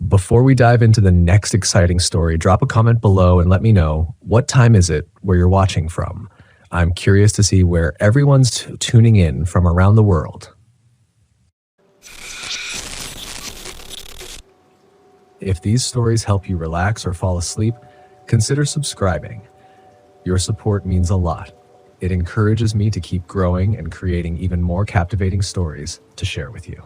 Before we dive into the next exciting story, drop a comment below and let me know, what time is it where you're watching from? I'm curious to see where everyone's tuning in from around the world. If these stories help you relax or fall asleep, consider subscribing. Your support means a lot. It encourages me to keep growing and creating even more captivating stories to share with you.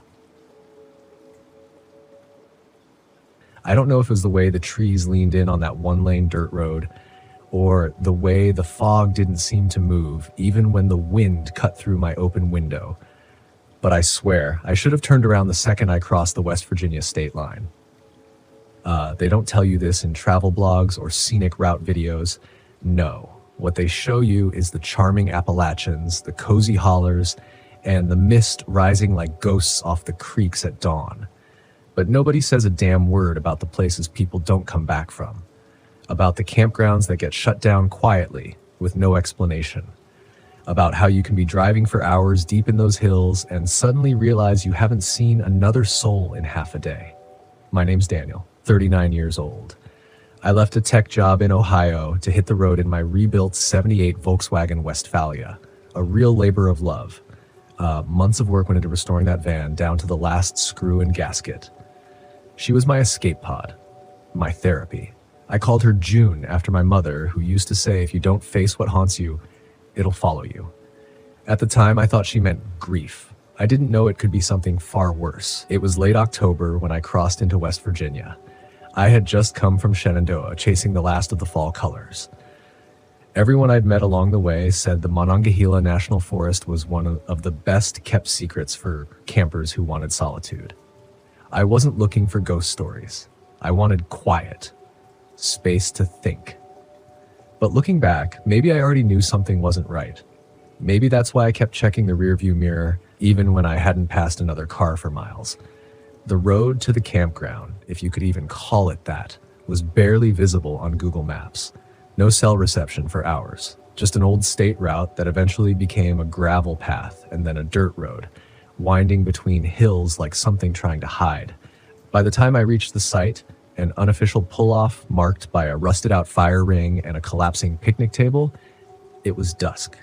I don't know if it was the way the trees leaned in on that one-lane dirt road, or the way the fog didn't seem to move even when the wind cut through my open window. But I swear, I should have turned around the second I crossed the West Virginia state line. They don't tell you this in travel blogs or scenic route videos. No, what they show you is the charming Appalachians, the cozy hollers, and the mist rising like ghosts off the creeks at dawn. But nobody says a damn word about the places people don't come back from, about the campgrounds that get shut down quietly with no explanation, about how you can be driving for hours deep in those hills and suddenly realize you haven't seen another soul in half a day. My name's Daniel, 39 years old. I left a tech job in Ohio to hit the road in my rebuilt '78 Volkswagen Westfalia, a real labor of love. Months of work went into restoring that van down to the last screw and gasket. She was my escape pod, my therapy. I called her June after my mother, who used to say, if you don't face what haunts you, it'll follow you. At the time, I thought she meant grief. I didn't know it could be something far worse. It was late October when I crossed into West Virginia. I had just come from Shenandoah, chasing the last of the fall colors. Everyone I'd met along the way said the Monongahela National Forest was one of the best kept secrets for campers who wanted solitude. I wasn't looking for ghost stories. I wanted quiet, space to think. But looking back, maybe I already knew something wasn't right. Maybe that's why I kept checking the rearview mirror even when I hadn't passed another car for miles. The road to the campground, if you could even call it that, was barely visible on Google Maps. No cell reception for hours, just an old state route that eventually became a gravel path and then a dirt road, winding between hills like something trying to hide. By the time I reached the site, an unofficial pull-off marked by a rusted-out fire ring and a collapsing picnic table, it was dusk.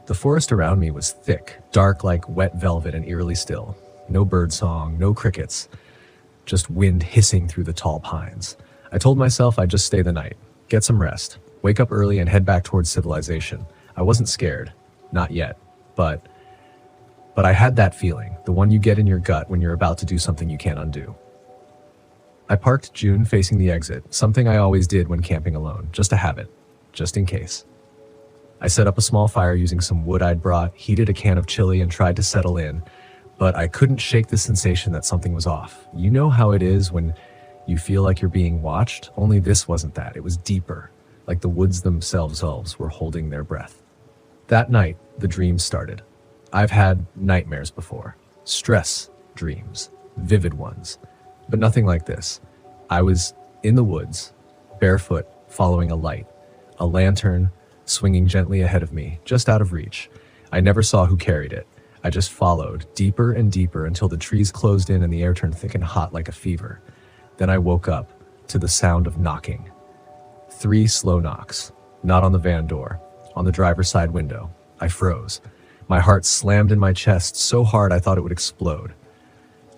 The forest around me was thick, dark like wet velvet and eerily still. No birdsong, no crickets, just wind hissing through the tall pines. I told myself I'd just stay the night, get some rest, wake up early and head back towards civilization. I wasn't scared, not yet, but I had that feeling, the one you get in your gut when you're about to do something you can't undo. I parked June facing the exit, something I always did when camping alone, just a habit, just in case. I set up a small fire using some wood I'd brought, heated a can of chili and tried to settle in, but I couldn't shake the sensation that something was off. You know how it is when you feel like you're being watched? Only this wasn't that, it was deeper, like the woods themselves were holding their breath. That night, the dreams started. I've had nightmares before, stress dreams, vivid ones, but nothing like this. I was in the woods, barefoot, following a light, a lantern swinging gently ahead of me, just out of reach. I never saw who carried it. I just followed, deeper and deeper, until the trees closed in and the air turned thick and hot like a fever. Then I woke up to the sound of knocking. 3 slow knocks, not on the van door, on the driver's side window. I froze. My heart slammed in my chest so hard I thought it would explode.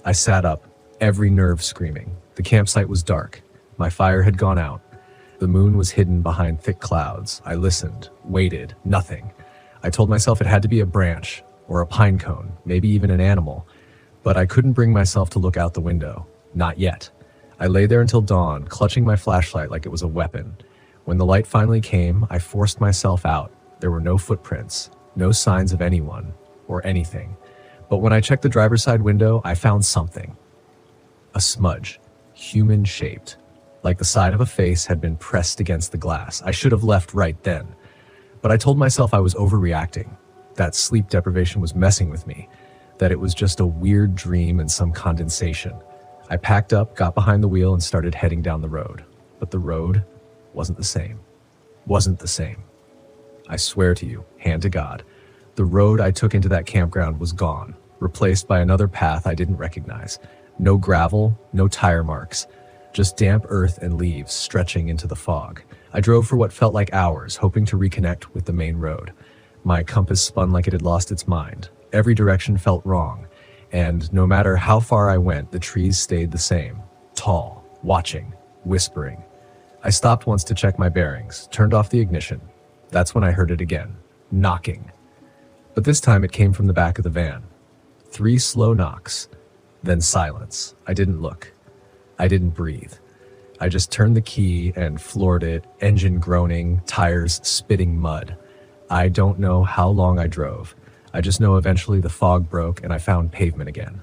I sat up, every nerve screaming. The campsite was dark. My fire had gone out. The moon was hidden behind thick clouds. I listened, waited, nothing. I told myself it had to be a branch, or a pine cone, maybe even an animal, but I couldn't bring myself to look out the window. Not yet. I lay there until dawn, clutching my flashlight like it was a weapon. When the light finally came, I forced myself out. There were no footprints, no signs of anyone or anything. But when I checked the driver's side window, I found something. A smudge, human-shaped, like the side of a face had been pressed against the glass. I should have left right then. But I told myself I was overreacting, that sleep deprivation was messing with me, that it was just a weird dream and some condensation. I packed up, got behind the wheel, and started heading down the road. But the road wasn't the same. Wasn't the same. I swear to you, hand to God, the road I took into that campground was gone, replaced by another path I didn't recognize. No gravel, no tire marks, just damp earth and leaves stretching into the fog. I drove for what felt like hours, hoping to reconnect with the main road. My compass spun like it had lost its mind. Every direction felt wrong, and no matter how far I went, the trees stayed the same. Tall, watching, whispering. I stopped once to check my bearings, turned off the ignition. That's when I heard it again, knocking. But this time it came from the back of the van. 3 slow knocks, then silence. I didn't look. I didn't breathe. I just turned the key and floored it, engine groaning, tires spitting mud. I don't know how long I drove. I just know eventually the fog broke and I found pavement again.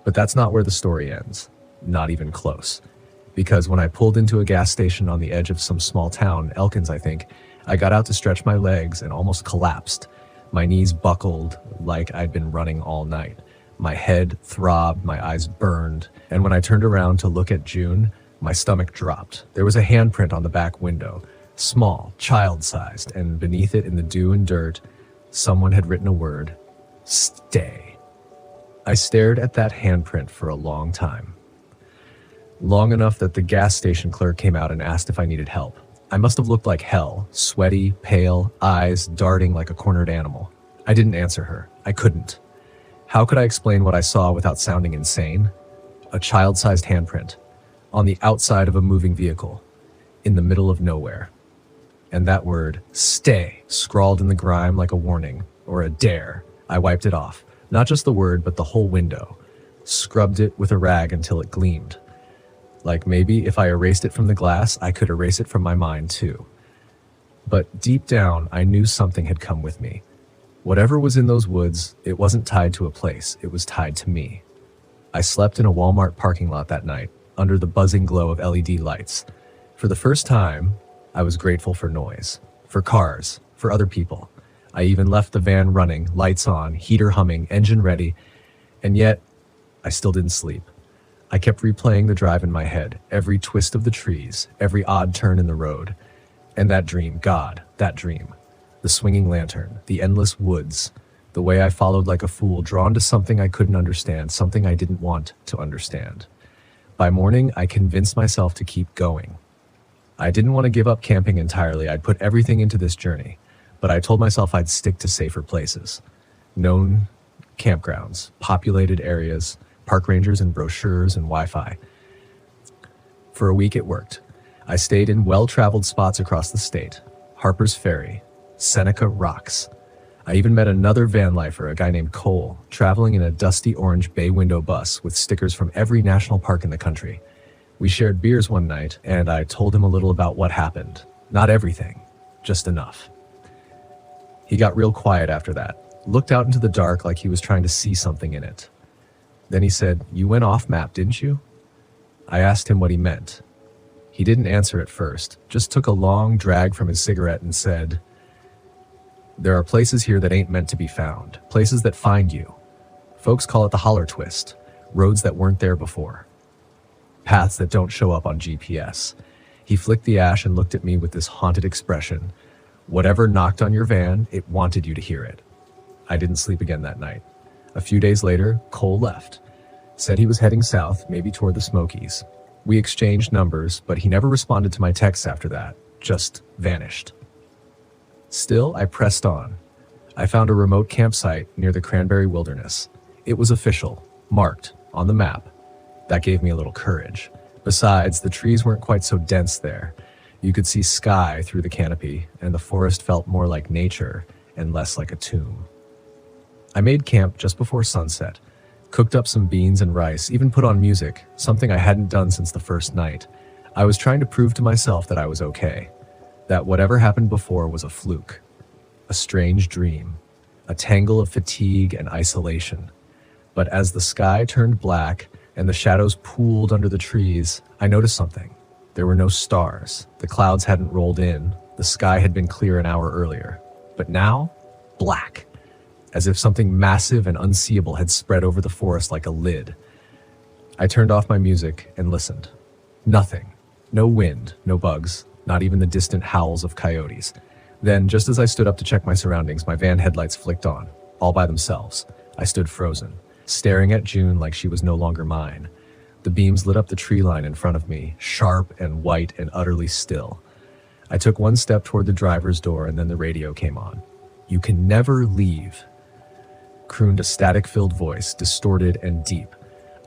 But that's not where the story ends. Not even close. Because when I pulled into a gas station on the edge of some small town, Elkins I think, I got out to stretch my legs and almost collapsed. My knees buckled like I'd been running all night. My head throbbed, my eyes burned, and when I turned around to look at June, my stomach dropped. There was a handprint on the back window, small, child-sized, and beneath it in the dew and dirt, someone had written a word, stay. I stared at that handprint for a long time. Long enough that the gas station clerk came out and asked if I needed help. I must have looked like hell, sweaty, pale, eyes darting like a cornered animal. I didn't answer her. I couldn't. How could I explain what I saw without sounding insane? A child-sized handprint, on the outside of a moving vehicle, in the middle of nowhere. And that word, stay, scrawled in the grime like a warning, or a dare. I wiped it off. Not just the word, but the whole window. Scrubbed it with a rag until it gleamed. Like maybe if I erased it from the glass, I could erase it from my mind too. But deep down, I knew something had come with me. Whatever was in those woods, it wasn't tied to a place, it was tied to me. I slept in a Walmart parking lot that night, under the buzzing glow of LED lights. For the first time, I was grateful for noise, for cars, for other people. I even left the van running, lights on, heater humming, engine ready, and yet I still didn't sleep. I kept replaying the drive in my head, every twist of the trees, every odd turn in the road. And that dream, God, that dream. The swinging lantern, the endless woods, the way I followed like a fool, drawn to something I couldn't understand, something I didn't want to understand. By morning, I convinced myself to keep going. I didn't want to give up camping entirely. I'd put everything into this journey, but I told myself I'd stick to safer places. Known campgrounds, populated areas, park rangers and brochures and Wi-Fi. For a week it worked. I stayed in well-traveled spots across the state. Harper's Ferry, Seneca Rocks. I even met another van lifer, a guy named Cole, traveling in a dusty orange bay window bus with stickers from every national park in the country. We shared beers one night, and I told him a little about what happened. Not everything, just enough. He got real quiet after that, looked out into the dark like he was trying to see something in it. Then he said, "You went off map, didn't you?" I asked him what he meant. He didn't answer at first, just took a long drag from his cigarette and said, "There are places here that ain't meant to be found, places that find you. Folks call it the holler twist, roads that weren't there before. Paths that don't show up on GPS." He flicked the ash and looked at me with this haunted expression. Whatever knocked on your van, it wanted you to hear it. I didn't sleep again that night. A few days later, Cole left. Said he was heading south, maybe toward the Smokies. We exchanged numbers, but he never responded to my texts after that, just vanished. Still, I pressed on. I found a remote campsite near the Cranberry Wilderness. It was official, marked, on the map. That gave me a little courage. Besides, the trees weren't quite so dense there. You could see sky through the canopy, and the forest felt more like nature and less like a tomb. I made camp just before sunset, cooked up some beans and rice, even put on music, something I hadn't done since the first night. I was trying to prove to myself that I was okay, that whatever happened before was a fluke, a strange dream, a tangle of fatigue and isolation. But as the sky turned black and the shadows pooled under the trees, I noticed something. There were no stars. The clouds hadn't rolled in. The sky had been clear an hour earlier. But now, black. As if something massive and unseeable had spread over the forest like a lid. I turned off my music and listened. Nothing. No wind, no bugs, not even the distant howls of coyotes. Then, just as I stood up to check my surroundings, my van headlights flicked on, all by themselves. I stood frozen, staring at June like she was no longer mine. The beams lit up the tree line in front of me, sharp and white and utterly still. I took one step toward the driver's door and then the radio came on. "You can never leave," crooned a static-filled voice, distorted and deep.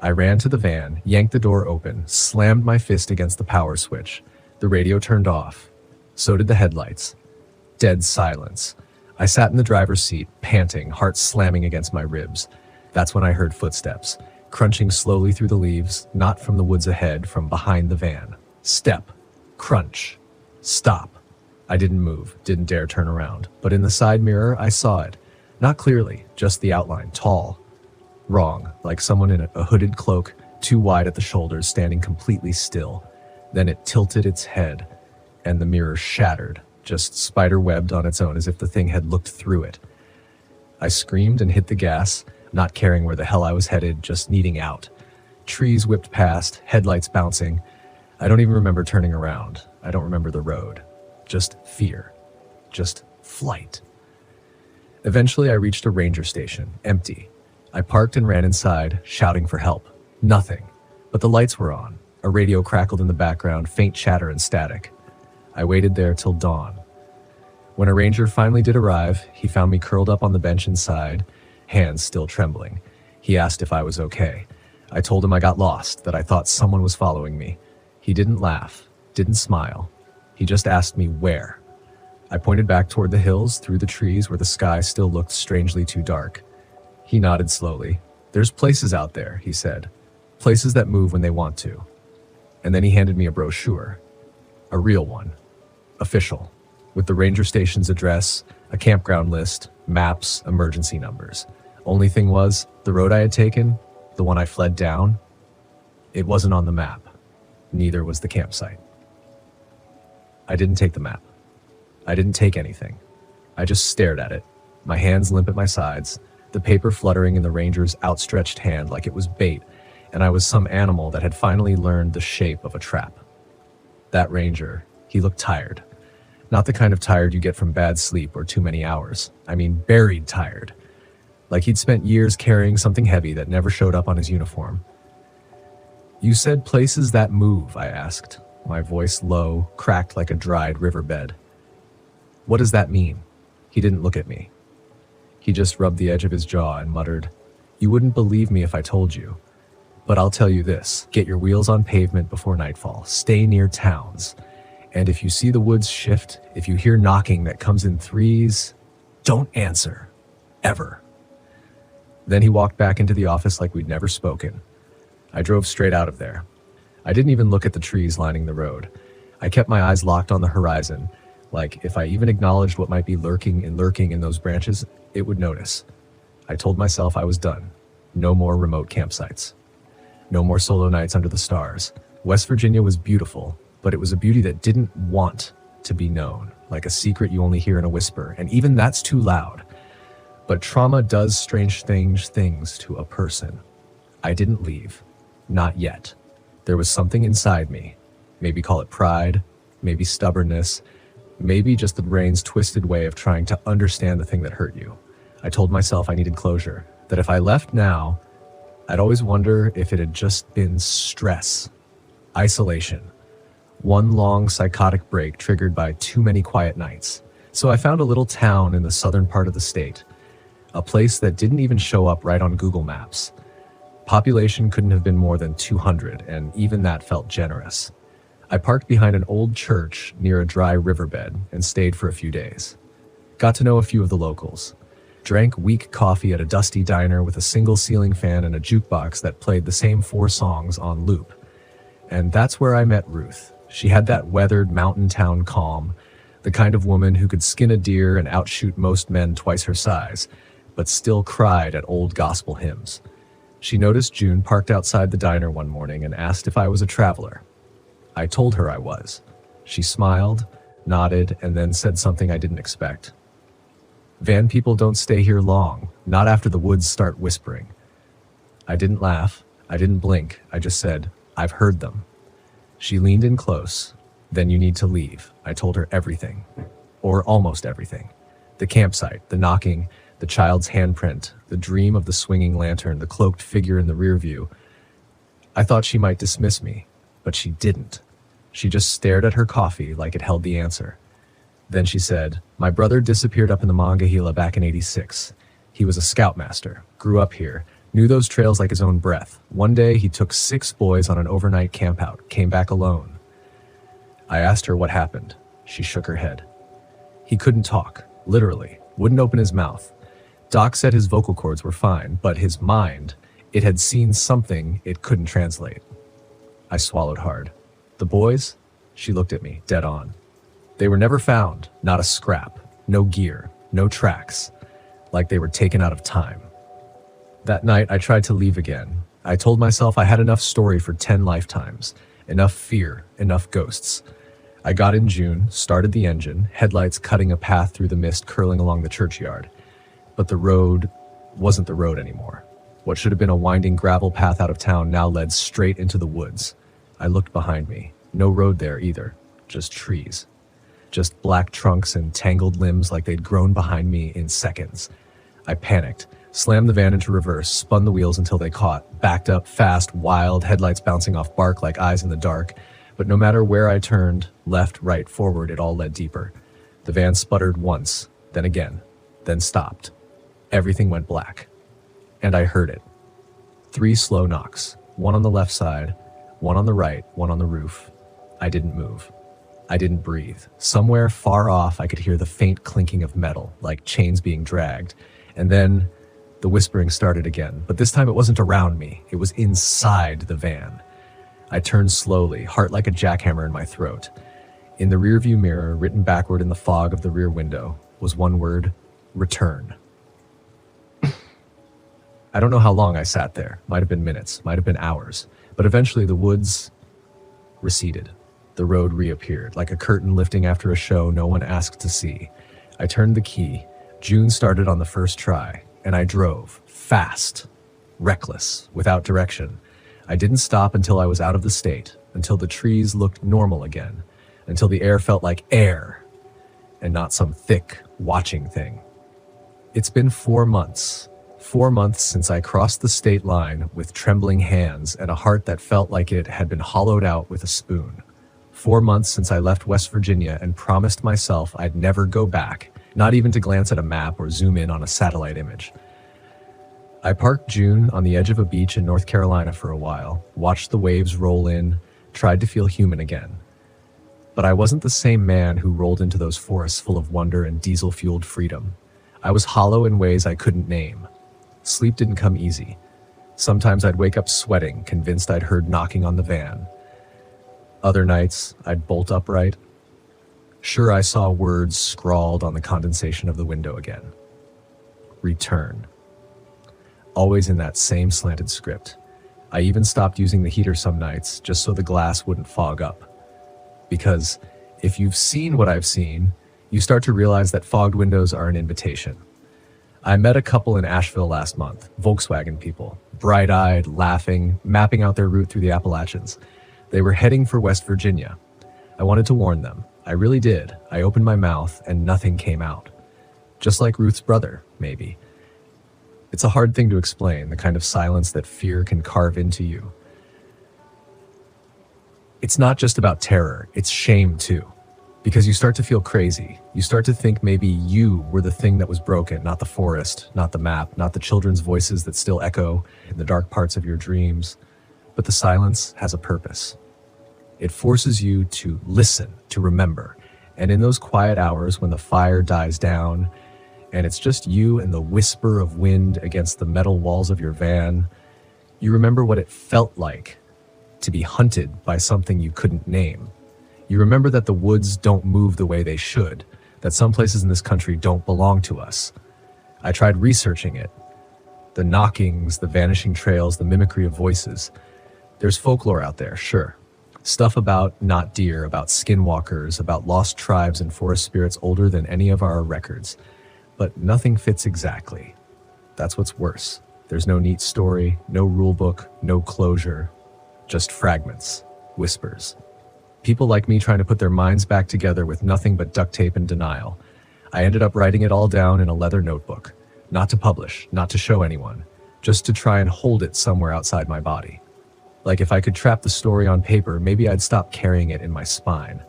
I ran to the van, yanked the door open, slammed my fist against the power switch. The radio turned off. So did the headlights. Dead silence. I sat in the driver's seat, panting, heart slamming against my ribs. That's when I heard footsteps, crunching slowly through the leaves, not from the woods ahead, from behind the van. Step. Crunch. Stop. I didn't move, didn't dare turn around. But in the side mirror, I saw it. Not clearly, just the outline, tall. Wrong, like someone in a hooded cloak, too wide at the shoulders, standing completely still. Then it tilted its head, and the mirror shattered, just spider-webbed on its own, as if the thing had looked through it. I screamed and hit the gas, not caring where the hell I was headed, just needing out. Trees whipped past, headlights bouncing. I don't even remember turning around. I don't remember the road. Just fear. Just flight. Eventually, I reached a ranger station, empty. I parked and ran inside, shouting for help. Nothing. But the lights were on. A radio crackled in the background, faint chatter and static. I waited there till dawn. When a ranger finally did arrive, he found me curled up on the bench inside, hands still trembling. He asked if I was okay. I told him I got lost, that I thought someone was following me. He didn't laugh, didn't smile. He just asked me where. I pointed back toward the hills, through the trees where the sky still looked strangely too dark. He nodded slowly. "There's places out there," he said. "Places that move when they want to." And then he handed me a brochure. A real one. Official. With the ranger station's address, a campground list, maps, emergency numbers. Only thing was, the road I had taken, the one I fled down, it wasn't on the map. Neither was the campsite. I didn't take the map. I didn't take anything. I just stared at it, my hands limp at my sides, the paper fluttering in the ranger's outstretched hand like it was bait, and I was some animal that had finally learned the shape of a trap. That ranger, he looked tired. Not the kind of tired you get from bad sleep or too many hours. I mean, buried tired. Like he'd spent years carrying something heavy that never showed up on his uniform. "You said places that move," I asked, my voice low, cracked like a dried riverbed. "What does that mean?" He didn't look at me. He just rubbed the edge of his jaw and muttered, "You wouldn't believe me if I told you. But I'll tell you this, get your wheels on pavement before nightfall. Stay near towns. And if you see the woods shift, if you hear knocking that comes in threes, don't answer. Ever." Then he walked back into the office like we'd never spoken. I drove straight out of there. I didn't even look at the trees lining the road. I kept my eyes locked on the horizon, like if I even acknowledged what might be lurking in those branches, it would notice. I told myself I was done. No more remote campsites. No more solo nights under the stars. West Virginia was beautiful, but it was a beauty that didn't want to be known, like a secret you only hear in a whisper, and even that's too loud. But trauma does strange things to a person. I didn't leave. Not yet. There was something inside me. Maybe call it pride, maybe stubbornness, maybe just the brain's twisted way of trying to understand the thing that hurt you. I told myself I needed closure, that if I left now, I'd always wonder if it had just been stress, isolation, one long psychotic break triggered by too many quiet nights. So I found a little town in the southern part of the state, a place that didn't even show up right on Google Maps. Population couldn't have been more than 200, and even that felt generous. I parked behind an old church near a dry riverbed and stayed for a few days. Got to know a few of the locals. Drank weak coffee at a dusty diner with a single ceiling fan and a jukebox that played the same 4 songs on loop. And that's where I met Ruth. She had that weathered mountain town calm, the kind of woman who could skin a deer and outshoot most men twice her size, but still cried at old gospel hymns. She noticed June parked outside the diner one morning and asked if I was a traveler. I told her I was. She smiled, nodded, and then said something I didn't expect. "Van people don't stay here long, not after the woods start whispering." I didn't laugh. I didn't blink. I just said, "I've heard them." She leaned in close. "Then you need to leave." I told her everything. Or almost everything. The campsite, the knocking, the child's handprint, the dream of the swinging lantern, the cloaked figure in the rear view. I thought she might dismiss me, but she didn't. She just stared at her coffee like it held the answer. Then she said, "My brother disappeared up in the Monongahela back in '86. He was a scoutmaster, grew up here, knew those trails like his own breath. One day he took 6 boys on an overnight campout, came back alone." I asked her what happened. She shook her head. "He couldn't talk, literally, wouldn't open his mouth. Doc said his vocal cords were fine, but his mind, it had seen something it couldn't translate." I swallowed hard. "The boys?" She looked at me, dead on. "They were never found, not a scrap, no gear, no tracks, like they were taken out of time." That night, I tried to leave again. I told myself I had enough story for 10 lifetimes, enough fear, enough ghosts. I got in June, started the engine, headlights cutting a path through the mist curling along the churchyard. But the road wasn't the road anymore. What should have been a winding gravel path out of town now led straight into the woods. I looked behind me. No road there either, just trees. Just black trunks and tangled limbs like they'd grown behind me in seconds. I panicked, slammed the van into reverse, spun the wheels until they caught, backed up fast, wild, headlights bouncing off bark like eyes in the dark. But no matter where I turned, left, right, forward, it all led deeper. The van sputtered once, then again, then stopped. Everything went black. And I heard it. 3 slow knocks, one on the left side, one on the right, one on the roof. I didn't move. I didn't breathe. Somewhere far off, I could hear the faint clinking of metal, like chains being dragged. And then the whispering started again, but this time it wasn't around me. It was inside the van. I turned slowly, heart like a jackhammer in my throat. In the rearview mirror, written backward in the fog of the rear window, was one word: return. I don't know how long I sat there. Might have been minutes, might have been hours. But eventually the woods receded. The road reappeared, like a curtain lifting after a show no one asked to see. I turned the key. June started on the first try, and I drove, fast, reckless, without direction. I didn't stop until I was out of the state, until the trees looked normal again, until the air felt like air, and not some thick, watching thing. It's been 4 months. 4 months since I crossed the state line with trembling hands and a heart that felt like it had been hollowed out with a spoon. 4 months since I left West Virginia and promised myself I'd never go back, not even to glance at a map or zoom in on a satellite image. I parked June on the edge of a beach in North Carolina for a while, watched the waves roll in, tried to feel human again. But I wasn't the same man who rolled into those forests full of wonder and diesel-fueled freedom. I was hollow in ways I couldn't name. Sleep didn't come easy. Sometimes I'd wake up sweating, convinced I'd heard knocking on the van. Other nights, I'd bolt upright. Sure, I saw words scrawled on the condensation of the window again. Return. Always in that same slanted script. I even stopped using the heater some nights, just so the glass wouldn't fog up. Because if you've seen what I've seen, you start to realize that fogged windows are an invitation. I met a couple in Asheville last month, Volkswagen people, bright-eyed, laughing, mapping out their route through the Appalachians. They were heading for West Virginia. I wanted to warn them. I really did. I opened my mouth and nothing came out. Just like Ruth's brother, maybe. It's a hard thing to explain, the kind of silence that fear can carve into you. It's not just about terror, it's shame too. Because you start to feel crazy. You start to think maybe you were the thing that was broken, not the forest, not the map, not the children's voices that still echo in the dark parts of your dreams. But the silence has a purpose. It forces you to listen, to remember. And in those quiet hours when the fire dies down, and it's just you and the whisper of wind against the metal walls of your van, you remember what it felt like to be hunted by something you couldn't name. You remember that the woods don't move the way they should, that some places in this country don't belong to us. I tried researching it. The knockings, the vanishing trails, the mimicry of voices. There's folklore out there, sure. Stuff about not deer, about skinwalkers, about lost tribes and forest spirits older than any of our records. But nothing fits exactly. That's what's worse. There's no neat story, no rule book, no closure. Just fragments, whispers. People like me trying to put their minds back together with nothing but duct tape and denial. I ended up writing it all down in a leather notebook. Not to publish, not to show anyone. Just to try and hold it somewhere outside my body. Like if I could trap the story on paper, maybe I'd stop carrying it in my spine.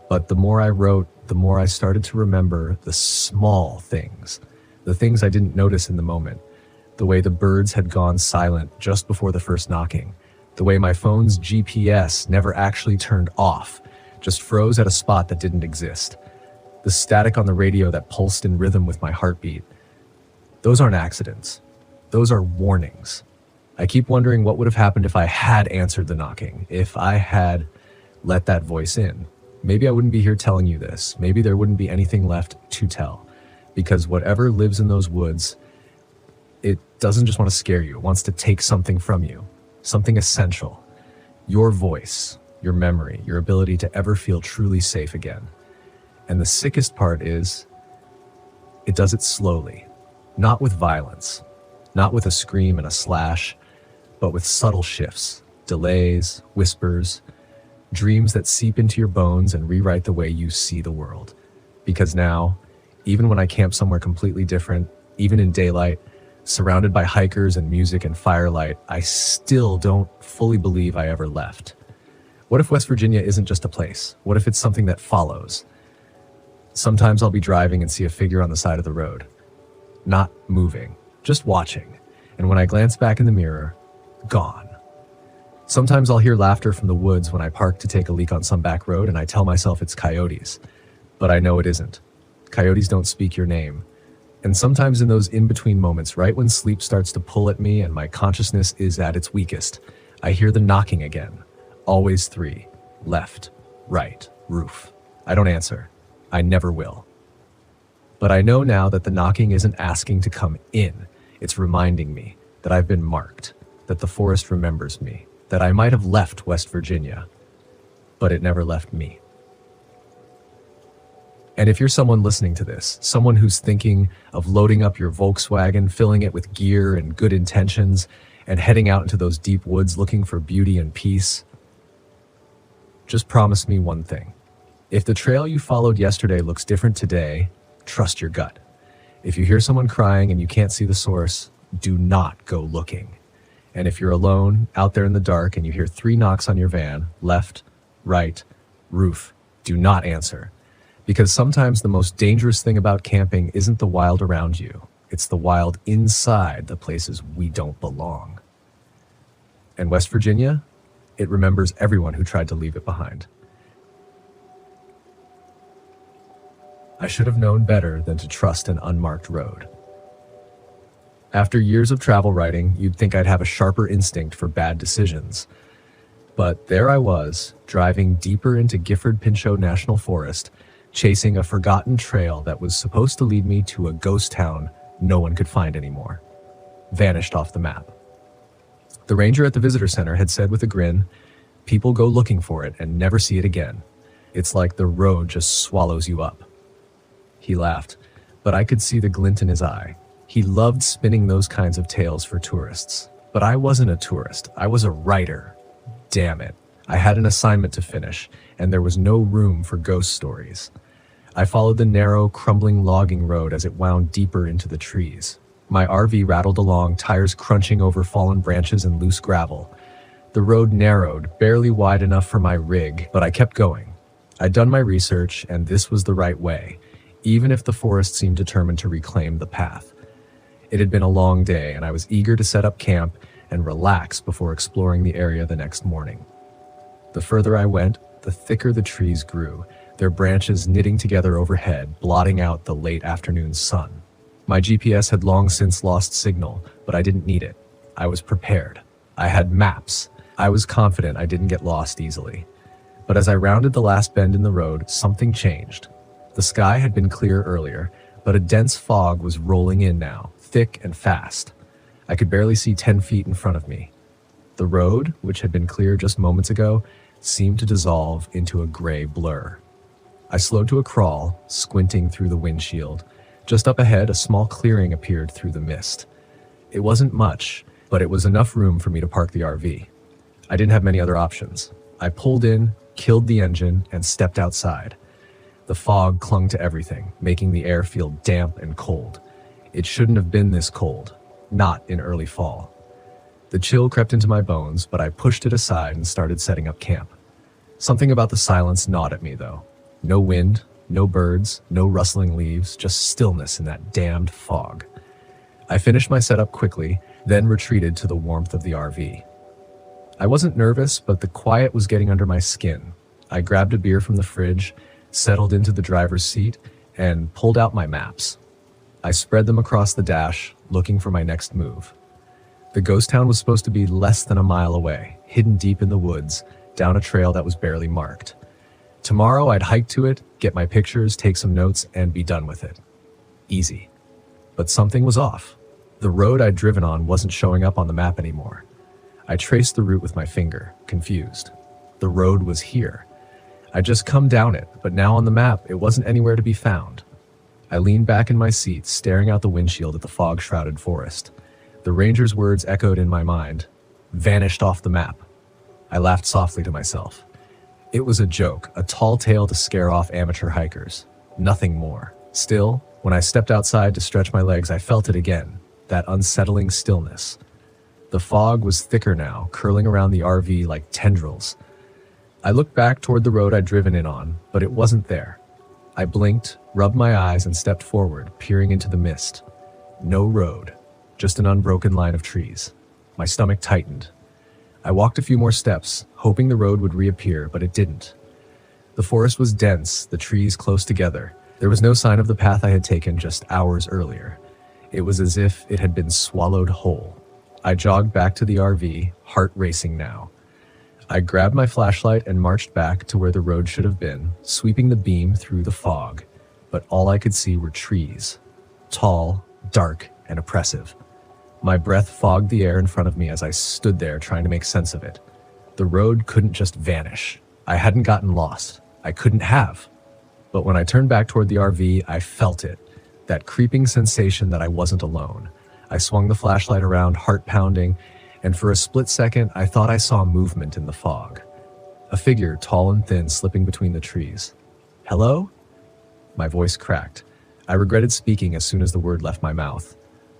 But the more I wrote, the more I started to remember the small things, the things I didn't notice in the moment, the way the birds had gone silent just before the first knocking, the way my phone's GPS never actually turned off, just froze at a spot that didn't exist, the static on the radio that pulsed in rhythm with my heartbeat. Those aren't accidents. Those are warnings. I keep wondering what would have happened if I had answered the knocking, if I had let that voice in. Maybe I wouldn't be here telling you this. Maybe there wouldn't be anything left to tell. Because whatever lives in those woods, it doesn't just want to scare you. It wants to take something from you, something essential. Your voice, your memory, your ability to ever feel truly safe again. And the sickest part is, it does it slowly, not with violence, not with a scream and a slash, but with subtle shifts, delays, whispers, dreams that seep into your bones and rewrite the way you see the world. Because now, even when I camp somewhere completely different, even in daylight, surrounded by hikers and music and firelight, I still don't fully believe I ever left. What if West Virginia isn't just a place? What if it's something that follows? Sometimes I'll be driving and see a figure on the side of the road, not moving, just watching. And when I glance back in the mirror, gone. Sometimes I'll hear laughter from the woods when I park to take a leak on some back road, and I tell myself it's coyotes. But I know it isn't. Coyotes don't speak your name. And sometimes in those in-between moments, right when sleep starts to pull at me and my consciousness is at its weakest, I hear the knocking again. Always 3. Left, right, roof. I don't answer. I never will. But I know now that the knocking isn't asking to come in. It's reminding me that I've been marked, that the forest remembers me, that I might have left West Virginia, but it never left me. And if you're someone listening to this, someone who's thinking of loading up your Volkswagen, filling it with gear and good intentions, and heading out into those deep woods looking for beauty and peace, just promise me one thing. If the trail you followed yesterday looks different today, trust your gut. If you hear someone crying and you can't see the source, do not go looking. And if you're alone, out there in the dark, and you hear 3 knocks on your van, left, right, roof, do not answer. Because sometimes the most dangerous thing about camping isn't the wild around you. It's the wild inside the places we don't belong. And West Virginia, it remembers everyone who tried to leave it behind. I should have known better than to trust an unmarked road. After years of travel writing, you'd think I'd have a sharper instinct for bad decisions. But there I was, driving deeper into Gifford-Pinchot National Forest, chasing a forgotten trail that was supposed to lead me to a ghost town no one could find anymore. Vanished off the map. The ranger at the visitor center had said with a grin, "People go looking for it and never see it again. It's like the road just swallows you up." He laughed, but I could see the glint in his eye. He loved spinning those kinds of tales for tourists. But I wasn't a tourist. I was a writer. Damn it. I had an assignment to finish, and there was no room for ghost stories. I followed the narrow, crumbling logging road as it wound deeper into the trees. My RV rattled along, tires crunching over fallen branches and loose gravel. The road narrowed, barely wide enough for my rig, but I kept going. I'd done my research, and this was the right way, even if the forest seemed determined to reclaim the path. It had been a long day, and I was eager to set up camp and relax before exploring the area the next morning. The further I went, the thicker the trees grew, their branches knitting together overhead, blotting out the late afternoon sun. My GPS had long since lost signal, but I didn't need it. I was prepared. I had maps. I was confident I didn't get lost easily. But as I rounded the last bend in the road, something changed. The sky had been clear earlier, but a dense fog was rolling in now, thick and fast. I could barely see 10 feet in front of me. The road, which had been clear just moments ago, seemed to dissolve into a gray blur. I slowed to a crawl, squinting through the windshield. Just up ahead, a small clearing appeared through the mist. It wasn't much, but it was enough room for me to park the RV. I didn't have many other options. I pulled in, killed the engine, and stepped outside. The fog clung to everything, making the air feel damp and cold. It shouldn't have been this cold, not in early fall. The chill crept into my bones, but I pushed it aside and started setting up camp. Something about the silence gnawed at me, though. No wind, no birds, no rustling leaves, just stillness in that damned fog. I finished my setup quickly, then retreated to the warmth of the RV. I wasn't nervous, but the quiet was getting under my skin. I grabbed a beer from the fridge, settled into the driver's seat, and pulled out my maps. I spread them across the dash, looking for my next move. The ghost town was supposed to be less than a mile away, hidden deep in the woods, down a trail that was barely marked. Tomorrow I'd hike to it, get my pictures, take some notes, and be done with it. Easy. But something was off. The road I'd driven on wasn't showing up on the map anymore. I traced the route with my finger, confused. The road was here. I'd just come down it, but now on the map, it wasn't anywhere to be found. I leaned back in my seat, staring out the windshield at the fog-shrouded forest. The ranger's words echoed in my mind. Vanished off the map. I laughed softly to myself. It was a joke, a tall tale to scare off amateur hikers. Nothing more. Still, when I stepped outside to stretch my legs, I felt it again, that unsettling stillness. The fog was thicker now, curling around the RV like tendrils. I looked back toward the road I'd driven in on, but it wasn't there. I blinked, rubbed my eyes, and stepped forward, peering into the mist. No road, just an unbroken line of trees. My stomach tightened. I walked a few more steps, hoping the road would reappear, but it didn't. The forest was dense, the trees close together. There was no sign of the path I had taken just hours earlier. It was as if it had been swallowed whole. I jogged back to the RV, heart racing now. I grabbed my flashlight and marched back to where the road should have been, sweeping the beam through the fog. But all I could see were trees. Tall, dark, and oppressive. My breath fogged the air in front of me as I stood there trying to make sense of it. The road couldn't just vanish. I hadn't gotten lost. I couldn't have. But when I turned back toward the RV, I felt it. That creeping sensation that I wasn't alone. I swung the flashlight around, heart pounding, and for a split second, I thought I saw movement in the fog. A figure, tall and thin, slipping between the trees. Hello? My voice cracked. I regretted speaking as soon as the word left my mouth.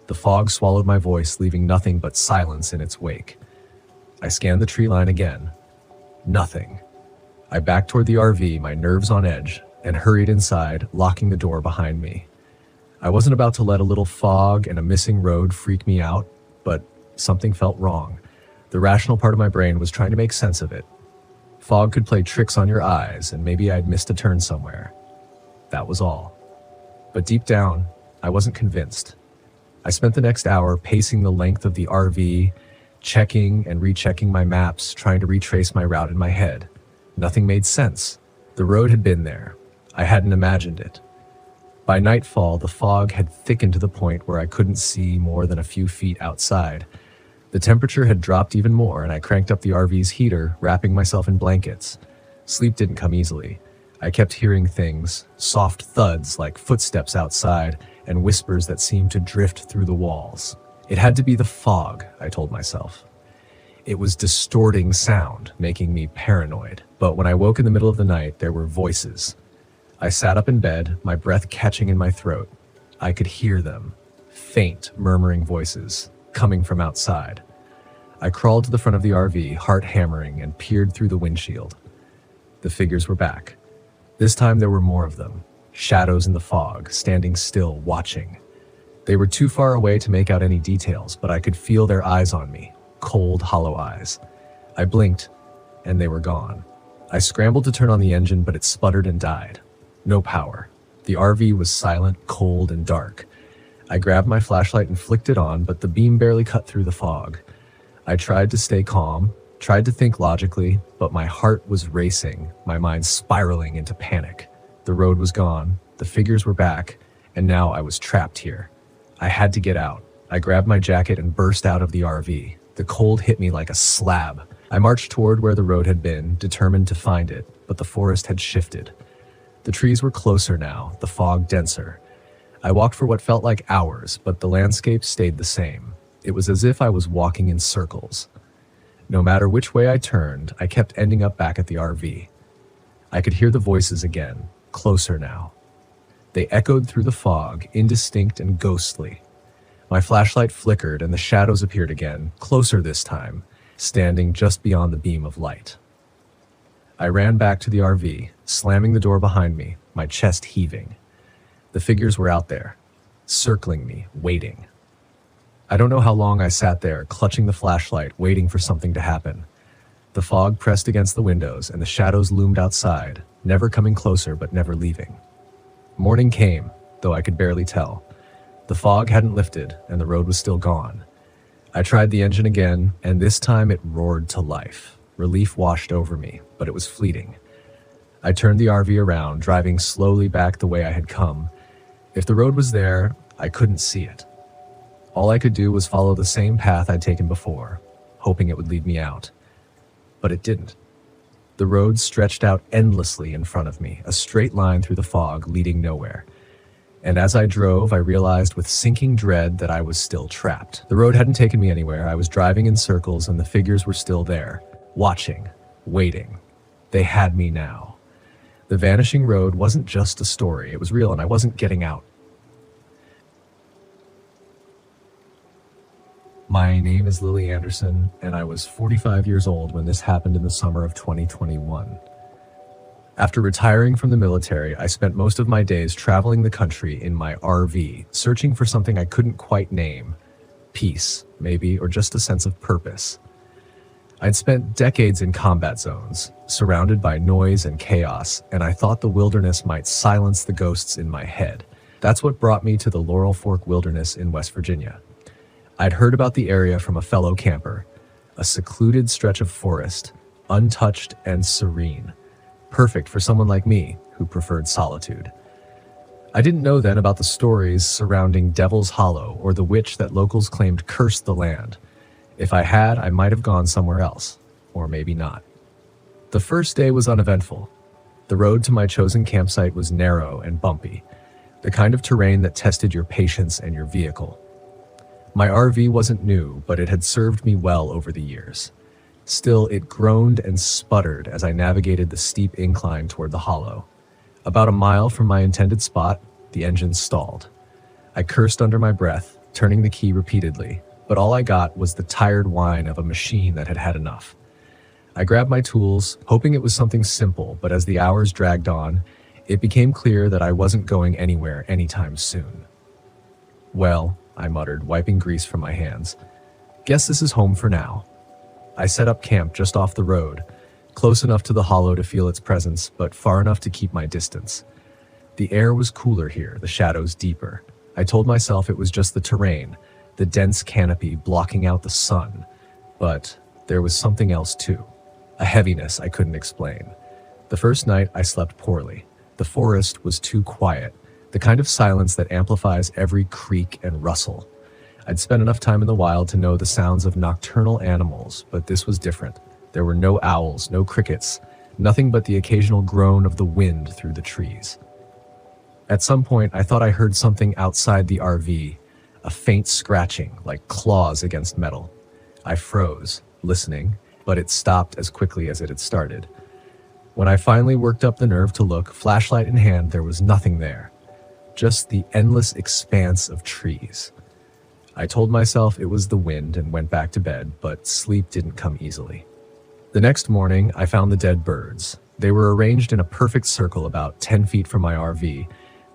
The fog swallowed my voice, leaving nothing but silence in its wake. I scanned the tree line again. Nothing. I backed toward the RV, my nerves on edge, and hurried inside, locking the door behind me. I wasn't about to let a little fog and a missing road freak me out, but something felt wrong. The rational part of my brain was trying to make sense of it. Fog could play tricks on your eyes, and maybe I'd missed a turn somewhere. That was all. But deep down, I wasn't convinced. I spent the next hour pacing the length of the RV, checking and rechecking my maps, trying to retrace my route in my head. Nothing made sense. The road had been there. I hadn't imagined it. By nightfall, the fog had thickened to the point where I couldn't see more than a few feet outside. The temperature had dropped even more, and I cranked up the RV's heater, wrapping myself in blankets. Sleep didn't come easily. I kept hearing things, soft thuds like footsteps outside, and whispers that seemed to drift through the walls. It had to be the fog, I told myself. It was distorting sound, making me paranoid. But when I woke in the middle of the night, there were voices. I sat up in bed, my breath catching in my throat. I could hear them, faint, murmuring voices, coming from outside. I crawled to the front of the RV, heart hammering, and peered through the windshield. The figures were back. This time there were more of them, shadows in the fog, standing still, watching. They were too far away to make out any details, but I could feel their eyes on me, cold, hollow eyes. I blinked, and they were gone. I scrambled to turn on the engine, but it sputtered and died. No power. The RV was silent, cold, and dark. I grabbed my flashlight and flicked it on, but the beam barely cut through the fog. I tried to stay calm, tried to think logically, but my heart was racing, my mind spiraling into panic. The road was gone, the figures were back, and now I was trapped here. I had to get out. I grabbed my jacket and burst out of the RV. The cold hit me like a slab. I marched toward where the road had been, determined to find it, but the forest had shifted. The trees were closer now, the fog denser. I walked for what felt like hours, but the landscape stayed the same. It was as if I was walking in circles. No matter which way I turned, I kept ending up back at the RV. I could hear the voices again, closer now. They echoed through the fog, indistinct and ghostly. My flashlight flickered and the shadows appeared again, closer this time, standing just beyond the beam of light. I ran back to the RV, slamming the door behind me, my chest heaving. The figures were out there, circling me, waiting. I don't know how long I sat there, clutching the flashlight, waiting for something to happen. The fog pressed against the windows and the shadows loomed outside, never coming closer but never leaving. Morning came, though I could barely tell. The fog hadn't lifted and the road was still gone. I tried the engine again, and this time it roared to life. Relief washed over me, but it was fleeting. I turned the RV around, driving slowly back the way I had come. If the road was there, I couldn't see it. All I could do was follow the same path I'd taken before, hoping it would lead me out. But it didn't. The road stretched out endlessly in front of me, a straight line through the fog leading nowhere. And as I drove, I realized with sinking dread that I was still trapped. The road hadn't taken me anywhere. I was driving in circles and the figures were still there, watching, waiting. They had me now. The vanishing road wasn't just a story. It was real and I wasn't getting out. My name is Lily Anderson, and I was 45 years old when this happened in the summer of 2021. After retiring from the military, I spent most of my days traveling the country in my RV, searching for something I couldn't quite name. Peace, maybe, or just a sense of purpose. I'd spent decades in combat zones, surrounded by noise and chaos, and I thought the wilderness might silence the ghosts in my head. That's what brought me to the Laurel Fork Wilderness in West Virginia. I'd heard about the area from a fellow camper, a secluded stretch of forest, untouched and serene, perfect for someone like me who preferred solitude. I didn't know then about the stories surrounding Devil's Hollow or the witch that locals claimed cursed the land. If I had, I might have gone somewhere else, or maybe not. The first day was uneventful. The road to my chosen campsite was narrow and bumpy, the kind of terrain that tested your patience and your vehicle. My RV wasn't new, but it had served me well over the years. Still, it groaned and sputtered as I navigated the steep incline toward the hollow. About a mile from my intended spot, the engine stalled. I cursed under my breath, turning the key repeatedly, but all I got was the tired whine of a machine that had had enough. I grabbed my tools, hoping it was something simple, but as the hours dragged on, it became clear that I wasn't going anywhere anytime soon. "Well," I muttered, wiping grease from my hands, "guess this is home for now." I set up camp just off the road, close enough to the hollow to feel its presence, but far enough to keep my distance. The air was cooler here, the shadows deeper. I told myself it was just the terrain, the dense canopy blocking out the sun. But there was something else too, a heaviness I couldn't explain. The first night I slept poorly. The forest was too quiet, the kind of silence that amplifies every creak and rustle. I'd spent enough time in the wild to know the sounds of nocturnal animals, but this was different. There were no owls, no crickets, nothing but the occasional groan of the wind through the trees. At some point, I thought I heard something outside the RV, a faint scratching, like claws against metal. I froze, listening, but it stopped as quickly as it had started. When I finally worked up the nerve to look, flashlight in hand, there was nothing there. Just the endless expanse of trees. I told myself it was the wind and went back to bed, but sleep didn't come easily. The next morning, I found the dead birds. They were arranged in a perfect circle about 10 feet from my RV,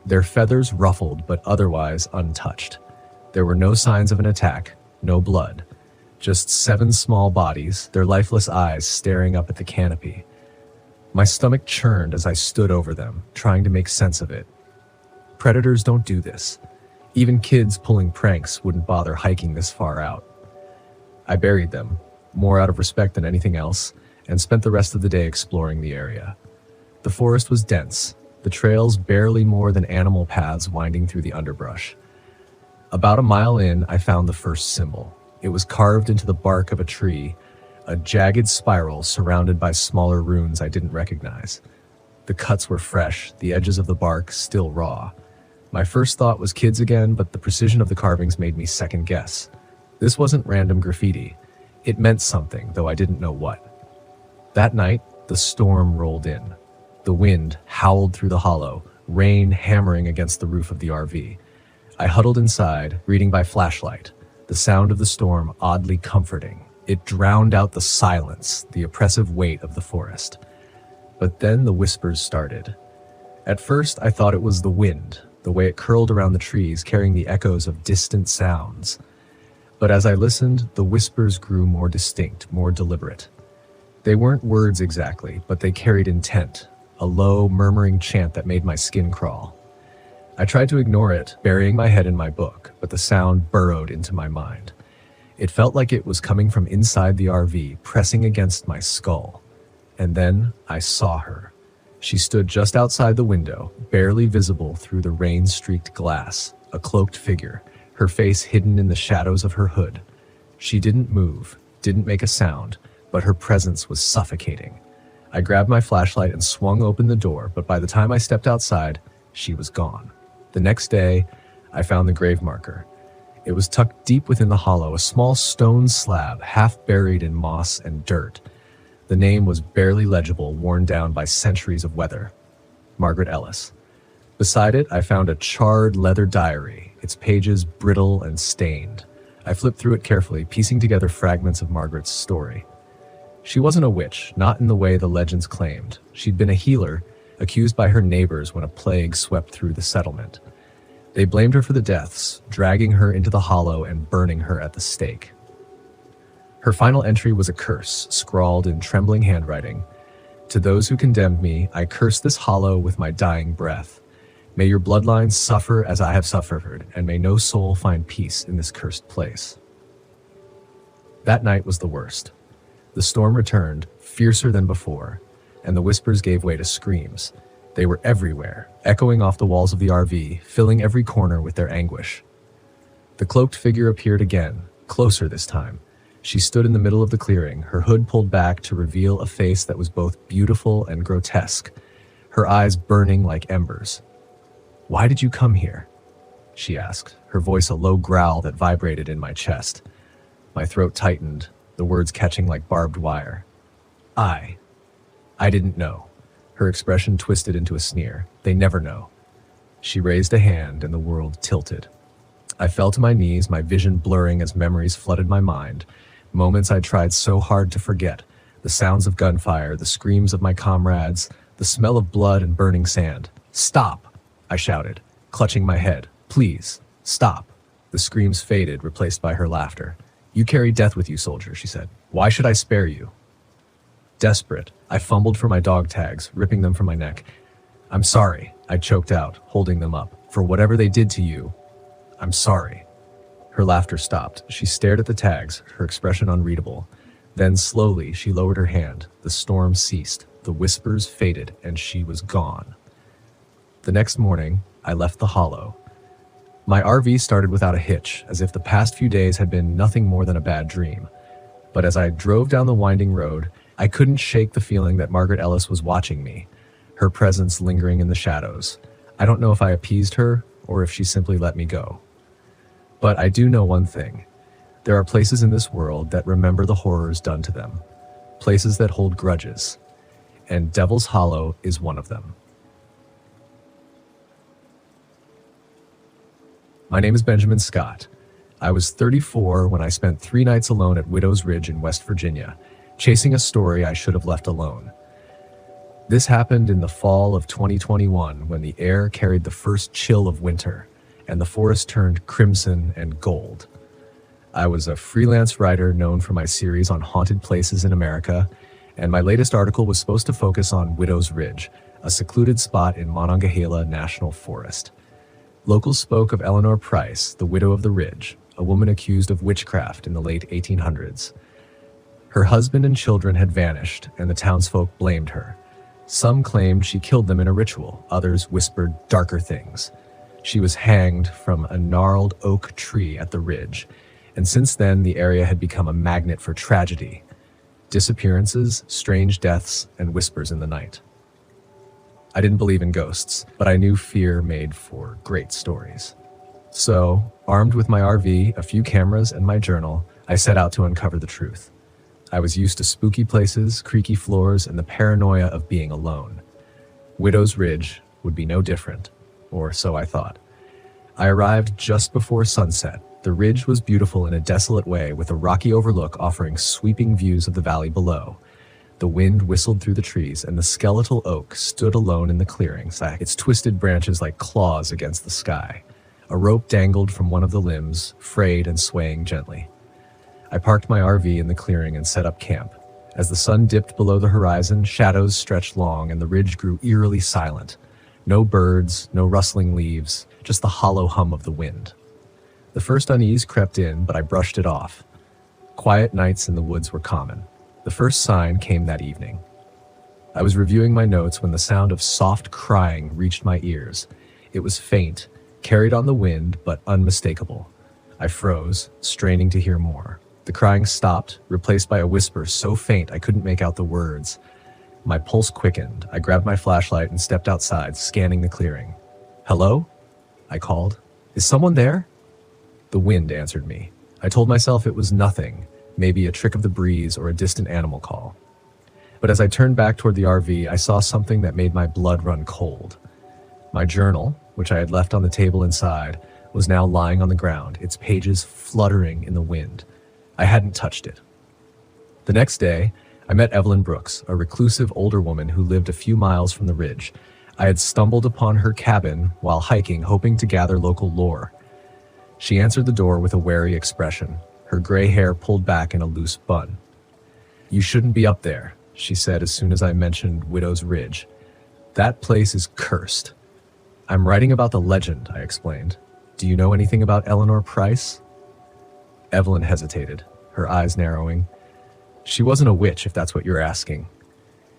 their feathers ruffled but otherwise untouched. There were no signs of an attack, no blood, just 7 small bodies, their lifeless eyes staring up at the canopy. My stomach churned as I stood over them, trying to make sense of it. Predators don't do this. Even kids pulling pranks wouldn't bother hiking this far out. I buried them, more out of respect than anything else, and spent the rest of the day exploring the area. The forest was dense, the trails barely more than animal paths winding through the underbrush. About a mile in, I found the first symbol. It was carved into the bark of a tree, a jagged spiral surrounded by smaller runes I didn't recognize. The cuts were fresh, the edges of the bark still raw. My first thought was kids again, but the precision of the carvings made me second guess. This wasn't random graffiti. It meant something, though I didn't know what. That night, the storm rolled in. The wind howled through the hollow, rain hammering against the roof of the RV. I huddled inside, reading by flashlight, the sound of the storm oddly comforting. It drowned out the silence, the oppressive weight of the forest. But then the whispers started. At first, I thought it was the wind, the way it curled around the trees, carrying the echoes of distant sounds. But as I listened, the whispers grew more distinct, more deliberate. They weren't words exactly, but they carried intent, a low, murmuring chant that made my skin crawl. I tried to ignore it, burying my head in my book, but the sound burrowed into my mind. It felt like it was coming from inside the RV, pressing against my skull. And then I saw her. She stood just outside the window, barely visible through the rain-streaked glass, a cloaked figure, her face hidden in the shadows of her hood. She didn't move, didn't make a sound, but her presence was suffocating. I grabbed my flashlight and swung open the door, but by the time I stepped outside, she was gone. The next day, I found the grave marker. It was tucked deep within the hollow, a small stone slab half buried in moss and dirt. The name was barely legible, worn down by centuries of weather. Margaret Ellis. Beside it, I found a charred leather diary, its pages brittle and stained. I flipped through it carefully, piecing together fragments of Margaret's story. She wasn't a witch, not in the way the legends claimed. She'd been a healer, accused by her neighbors when a plague swept through the settlement. They blamed her for the deaths, dragging her into the hollow and burning her at the stake. Her final entry was a curse, scrawled in trembling handwriting. To those who condemned me, I curse this hollow with my dying breath. May your bloodlines suffer as I have suffered, and may no soul find peace in this cursed place. That night was the worst. The storm returned, fiercer than before, and the whispers gave way to screams. They were everywhere, echoing off the walls of the RV, filling every corner with their anguish. The cloaked figure appeared again, closer this time. She stood in the middle of the clearing, her hood pulled back to reveal a face that was both beautiful and grotesque, her eyes burning like embers. "Why did you come here?" she asked, her voice a low growl that vibrated in my chest. My throat tightened, the words catching like barbed wire. I didn't know. Her expression twisted into a sneer. They never know. She raised a hand and the world tilted. I fell to my knees, my vision blurring as memories flooded my mind. Moments I'd tried so hard to forget. The sounds of gunfire, the screams of my comrades, the smell of blood and burning sand. "Stop!" I shouted, clutching my head. "Please, stop." The screams faded, replaced by her laughter. "You carry death with you, soldier," she said. "Why should I spare you?" Desperate, I fumbled for my dog tags, ripping them from my neck. "I'm sorry," I choked out, holding them up. "For whatever they did to you, I'm sorry." Her laughter stopped. She stared at the tags, her expression unreadable. Then slowly, she lowered her hand. The storm ceased, the whispers faded, and she was gone. The next morning, I left the hollow. My RV started without a hitch, as if the past few days had been nothing more than a bad dream. But as I drove down the winding road, I couldn't shake the feeling that Margaret Ellis was watching me, her presence lingering in the shadows. I don't know if I appeased her or if she simply let me go. But I do know one thing. There are places in this world that remember the horrors done to them, places that hold grudges, and Devil's Hollow is one of them. My name is Benjamin Scott. I was 34 when I spent 3 nights alone at Widow's Ridge in West Virginia, chasing a story I should have left alone. This happened in the fall of 2021 when the air carried the first chill of winter and the forest turned crimson and gold. I was a freelance writer known for my series on haunted places in America, and my latest article was supposed to focus on Widow's Ridge, a secluded spot in Monongahela National Forest. Locals spoke of Eleanor Price, the widow of the Ridge, a woman accused of witchcraft in the late 1800s. Her husband and children had vanished, and the townsfolk blamed her. Some claimed she killed them in a ritual, others whispered darker things. She was hanged from a gnarled oak tree at the ridge, and since then the area had become a magnet for tragedy. Disappearances, strange deaths, and whispers in the night. I didn't believe in ghosts, but I knew fear made for great stories. So, armed with my RV, a few cameras, and my journal, I set out to uncover the truth. I was used to spooky places, creaky floors, and the paranoia of being alone. Widow's Ridge would be no different, or so I thought. I arrived just before sunset. The ridge was beautiful in a desolate way, with a rocky overlook offering sweeping views of the valley below. The wind whistled through the trees, and the skeletal oak stood alone in the clearing, its twisted branches like claws against the sky. A rope dangled from one of the limbs, frayed and swaying gently. I parked my RV in the clearing and set up camp. As the sun dipped below the horizon, shadows stretched long, and the ridge grew eerily silent. No birds, no rustling leaves, just the hollow hum of the wind. The first unease crept in, but I brushed it off. Quiet nights in the woods were common. The first sign came that evening. I was reviewing my notes when the sound of soft crying reached my ears. It was faint, carried on the wind, but unmistakable. I froze, straining to hear more. The crying stopped, replaced by a whisper so faint I couldn't make out the words. My pulse quickened. I grabbed my flashlight and stepped outside, scanning the clearing. "Hello?" I called. "Is someone there?" The wind answered me. I told myself it was nothing, maybe a trick of the breeze or a distant animal call. But as I turned back toward the RV, I saw something that made my blood run cold. My journal, which I had left on the table inside, was now lying on the ground, its pages fluttering in the wind. I hadn't touched it. The next day, I met Evelyn Brooks, a reclusive older woman who lived a few miles from the ridge. I had stumbled upon her cabin while hiking, hoping to gather local lore. She answered the door with a wary expression, her gray hair pulled back in a loose bun. "You shouldn't be up there," she said as soon as I mentioned Widow's Ridge. "That place is cursed." "I'm writing about the legend," I explained. "Do you know anything about Eleanor Price?" Evelyn hesitated, her eyes narrowing. "She wasn't a witch, if that's what you're asking.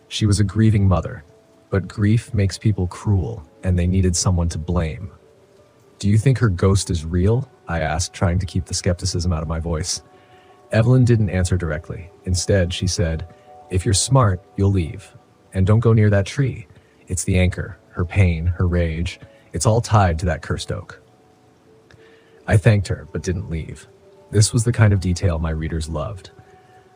She was a grieving mother, but grief makes people cruel, and they needed someone to blame." "Do you think her ghost is real?" I asked, trying to keep the skepticism out of my voice. Evelyn didn't answer directly. Instead, she said, "If you're smart, you'll leave. And don't go near that tree. It's the anchor, her pain, her rage. It's all tied to that cursed oak." I thanked her, but didn't leave. This was the kind of detail my readers loved.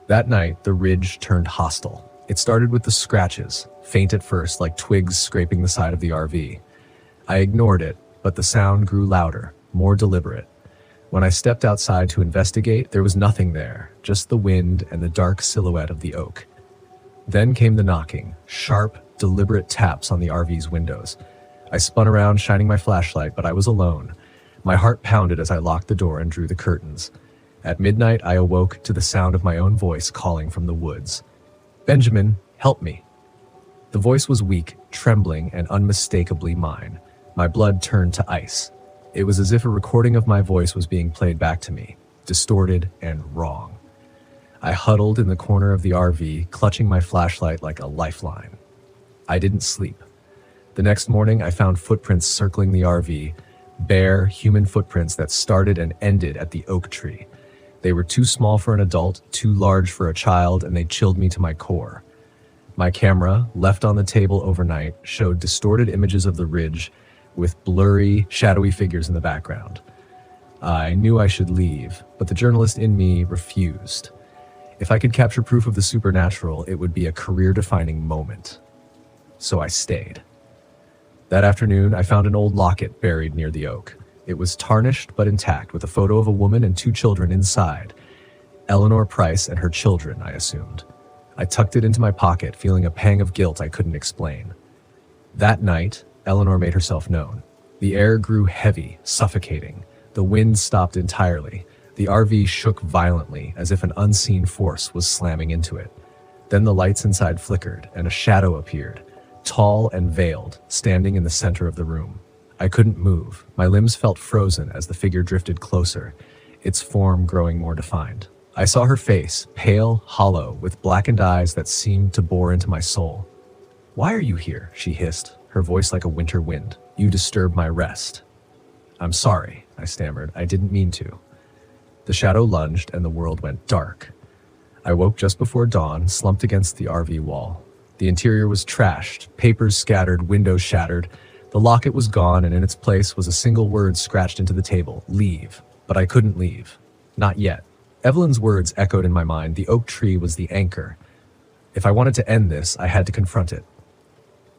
That night, the ridge turned hostile. It started with the scratches, faint at first, like twigs scraping the side of the RV. I ignored it, but the sound grew louder, more deliberate. When I stepped outside to investigate, there was nothing there, just the wind and the dark silhouette of the oak. Then came the knocking, sharp, deliberate taps on the RV's windows. I spun around, shining my flashlight, but I was alone. My heart pounded as I locked the door and drew the curtains. At midnight, I awoke to the sound of my own voice calling from the woods. "Benjamin, help me." The voice was weak, trembling, and unmistakably mine. My blood turned to ice. It was as if a recording of my voice was being played back to me, distorted and wrong. I huddled in the corner of the RV, clutching my flashlight like a lifeline. I didn't sleep. The next morning, I found footprints circling the RV, bare, human footprints that started and ended at the oak tree. They were too small for an adult, too large for a child, and they chilled me to my core. My camera, left on the table overnight, showed distorted images of the ridge with blurry, shadowy figures in the background. I knew I should leave, but the journalist in me refused. If I could capture proof of the supernatural, it would be a career-defining moment. So I stayed. That afternoon, I found an old locket buried near the oak. It was tarnished but intact, with a photo of a woman and 2 children inside. Eleanor Price and her children, I assumed. I tucked it into my pocket, feeling a pang of guilt I couldn't explain. That night, Eleanor made herself known. The air grew heavy, suffocating. The wind stopped entirely. The RV shook violently, as if an unseen force was slamming into it. Then the lights inside flickered, and a shadow appeared, tall and veiled, standing in the center of the room. I couldn't move. My limbs felt frozen as the figure drifted closer, its form growing more defined. I saw her face, pale, hollow, with blackened eyes that seemed to bore into my soul. "Why are you here?" she hissed, her voice like a winter wind. "You disturb my rest." "I'm sorry," I stammered. "I didn't mean to." The shadow lunged and the world went dark. I woke just before dawn, slumped against the RV wall. The interior was trashed, papers scattered, windows shattered. The locket was gone, and in its place was a single word scratched into the table: leave. But I couldn't leave. Not yet. Evelyn's words echoed in my mind. The oak tree was the anchor. If I wanted to end this, I had to confront it.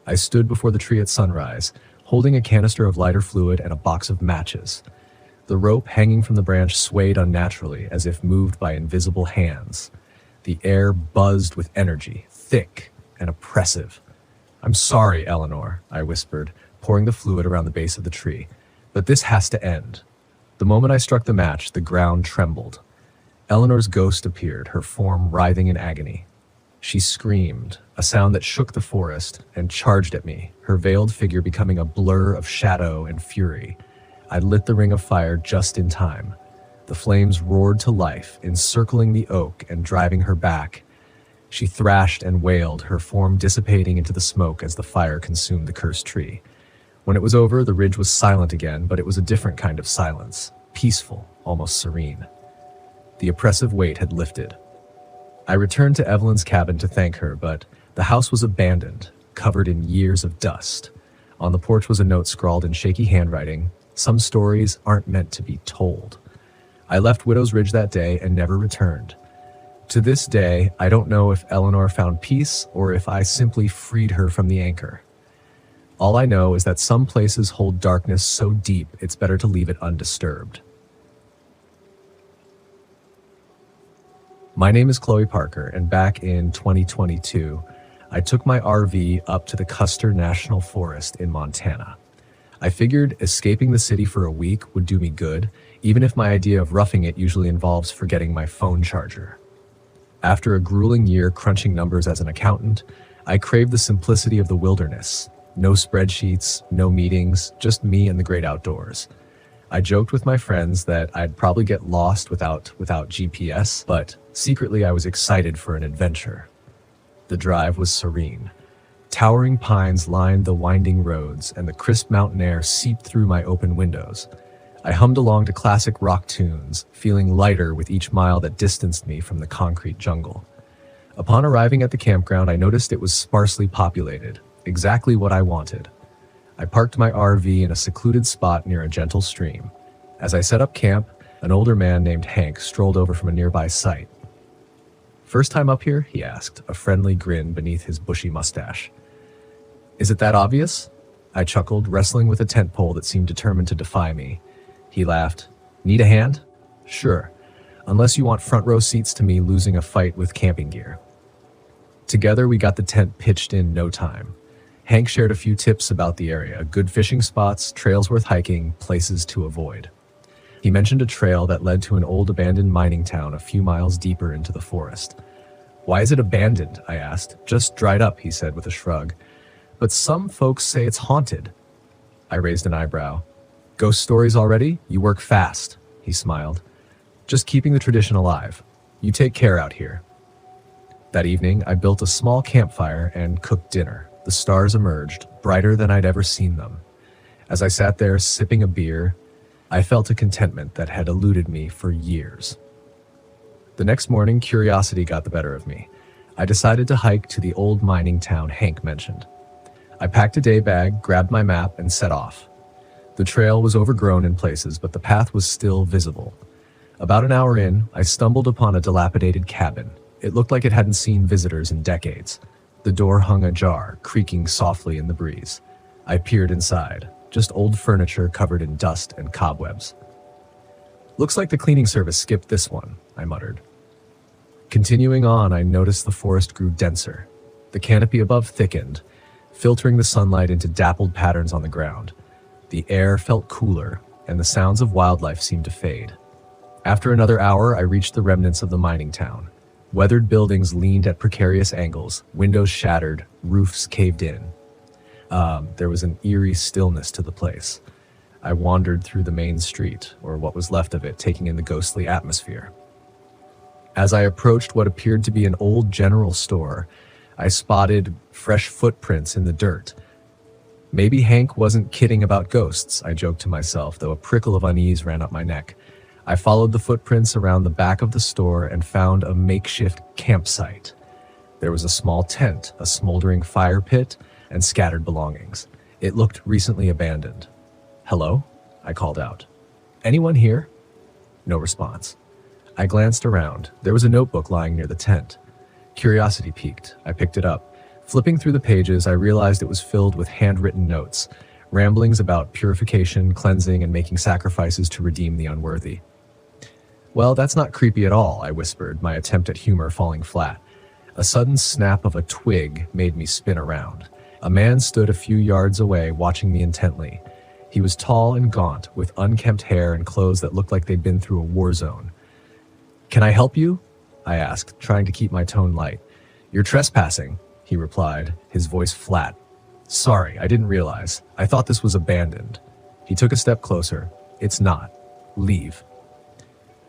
I stood before the tree at sunrise, holding a canister of lighter fluid and a box of matches. The rope hanging from the branch swayed unnaturally, as if moved by invisible hands. The air buzzed with energy, thick and oppressive. "I'm sorry, Eleanor," I whispered, pouring the fluid around the base of the tree, "but this has to end." The moment I struck the match, the ground trembled. Eleanor's ghost appeared, her form writhing in agony. She screamed, a sound that shook the forest, and charged at me, her veiled figure becoming a blur of shadow and fury. I lit the ring of fire just in time. The flames roared to life, encircling the oak and driving her back. She thrashed and wailed, her form dissipating into the smoke as the fire consumed the cursed tree. When it was over, the ridge was silent again, but it was a different kind of silence, peaceful, almost serene. The oppressive weight had lifted. I returned to Evelyn's cabin to thank her, but the house was abandoned, covered in years of dust. On the porch was a note scrawled in shaky handwriting: "Some stories aren't meant to be told." I left Widow's Ridge that day and never returned. To this day, I don't know if Eleanor found peace or if I simply freed her from the anchor. All I know is that some places hold darkness so deep it's better to leave it undisturbed. My name is Chloe Parker, and back in 2022, I took my RV up to the Custer National Forest in Montana. I figured escaping the city for a week would do me good, even if my idea of roughing it usually involves forgetting my phone charger. After a grueling year crunching numbers as an accountant, I craved the simplicity of the wilderness. No spreadsheets, no meetings, just me and the great outdoors. I joked with my friends that I'd probably get lost without GPS, but secretly I was excited for an adventure. The drive was serene. Towering pines lined the winding roads, and the crisp mountain air seeped through my open windows. I hummed along to classic rock tunes, feeling lighter with each mile that distanced me from the concrete jungle. Upon arriving at the campground, I noticed it was sparsely populated, exactly what I wanted. I parked my RV in a secluded spot near a gentle stream. As I set up camp, an older man named Hank strolled over from a nearby site. "First time up here?" he asked, a friendly grin beneath his bushy mustache. "Is it that obvious?" I chuckled, wrestling with a tent pole that seemed determined to defy me. He laughed. "Need a hand?" "Sure, unless you want front row seats to me losing a fight with camping gear." Together we got the tent pitched in no time. Hank shared a few tips about the area: good fishing spots, trails worth hiking, places to avoid. He mentioned a trail that led to an old abandoned mining town a few miles deeper into the forest. "Why is it abandoned?" I asked. "Just dried up," he said with a shrug. "But some folks say it's haunted." I raised an eyebrow. "Ghost stories already? You work fast," he smiled. "Just keeping the tradition alive. You take care out here." That evening, I built a small campfire and cooked dinner. The stars emerged, brighter than I'd ever seen them. As I sat there sipping a beer, I felt a contentment that had eluded me for years. The next morning, curiosity got the better of me. I decided to hike to the old mining town Hank mentioned. I packed a day bag, grabbed my map, and set off. The trail was overgrown in places, but the path was still visible. About an hour in, I stumbled upon a dilapidated cabin. It looked like it hadn't seen visitors in decades. The door hung ajar, creaking softly in the breeze. I peered inside, just old furniture covered in dust and cobwebs. "Looks like the cleaning service skipped this one," I muttered. Continuing on, I noticed the forest grew denser. The canopy above thickened, filtering the sunlight into dappled patterns on the ground. The air felt cooler, and the sounds of wildlife seemed to fade. After another hour, I reached the remnants of the mining town. Weathered buildings leaned at precarious angles, windows shattered, roofs caved in. There was an eerie stillness to the place. I wandered through the main street, or what was left of it, taking in the ghostly atmosphere. As I approached what appeared to be an old general store, I spotted fresh footprints in the dirt. Maybe Hank wasn't kidding about ghosts, I joked to myself, though a prickle of unease ran up my neck. I followed the footprints around the back of the store and found a makeshift campsite. There was a small tent, a smoldering fire pit, and scattered belongings. It looked recently abandoned. "Hello?" I called out. "Anyone here?" No response. I glanced around. There was a notebook lying near the tent. Curiosity piqued. I picked it up. Flipping through the pages, I realized it was filled with handwritten notes, ramblings about purification, cleansing, and making sacrifices to redeem the unworthy. Well, that's not creepy at all, I whispered, my attempt at humor falling flat. A sudden snap of a twig made me spin around. A man stood a few yards away, watching me intently. He was tall and gaunt, with unkempt hair and clothes that looked like they'd been through a war zone. "Can I help you?" I asked, trying to keep my tone light. "You're trespassing," he replied, his voice flat. "Sorry, I didn't realize. I thought this was abandoned." He took a step closer. "It's not. Leave."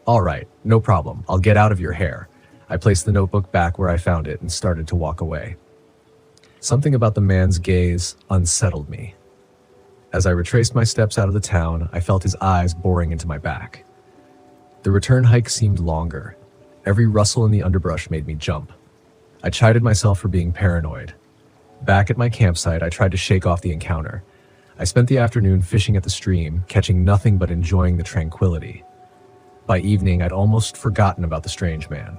"All right, no problem. I'll get out of your hair." I placed the notebook back where I found it and started to walk away. Something about the man's gaze unsettled me. As I retraced my steps out of the town, I felt his eyes boring into my back. The return hike seemed longer. Every rustle in the underbrush made me jump. I chided myself for being paranoid. Back at my campsite, I tried to shake off the encounter. I spent the afternoon fishing at the stream, catching nothing but enjoying the tranquility. By evening, I'd almost forgotten about the strange man.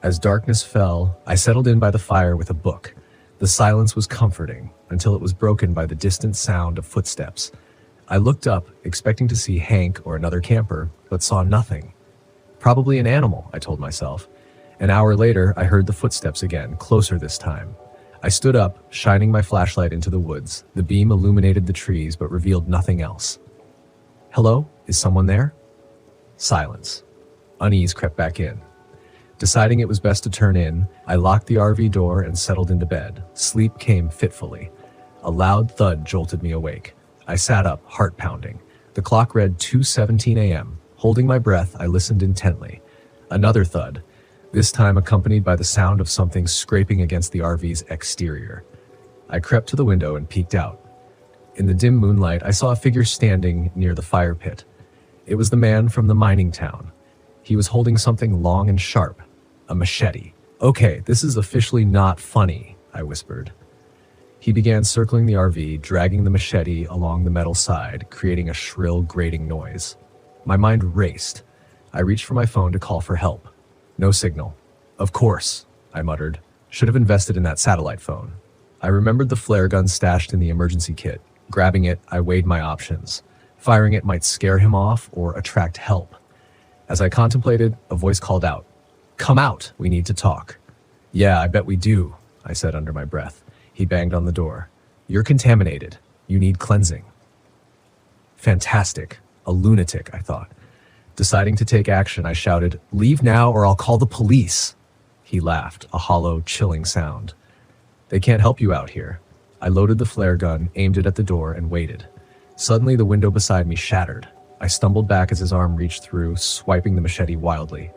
As darkness fell, I settled in by the fire with a book. The silence was comforting until it was broken by the distant sound of footsteps. I looked up, expecting to see Hank or another camper, but saw nothing. Probably an animal, I told myself. An hour later, I heard the footsteps again, closer this time. I stood up, shining my flashlight into the woods. The beam illuminated the trees, but revealed nothing else. "Hello? Is someone there?" Silence. Unease crept back in. Deciding it was best to turn in, I locked the RV door and settled into bed. Sleep came fitfully. A loud thud jolted me awake. I sat up, heart pounding. The clock read 2:17 a.m. Holding my breath, I listened intently. Another thud, this time accompanied by the sound of something scraping against the RV's exterior. I crept to the window and peeked out. In the dim moonlight, I saw a figure standing near the fire pit. It was the man from the mining town. He was holding something long and sharp, a machete. "Okay, this is officially not funny," I whispered. He began circling the RV, dragging the machete along the metal side, creating a shrill, grating noise. My mind raced. I reached for my phone to call for help. No signal. "Of course," I muttered. "Should have invested in that satellite phone." I remembered the flare gun stashed in the emergency kit. Grabbing it, I weighed my options. Firing it might scare him off or attract help. As I contemplated, a voice called out, "Come out, we need to talk." "Yeah, I bet we do," I said under my breath. He banged on the door. "You're contaminated. You need cleansing." Fantastic. A lunatic, I thought. Deciding to take action, I shouted, "Leave now or I'll call the police." He laughed, a hollow, chilling sound. "They can't help you out here." I loaded the flare gun, aimed it at the door, and waited. Suddenly, the window beside me shattered. I stumbled back as his arm reached through, swiping the machete wildly.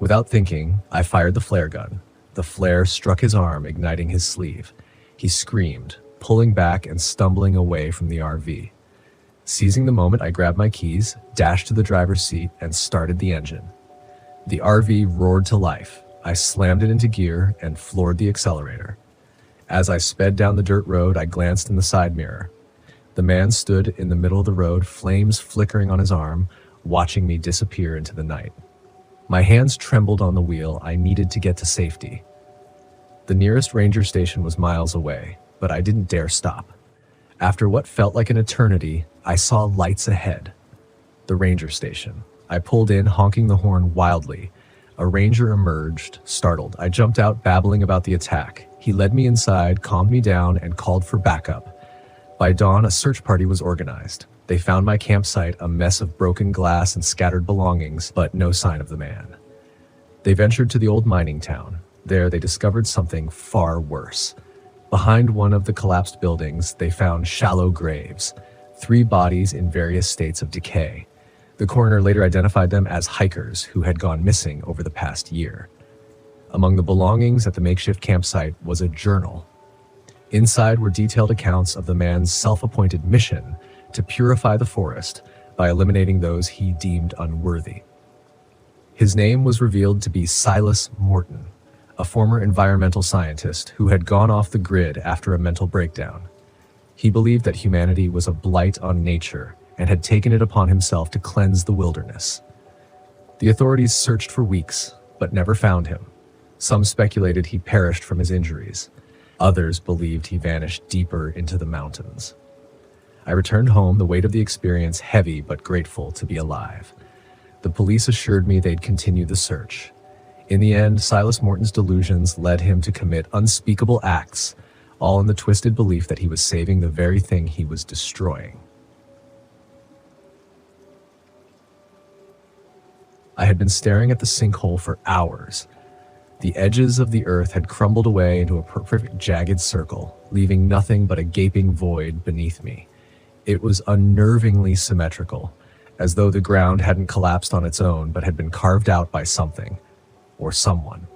Without thinking, I fired the flare gun. The flare struck his arm, igniting his sleeve. He screamed, pulling back and stumbling away from the RV. Seizing the moment, I grabbed my keys, dashed to the driver's seat, and started the engine. The RV roared to life. I slammed it into gear and floored the accelerator. As I sped down the dirt road, I glanced in the side mirror. The man stood in the middle of the road, flames flickering on his arm, watching me disappear into the night. My hands trembled on the wheel. I needed to get to safety. The nearest ranger station was miles away, but I didn't dare stop. After what felt like an eternity, I saw lights ahead. The ranger station. I pulled in, honking the horn wildly. A ranger emerged, startled. I jumped out, babbling about the attack. He led me inside, calmed me down, and called for backup. By dawn, a search party was organized. They found my campsite a mess of broken glass and scattered belongings, but no sign of the man. They ventured to the old mining town. There, they discovered something far worse. Behind one of the collapsed buildings, they found shallow graves, 3 bodies in various states of decay. The coroner later identified them as hikers who had gone missing over the past year. Among the belongings at the makeshift campsite was a journal. Inside were detailed accounts of the man's self-appointed mission to purify the forest by eliminating those he deemed unworthy. His name was revealed to be Silas Morton, a former environmental scientist who had gone off the grid after a mental breakdown. He believed that humanity was a blight on nature and had taken it upon himself to cleanse the wilderness. The authorities searched for weeks, but never found him. Some speculated he perished from his injuries. Others believed he vanished deeper into the mountains. I returned home, the weight of the experience heavy but grateful to be alive. The police assured me they'd continue the search. In the end, Silas Morton's delusions led him to commit unspeakable acts, all in the twisted belief that he was saving the very thing he was destroying. I had been staring at the sinkhole for hours. The edges of the earth had crumbled away into a perfect jagged circle, leaving nothing but a gaping void beneath me. It was unnervingly symmetrical, as though the ground hadn't collapsed on its own but had been carved out by something, or someone.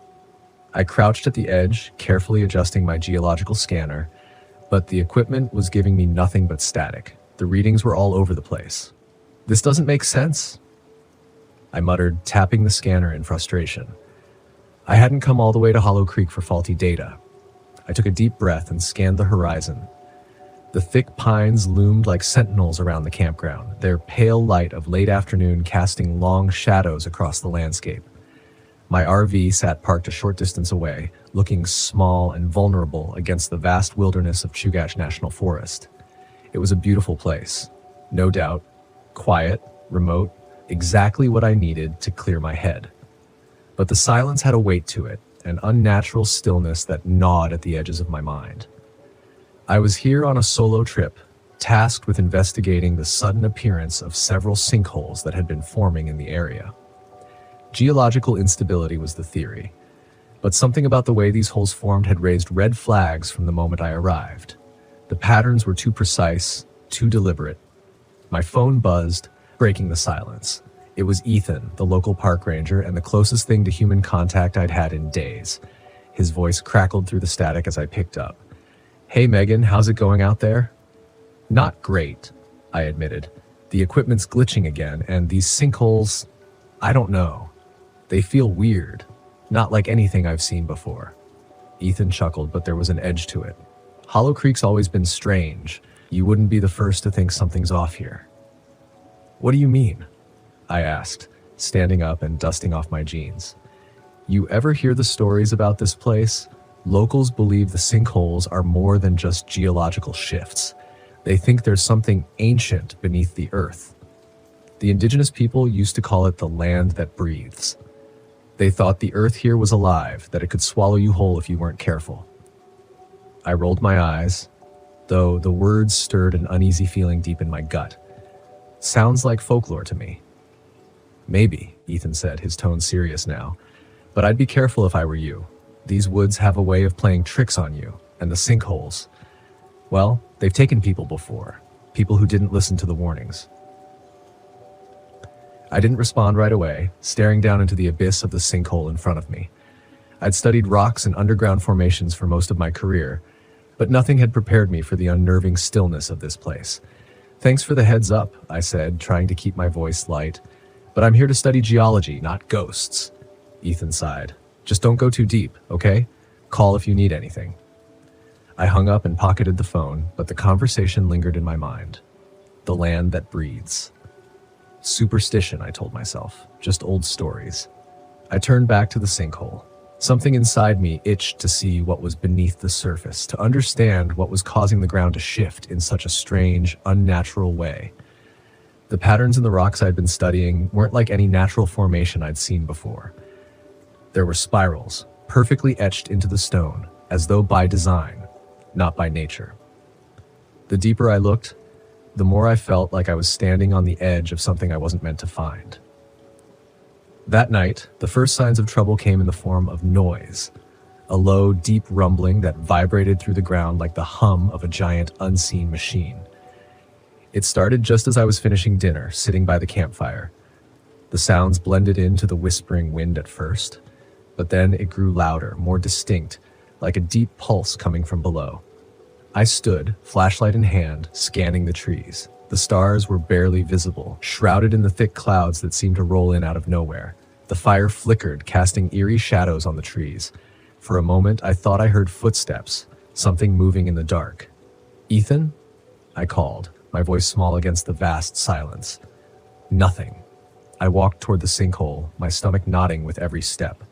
I crouched at the edge, carefully adjusting my geological scanner, but the equipment was giving me nothing but static. The readings were all over the place. "This doesn't make sense," I muttered, tapping the scanner in frustration. I hadn't come all the way to Hollow Creek for faulty data. I took a deep breath and scanned the horizon. The thick pines loomed like sentinels around the campground, their pale light of late afternoon casting long shadows across the landscape. My RV sat parked a short distance away, looking small and vulnerable against the vast wilderness of Chugach National Forest. It was a beautiful place, no doubt, quiet, remote, exactly what I needed to clear my head. But the silence had a weight to it, an unnatural stillness that gnawed at the edges of my mind. I was here on a solo trip, tasked with investigating the sudden appearance of several sinkholes that had been forming in the area. Geological instability was the theory, but something about the way these holes formed had raised red flags from the moment I arrived. The patterns were too precise, too deliberate. My phone buzzed, breaking the silence. It was Ethan, the local park ranger, and the closest thing to human contact I'd had in days. His voice crackled through the static as I picked up. "Hey Megan, how's it going out there?" "Not great," I admitted. "The equipment's glitching again, and these sinkholes, I don't know. They feel weird, not like anything I've seen before." Ethan chuckled, but there was an edge to it. "Hollow Creek's always been strange. You wouldn't be the first to think something's off here." "What do you mean?" I asked, standing up and dusting off my jeans. "You ever hear the stories about this place? Locals believe the sinkholes are more than just geological shifts. They think there's something ancient beneath the earth. The indigenous people used to call it the land that breathes. They thought the earth here was alive, that it could swallow you whole if you weren't careful." I rolled my eyes, though the words stirred an uneasy feeling deep in my gut. Sounds like folklore to me. "Maybe," Ethan said, his tone serious now, "but I'd be careful if I were you. These woods have a way of playing tricks on you, and the sinkholes, well, they've taken people before, people who didn't listen to the warnings." I didn't respond right away, staring down into the abyss of the sinkhole in front of me. I'd studied rocks and underground formations for most of my career, but nothing had prepared me for the unnerving stillness of this place. "Thanks for the heads up," I said, trying to keep my voice light. "But I'm here to study geology, not ghosts." Ethan sighed. "Just don't go too deep, okay? Call if you need anything." I hung up and pocketed the phone, but the conversation lingered in my mind. The land that breathes. Superstition, I told myself. Just old stories. I turned back to the sinkhole. Something inside me itched to see what was beneath the surface, to understand what was causing the ground to shift in such a strange, unnatural way. The patterns in the rocks I'd been studying weren't like any natural formation I'd seen before. There were spirals, perfectly etched into the stone, as though by design, not by nature. The deeper I looked, the more I felt like I was standing on the edge of something I wasn't meant to find. That night, the first signs of trouble came in the form of noise, a low, deep rumbling that vibrated through the ground like the hum of a giant, unseen machine. It started just as I was finishing dinner, sitting by the campfire. The sounds blended into the whispering wind at first, but then it grew louder, more distinct, like a deep pulse coming from below. I stood, flashlight in hand, scanning the trees. The stars were barely visible, shrouded in the thick clouds that seemed to roll in out of nowhere. The fire flickered, casting eerie shadows on the trees. For a moment, I thought I heard footsteps, something moving in the dark. "Ethan?" I called, my voice small against the vast silence. Nothing. I walked toward the sinkhole, my stomach knotting with every step.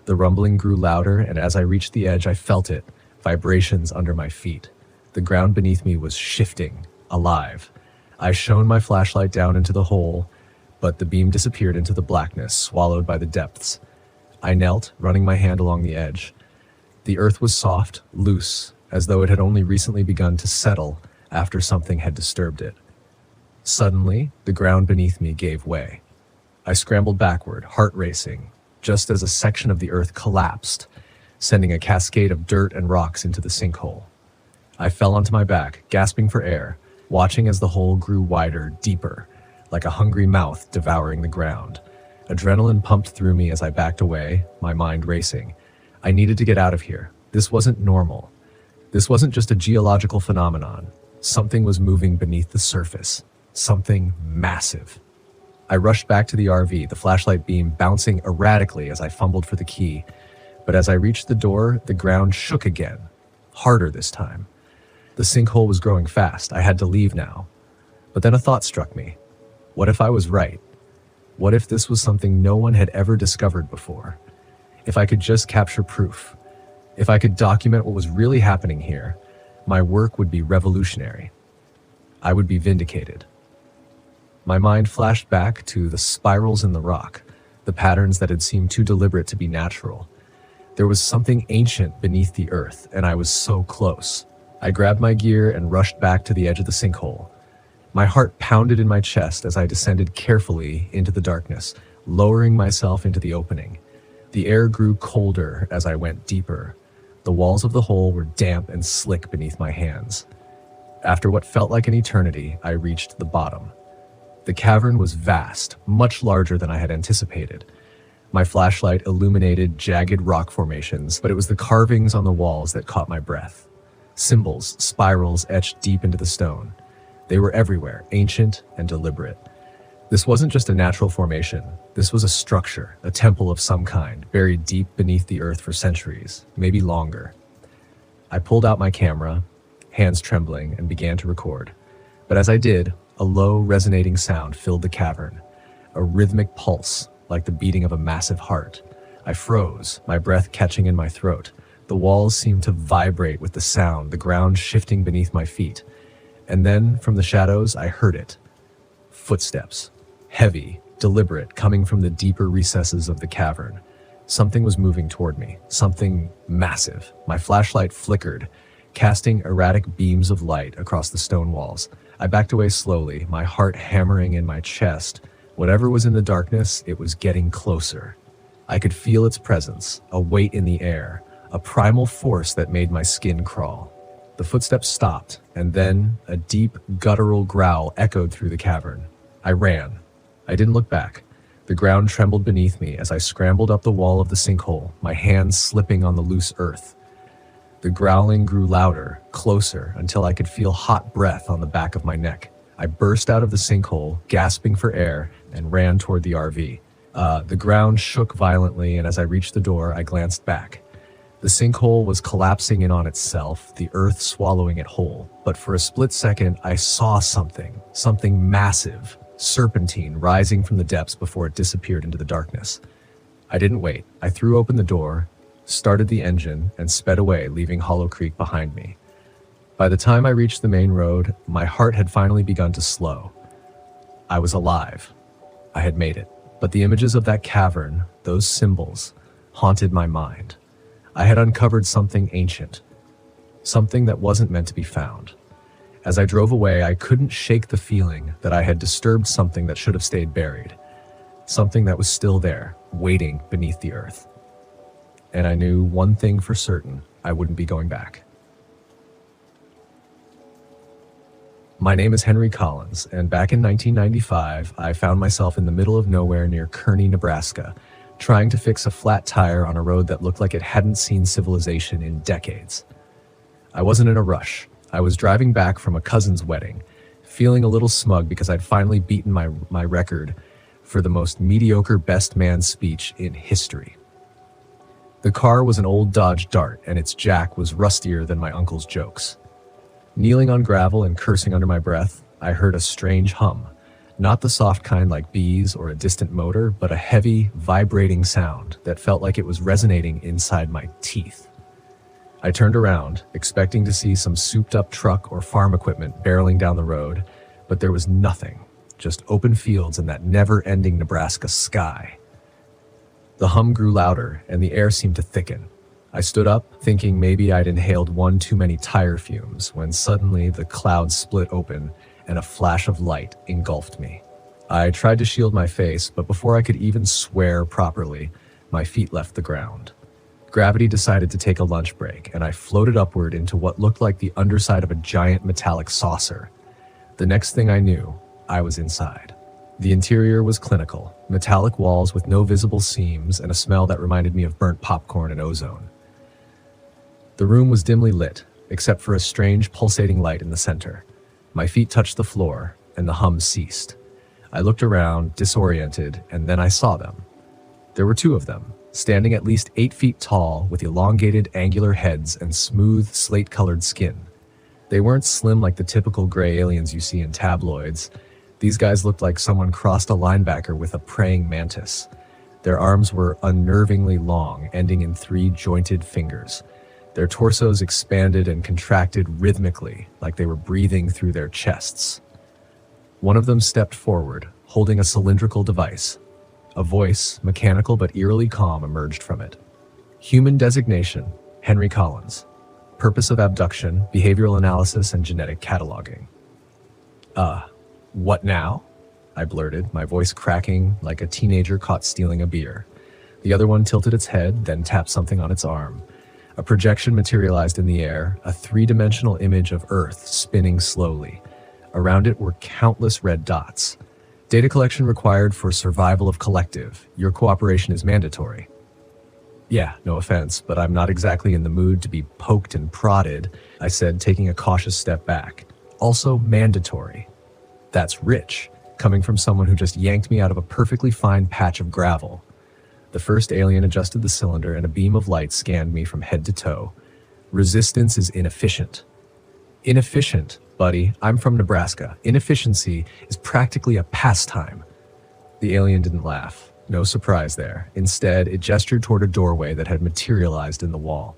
The rumbling grew louder, and as I reached the edge, I felt it, vibrations under my feet. The ground beneath me was shifting, alive. I shone my flashlight down into the hole, but the beam disappeared into the blackness, swallowed by the depths. I knelt, running my hand along the edge. The earth was soft, loose, as though it had only recently begun to settle after something had disturbed it. Suddenly, the ground beneath me gave way. I scrambled backward, heart racing, just as a section of the earth collapsed, sending a cascade of dirt and rocks into the sinkhole. I fell onto my back, gasping for air, watching as the hole grew wider, deeper, like a hungry mouth devouring the ground. Adrenaline pumped through me as I backed away, my mind racing. I needed to get out of here. This wasn't normal. This wasn't just a geological phenomenon. Something was moving beneath the surface. Something massive. I rushed back to the RV, the flashlight beam bouncing erratically as I fumbled for the key. But as I reached the door, the ground shook again. Harder this time. The sinkhole was growing fast. I had to leave now. But then a thought struck me. What if I was right? What if this was something no one had ever discovered before? If I could just capture proof, if I could document what was really happening here, my work would be revolutionary. I would be vindicated. My mind flashed back to the spirals in the rock, the patterns that had seemed too deliberate to be natural. There was something ancient beneath the earth, and I was so close. I grabbed my gear and rushed back to the edge of the sinkhole. My heart pounded in my chest as I descended carefully into the darkness, lowering myself into the opening. The air grew colder as I went deeper. The walls of the hole were damp and slick beneath my hands. After what felt like an eternity, I reached the bottom. The cavern was vast, much larger than I had anticipated. My flashlight illuminated jagged rock formations, but it was the carvings on the walls that caught my breath. Symbols, spirals etched deep into the stone. They were everywhere, ancient and deliberate. This wasn't just a natural formation. This was a structure, a temple of some kind, buried deep beneath the earth for centuries, maybe longer. I pulled out my camera, hands trembling, and began to record. But as I did, a low, resonating sound filled the cavern, a rhythmic pulse like the beating of a massive heart. I froze, my breath catching in my throat. The walls seemed to vibrate with the sound, the ground shifting beneath my feet. And then, from the shadows, I heard it. Footsteps. Heavy, deliberate, coming from the deeper recesses of the cavern. Something was moving toward me. Something massive. My flashlight flickered, casting erratic beams of light across the stone walls. I backed away slowly, my heart hammering in my chest. Whatever was in the darkness, it was getting closer. I could feel its presence, a weight in the air, a primal force that made my skin crawl. The footsteps stopped, and then a deep, guttural growl echoed through the cavern. I ran. I didn't look back. The ground trembled beneath me as I scrambled up the wall of the sinkhole, my hands slipping on the loose earth. The growling grew louder, closer, until I could feel hot breath on the back of my neck. I burst out of the sinkhole, gasping for air, and ran toward the RV. The ground shook violently, and as I reached the door, I glanced back. The sinkhole was collapsing in on itself, the earth swallowing it whole. But for a split second, I saw something massive, serpentine, rising from the depths before it disappeared into the darkness. I didn't wait. I threw open the door, started the engine, and sped away, leaving Hollow Creek behind me. By the time I reached the main road, my heart had finally begun to slow. I was alive. I had made it. But the images of that cavern, those symbols, haunted my mind. I had uncovered something ancient, something that wasn't meant to be found. As I drove away, I couldn't shake the feeling that I had disturbed something that should have stayed buried, something that was still there, waiting beneath the earth. And I knew one thing for certain: I wouldn't be going back. My name is Henry Collins, and back in 1995, I found myself in the middle of nowhere near Kearney, Nebraska, trying to fix a flat tire on a road that looked like it hadn't seen civilization in decades. I wasn't in a rush. I was driving back from a cousin's wedding, feeling a little smug because I'd finally beaten my record for the most mediocre best man speech in history. The car was an old Dodge Dart, and its jack was rustier than my uncle's jokes. Kneeling on gravel and cursing under my breath, I heard a strange hum. Not the soft kind like bees or a distant motor, but a heavy, vibrating sound that felt like it was resonating inside my teeth. I turned around, expecting to see some souped-up truck or farm equipment barreling down the road, but there was nothing, just open fields and that never-ending Nebraska sky. The hum grew louder, and the air seemed to thicken. I stood up, thinking maybe I'd inhaled one too many tire fumes, when suddenly the clouds split open and a flash of light engulfed me. I tried to shield my face, but before I could even swear properly, my feet left the ground. Gravity decided to take a lunch break, and I floated upward into what looked like the underside of a giant metallic saucer. The next thing I knew, I was inside. The interior was clinical, metallic walls with no visible seams and a smell that reminded me of burnt popcorn and ozone. The room was dimly lit, except for a strange pulsating light in the center. My feet touched the floor, and the hum ceased. I looked around, disoriented, and then I saw them. There were two of them, standing at least 8 feet tall with elongated, angular heads and smooth, slate-colored skin. They weren't slim like the typical gray aliens you see in tabloids. These guys looked like someone crossed a linebacker with a praying mantis. Their arms were unnervingly long, ending in 3 jointed fingers. Their torsos expanded and contracted rhythmically, like they were breathing through their chests. One of them stepped forward, holding a cylindrical device. A voice, mechanical but eerily calm, emerged from it. Human designation, Henry Collins. Purpose of abduction, behavioral analysis, and genetic cataloging. What now? I blurted, my voice cracking like a teenager caught stealing a beer. The other one tilted its head, then tapped something on its arm. A projection materialized in the air, a 3-dimensional image of Earth spinning slowly. Around it were countless red dots. Data collection required for survival of collective. Your cooperation is mandatory. Yeah, no offense, but I'm not exactly in the mood to be poked and prodded, I said, taking a cautious step back. Also mandatory. That's rich, coming from someone who just yanked me out of a perfectly fine patch of gravel. The first alien adjusted the cylinder and a beam of light scanned me from head to toe. Resistance is inefficient. Inefficient, buddy. I'm from Nebraska. Inefficiency is practically a pastime. The alien didn't laugh. No surprise there. Instead, it gestured toward a doorway that had materialized in the wall.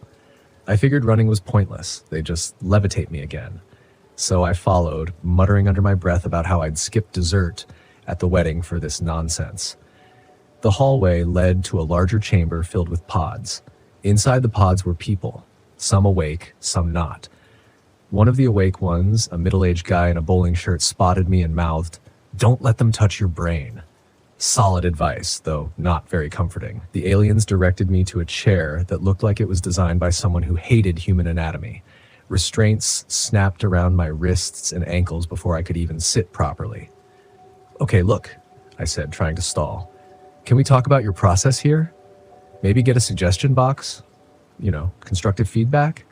I figured running was pointless. They'd just levitate me again. So I followed, muttering under my breath about how I'd skipped dessert at the wedding for this nonsense. The hallway led to a larger chamber filled with pods. Inside the pods were people, some awake, some not. One of the awake ones, a middle-aged guy in a bowling shirt, spotted me and mouthed, "Don't let them touch your brain." Solid advice, though not very comforting. The aliens directed me to a chair that looked like it was designed by someone who hated human anatomy. Restraints snapped around my wrists and ankles before I could even sit properly. "Okay, look," I said, trying to stall. "Can we talk about your process here? Maybe get a suggestion box? Constructive feedback?"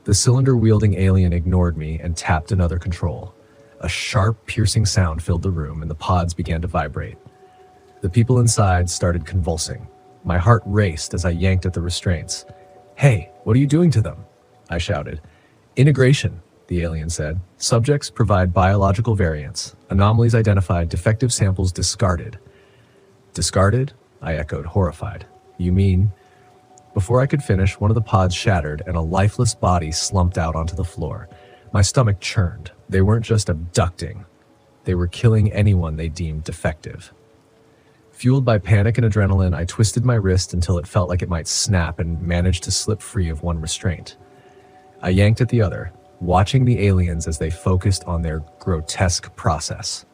The cylinder-wielding alien ignored me and tapped another control. A sharp, piercing sound filled the room, and the pods began to vibrate. The people inside started convulsing. My heart raced as I yanked at the restraints. "Hey, what are you doing to them?" I shouted. "Integration," the alien said. "Subjects provide biological variants. Anomalies identified, defective samples discarded." "Discarded?" I echoed, horrified. "You mean—" Before I could finish, one of the pods shattered and a lifeless body slumped out onto the floor. My stomach churned. They weren't just abducting. They were killing anyone they deemed defective. Fueled by panic and adrenaline, I twisted my wrist until it felt like it might snap and managed to slip free of one restraint. I yanked at the other, watching the aliens as they focused on their grotesque process.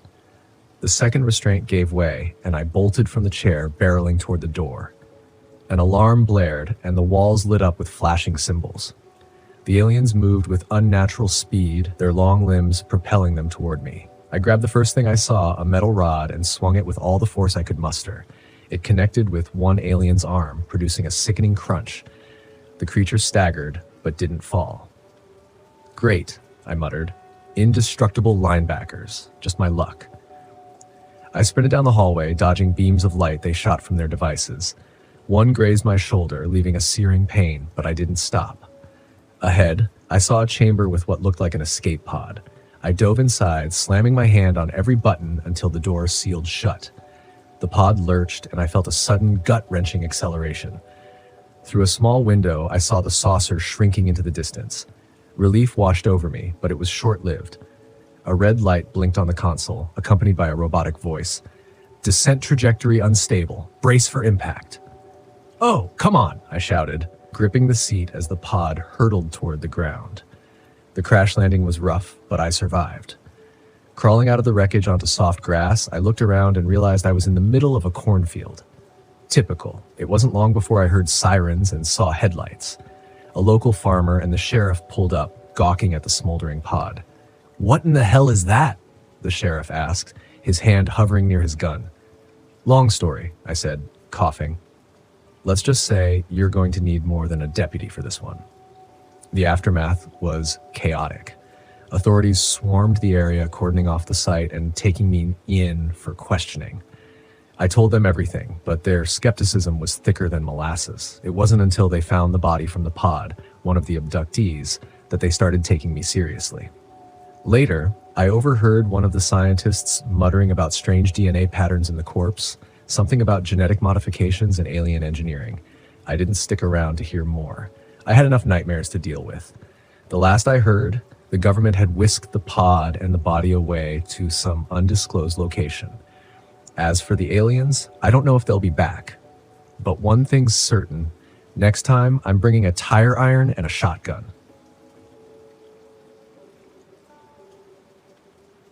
The second restraint gave way, and I bolted from the chair, barreling toward the door. An alarm blared, and the walls lit up with flashing symbols. The aliens moved with unnatural speed, their long limbs propelling them toward me. I grabbed the first thing I saw, a metal rod, and swung it with all the force I could muster. It connected with one alien's arm, producing a sickening crunch. The creature staggered, but didn't fall. "Great," I muttered. "Indestructible linebackers. Just my luck." I sprinted down the hallway, dodging beams of light they shot from their devices. One grazed my shoulder, leaving a searing pain, but I didn't stop. Ahead, I saw a chamber with what looked like an escape pod. I dove inside, slamming my hand on every button until the door sealed shut. The pod lurched, and I felt a sudden gut-wrenching acceleration. Through a small window, I saw the saucer shrinking into the distance. Relief washed over me, but it was short-lived. A red light blinked on the console, accompanied by a robotic voice. Descent trajectory unstable. Brace for impact. "Oh, come on," I shouted, gripping the seat as the pod hurtled toward the ground. The crash landing was rough, but I survived. Crawling out of the wreckage onto soft grass, I looked around and realized I was in the middle of a cornfield. Typical. It wasn't long before I heard sirens and saw headlights. A local farmer and the sheriff pulled up, gawking at the smoldering pod. "What in the hell is that?" the sheriff asked, his hand hovering near his gun. "Long story," I said, coughing. "Let's just say you're going to need more than a deputy for this one." The aftermath was chaotic. Authorities swarmed the area, cordoning off the site and taking me in for questioning. I told them everything, but their skepticism was thicker than molasses. It wasn't until they found the body from the pod, one of the abductees, that they started taking me seriously. Later, I overheard one of the scientists muttering about strange DNA patterns in the corpse, something about genetic modifications and alien engineering. I didn't stick around to hear more. I had enough nightmares to deal with. The last I heard, the government had whisked the pod and the body away to some undisclosed location. As for the aliens, I don't know if they'll be back. But one thing's certain, next time I'm bringing a tire iron and a shotgun.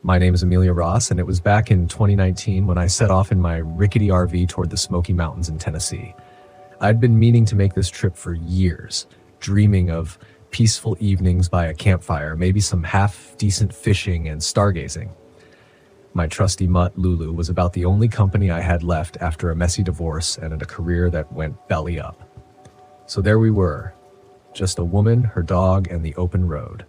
My name is Amelia Ross, and it was back in 2019 when I set off in my rickety RV toward the Smoky Mountains in Tennessee. I'd been meaning to make this trip for years, dreaming of peaceful evenings by a campfire, maybe some half-decent fishing and stargazing. My trusty mutt, Lulu, was about the only company I had left after a messy divorce and a career that went belly up. So there we were, just a woman, her dog, and the open road.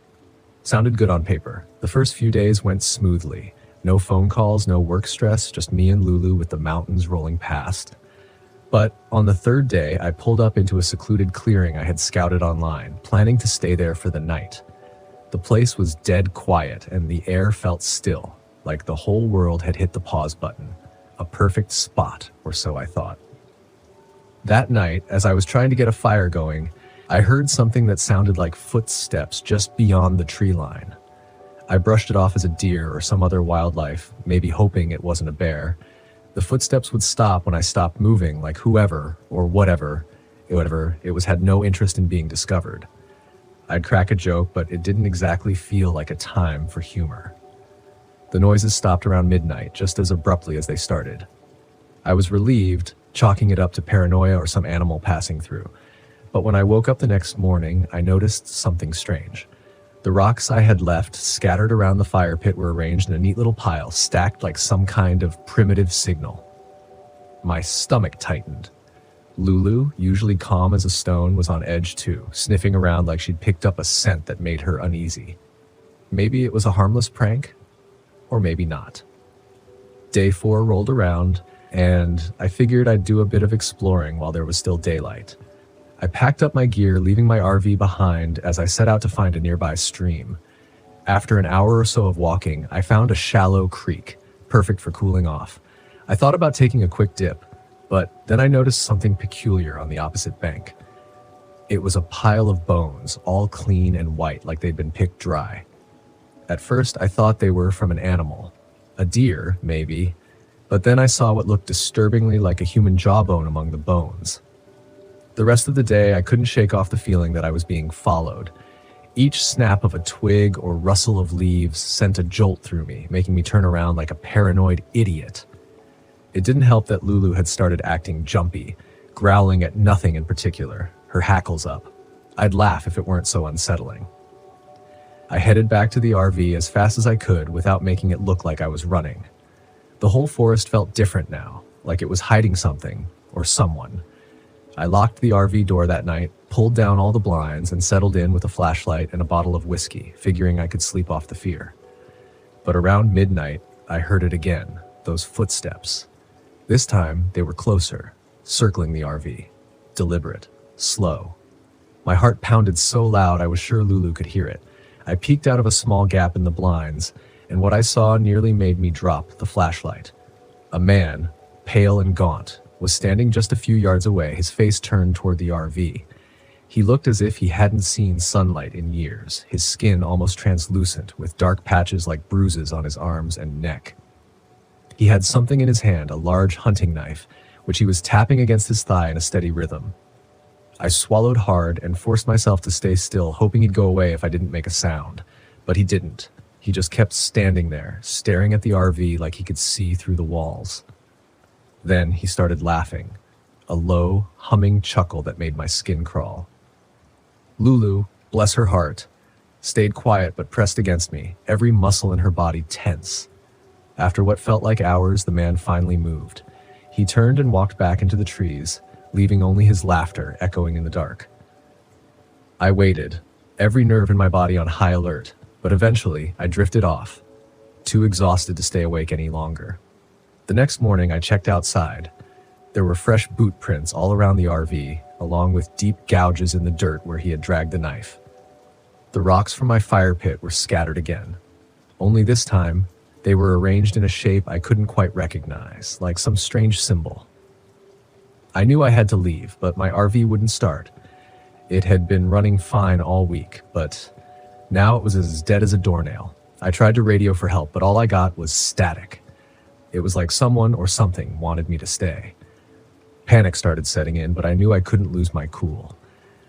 Sounded good on paper. The first few days went smoothly. No phone calls, no work stress, just me and Lulu with the mountains rolling past. But on the third day, I pulled up into a secluded clearing I had scouted online, planning to stay there for the night. The place was dead quiet, and the air felt still, like the whole world had hit the pause button. A perfect spot, or so I thought. That night, as I was trying to get a fire going, I heard something that sounded like footsteps just beyond the tree line. I brushed it off as a deer or some other wildlife, maybe hoping it wasn't a bear. The footsteps would stop when I stopped moving, like whoever, or whatever it was had no interest in being discovered. I'd crack a joke, but it didn't exactly feel like a time for humor. The noises stopped around midnight, just as abruptly as they started. I was relieved, chalking it up to paranoia or some animal passing through. But when I woke up the next morning, I noticed something strange. The rocks I had left scattered around the fire pit were arranged in a neat little pile, stacked like some kind of primitive signal. My stomach tightened. Lulu, usually calm as a stone, was on edge too, sniffing around like she'd picked up a scent that made her uneasy. Maybe it was a harmless prank, or maybe not. Day 4 rolled around, and I figured I'd do a bit of exploring while there was still daylight. I packed up my gear, leaving my RV behind as I set out to find a nearby stream. After an hour or so of walking, I found a shallow creek, perfect for cooling off. I thought about taking a quick dip, but then I noticed something peculiar on the opposite bank. It was a pile of bones, all clean and white like they'd been picked dry. At first, I thought they were from an animal. A deer, maybe. But then I saw what looked disturbingly like a human jawbone among the bones. The rest of the day, I couldn't shake off the feeling that I was being followed. Each snap of a twig or rustle of leaves sent a jolt through me, making me turn around like a paranoid idiot. It didn't help that Lulu had started acting jumpy, growling at nothing in particular, her hackles up. I'd laugh if it weren't so unsettling. I headed back to the RV as fast as I could without making it look like I was running. The whole forest felt different now, like it was hiding something or someone. I locked the RV door that night, pulled down all the blinds, and settled in with a flashlight and a bottle of whiskey, figuring I could sleep off the fear. But around midnight, I heard it again, those footsteps. This time, they were closer, circling the RV. Deliberate, slow. My heart pounded so loud I was sure Lulu could hear it. I peeked out of a small gap in the blinds, and what I saw nearly made me drop the flashlight. A man, pale and gaunt, was standing just a few yards away, his face turned toward the RV. He looked as if he hadn't seen sunlight in years, his skin almost translucent, with dark patches like bruises on his arms and neck. He had something in his hand, a large hunting knife, which he was tapping against his thigh in a steady rhythm. I swallowed hard and forced myself to stay still, hoping he'd go away if I didn't make a sound. But he didn't. He just kept standing there, staring at the RV like he could see through the walls. Then he started laughing, a low, humming chuckle that made my skin crawl. Lulu, bless her heart, stayed quiet but pressed against me, every muscle in her body tense. After what felt like hours, the man finally moved. He turned and walked back into the trees, leaving only his laughter echoing in the dark. I waited, every nerve in my body on high alert, but eventually I drifted off, too exhausted to stay awake any longer. The next morning I checked outside. There were fresh boot prints all around the RV, along with deep gouges in the dirt where he had dragged the knife. The rocks from my fire pit were scattered again. Only this time, they were arranged in a shape I couldn't quite recognize, like some strange symbol. I knew I had to leave, but my RV wouldn't start. It had been running fine all week, but now it was as dead as a doornail. I tried to radio for help, but all I got was static. It was like someone or something wanted me to stay. Panic started setting in, but I knew I couldn't lose my cool.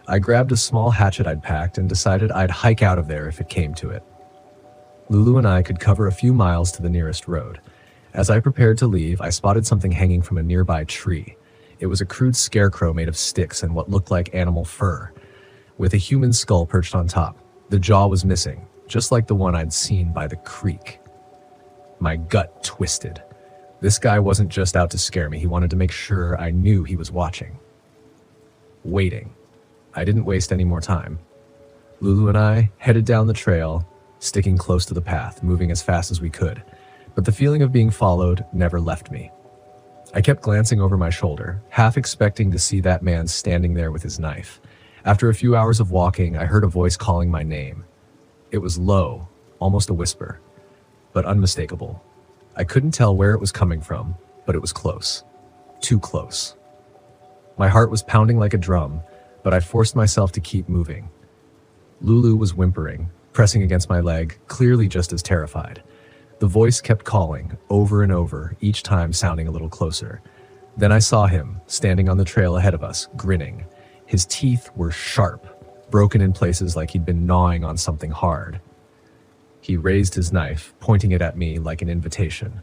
I grabbed a small hatchet I'd packed and decided I'd hike out of there if it came to it. Lulu and I could cover a few miles to the nearest road. As I prepared to leave, I spotted something hanging from a nearby tree. It was a crude scarecrow made of sticks and what looked like animal fur, with a human skull perched on top. The jaw was missing, just like the one I'd seen by the creek. My gut twisted. This guy wasn't just out to scare me, he wanted to make sure I knew he was watching. Waiting. I didn't waste any more time. Lulu and I headed down the trail, sticking close to the path, moving as fast as we could. But the feeling of being followed never left me. I kept glancing over my shoulder, half expecting to see that man standing there with his knife. After a few hours of walking, I heard a voice calling my name. It was low, almost a whisper, but unmistakable. I couldn't tell where it was coming from, but it was close. Too close. My heart was pounding like a drum, but I forced myself to keep moving. Lulu was whimpering, pressing against my leg, clearly just as terrified. The voice kept calling, over and over, each time sounding a little closer. Then I saw him, standing on the trail ahead of us, grinning. His teeth were sharp, broken in places like he'd been gnawing on something hard. He raised his knife, pointing it at me like an invitation.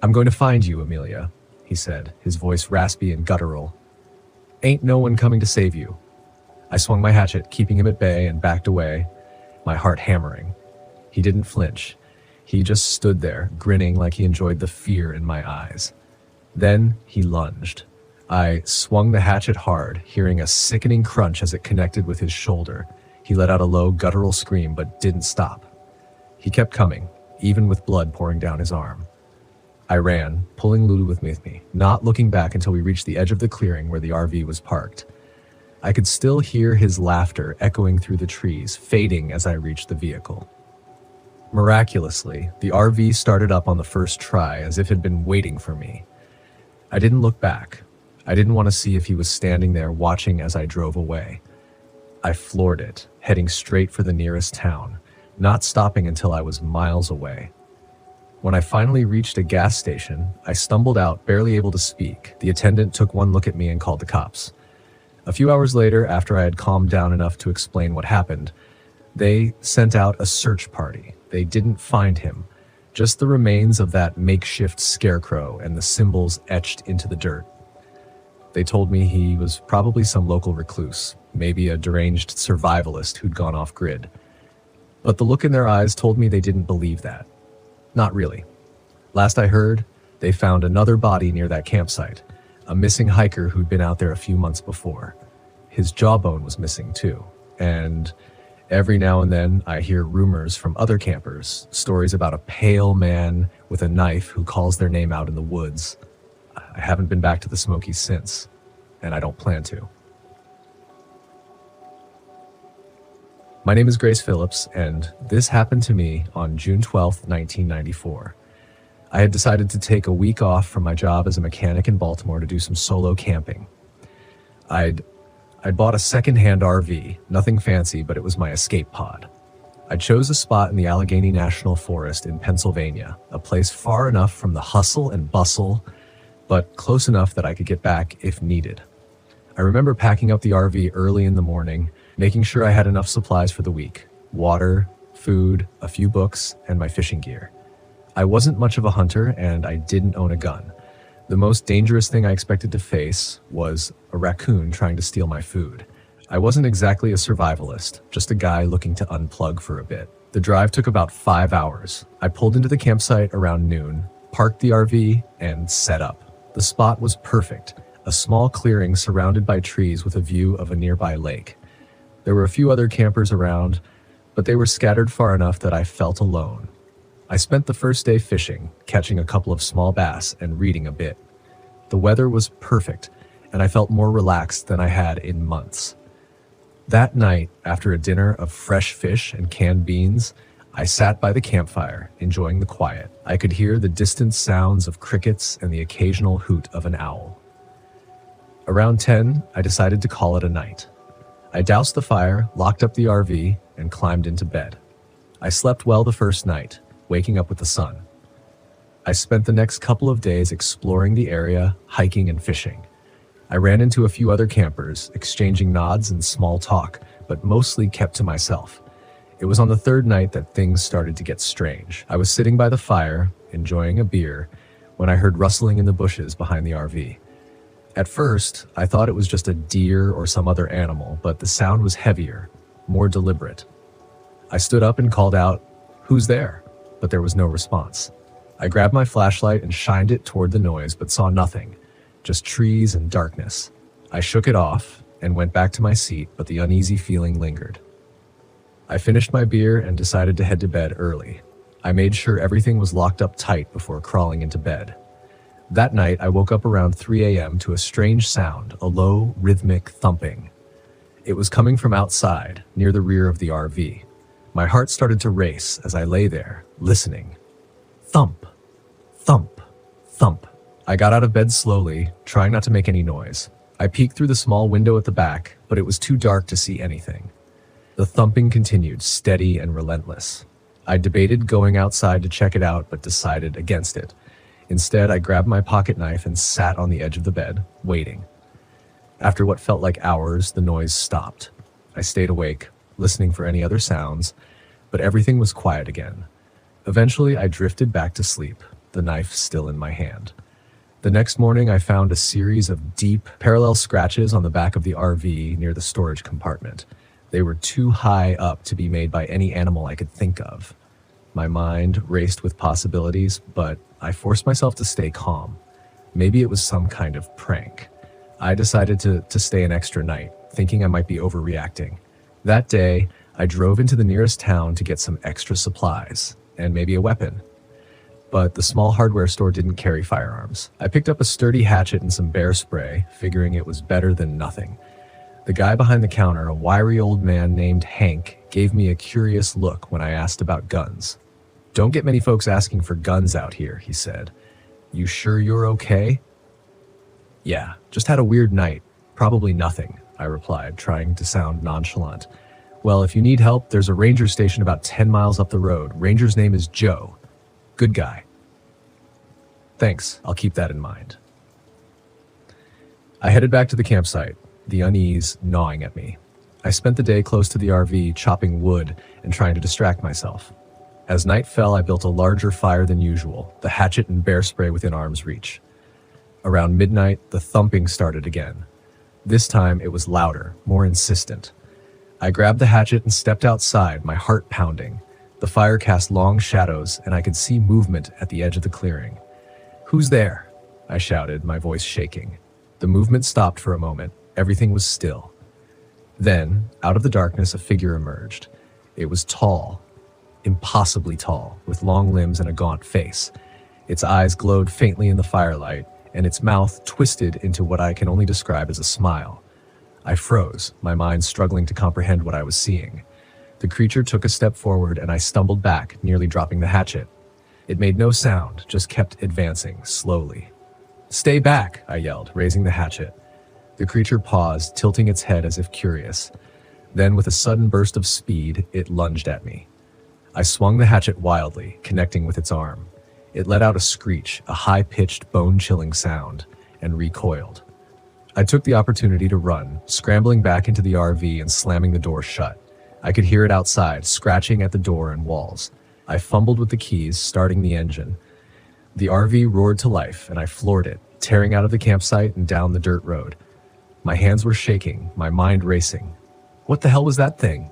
"I'm going to find you, Amelia," he said, his voice raspy and guttural. "Ain't no one coming to save you." I swung my hatchet, keeping him at bay, and backed away, my heart hammering. He didn't flinch. He just stood there, grinning like he enjoyed the fear in my eyes. Then he lunged. I swung the hatchet hard, hearing a sickening crunch as it connected with his shoulder. He let out a low, guttural scream, but didn't stop. He kept coming, even with blood pouring down his arm. I ran, pulling Lulu with me, not looking back until we reached the edge of the clearing where the RV was parked. I could still hear his laughter echoing through the trees, fading as I reached the vehicle. Miraculously, the RV started up on the first try, as if it had been waiting for me. I didn't look back. I didn't want to see if he was standing there watching as I drove away. I floored it, heading straight for the nearest town, not stopping until I was miles away. When I finally reached a gas station, I stumbled out, barely able to speak. The attendant took one look at me and called the cops. A few hours later, after I had calmed down enough to explain what happened, they sent out a search party. They didn't find him, just the remains of that makeshift scarecrow and the symbols etched into the dirt. They told me he was probably some local recluse, maybe a deranged survivalist who'd gone off-grid. But the look in their eyes told me they didn't believe that. Not really. Last I heard, they found another body near that campsite, a missing hiker who'd been out there a few months before. His jawbone was missing too, and every now and then I hear rumors from other campers, stories about a pale man with a knife who calls their name out in the woods. I haven't been back to the Smokies since, and I don't plan to. My name is Grace Phillips, and this happened to me on June 12th, 1994. I had decided to take a week off from my job as a mechanic in Baltimore to do some solo camping. I'd bought a second-hand RV, nothing fancy, but it was my escape pod. I chose a spot in the Allegheny National Forest in Pennsylvania, a place far enough from the hustle and bustle, but close enough that I could get back if needed. I remember packing up the RV early in the morning, making sure I had enough supplies for the week: water, food, a few books, and my fishing gear. I wasn't much of a hunter, and I didn't own a gun. The most dangerous thing I expected to face was a raccoon trying to steal my food. I wasn't exactly a survivalist, just a guy looking to unplug for a bit. The drive took about 5 hours. I pulled into the campsite around noon, parked the RV, and set up. The spot was perfect, a small clearing surrounded by trees with a view of a nearby lake. There were a few other campers around, but they were scattered far enough that I felt alone. I spent the first day fishing, catching a couple of small bass and reading a bit. The weather was perfect, and I felt more relaxed than I had in months. That night, after a dinner of fresh fish and canned beans, I sat by the campfire, enjoying the quiet. I could hear the distant sounds of crickets and the occasional hoot of an owl. Around 10, I decided to call it a night. I doused the fire, locked up the RV, and climbed into bed. I slept well the first night, waking up with the sun. I spent the next couple of days exploring the area, hiking and fishing. I ran into a few other campers, exchanging nods and small talk, but mostly kept to myself. It was on the third night that things started to get strange. I was sitting by the fire, enjoying a beer, when I heard rustling in the bushes behind the RV. At first, I thought it was just a deer or some other animal, but the sound was heavier, more deliberate. I stood up and called out, "Who's there?" But there was no response. I grabbed my flashlight and shined it toward the noise, but saw nothing, just trees and darkness. I shook it off and went back to my seat, but the uneasy feeling lingered. I finished my beer and decided to head to bed early. I made sure everything was locked up tight before crawling into bed. That night, I woke up around 3 a.m. to a strange sound, a low, rhythmic thumping. It was coming from outside, near the rear of the RV. My heart started to race as I lay there, listening. Thump, thump, thump. I got out of bed slowly, trying not to make any noise. I peeked through the small window at the back, but it was too dark to see anything. The thumping continued, steady and relentless. I debated going outside to check it out, but decided against it. Instead, I grabbed my pocket knife and sat on the edge of the bed, waiting. After what felt like hours, the noise stopped. I stayed awake, listening for any other sounds, but everything was quiet again. Eventually, I drifted back to sleep, the knife still in my hand. The next morning, I found a series of deep, parallel scratches on the back of the RV near the storage compartment. They were too high up to be made by any animal I could think of. My mind raced with possibilities, but I forced myself to stay calm. Maybe it was some kind of prank. I decided to stay an extra night, thinking I might be overreacting. That day, I drove into the nearest town to get some extra supplies, and maybe a weapon. But the small hardware store didn't carry firearms. I picked up a sturdy hatchet and some bear spray, figuring it was better than nothing. The guy behind the counter, a wiry old man named Hank, gave me a curious look when I asked about guns. "Don't get many folks asking for guns out here," he said. "You sure you're okay?" "Yeah, just had a weird night. Probably nothing," I replied, trying to sound nonchalant. "Well, if you need help, there's a ranger station about 10 miles up the road. Ranger's name is Joe. Good guy." "Thanks, I'll keep that in mind." I headed back to the campsite, the unease gnawing at me. I spent the day close to the RV, chopping wood and trying to distract myself. As night fell, I built a larger fire than usual, the hatchet and bear spray within arm's reach. Around midnight, the thumping started again. This time, it was louder, more insistent. I grabbed the hatchet and stepped outside, my heart pounding. The fire cast long shadows, and I could see movement at the edge of the clearing. "Who's there?" I shouted, my voice shaking. The movement stopped for a moment. Everything was still. Then, out of the darkness, a figure emerged. It was tall, impossibly tall, with long limbs and a gaunt face. Its eyes glowed faintly in the firelight, and its mouth twisted into what I can only describe as a smile. I froze, my mind struggling to comprehend what I was seeing. The creature took a step forward, and I stumbled back, nearly dropping the hatchet. It made no sound, just kept advancing, slowly. "Stay back," I yelled, raising the hatchet. The creature paused, tilting its head as if curious. Then, with a sudden burst of speed, it lunged at me. I swung the hatchet wildly, connecting with its arm. It let out a screech, a high-pitched, bone-chilling sound, and recoiled. I took the opportunity to run, scrambling back into the RV and slamming the door shut. I could hear it outside, scratching at the door and walls. I fumbled with the keys, starting the engine. The RV roared to life, and I floored it, tearing out of the campsite and down the dirt road. My hands were shaking, my mind racing. What the hell was that thing?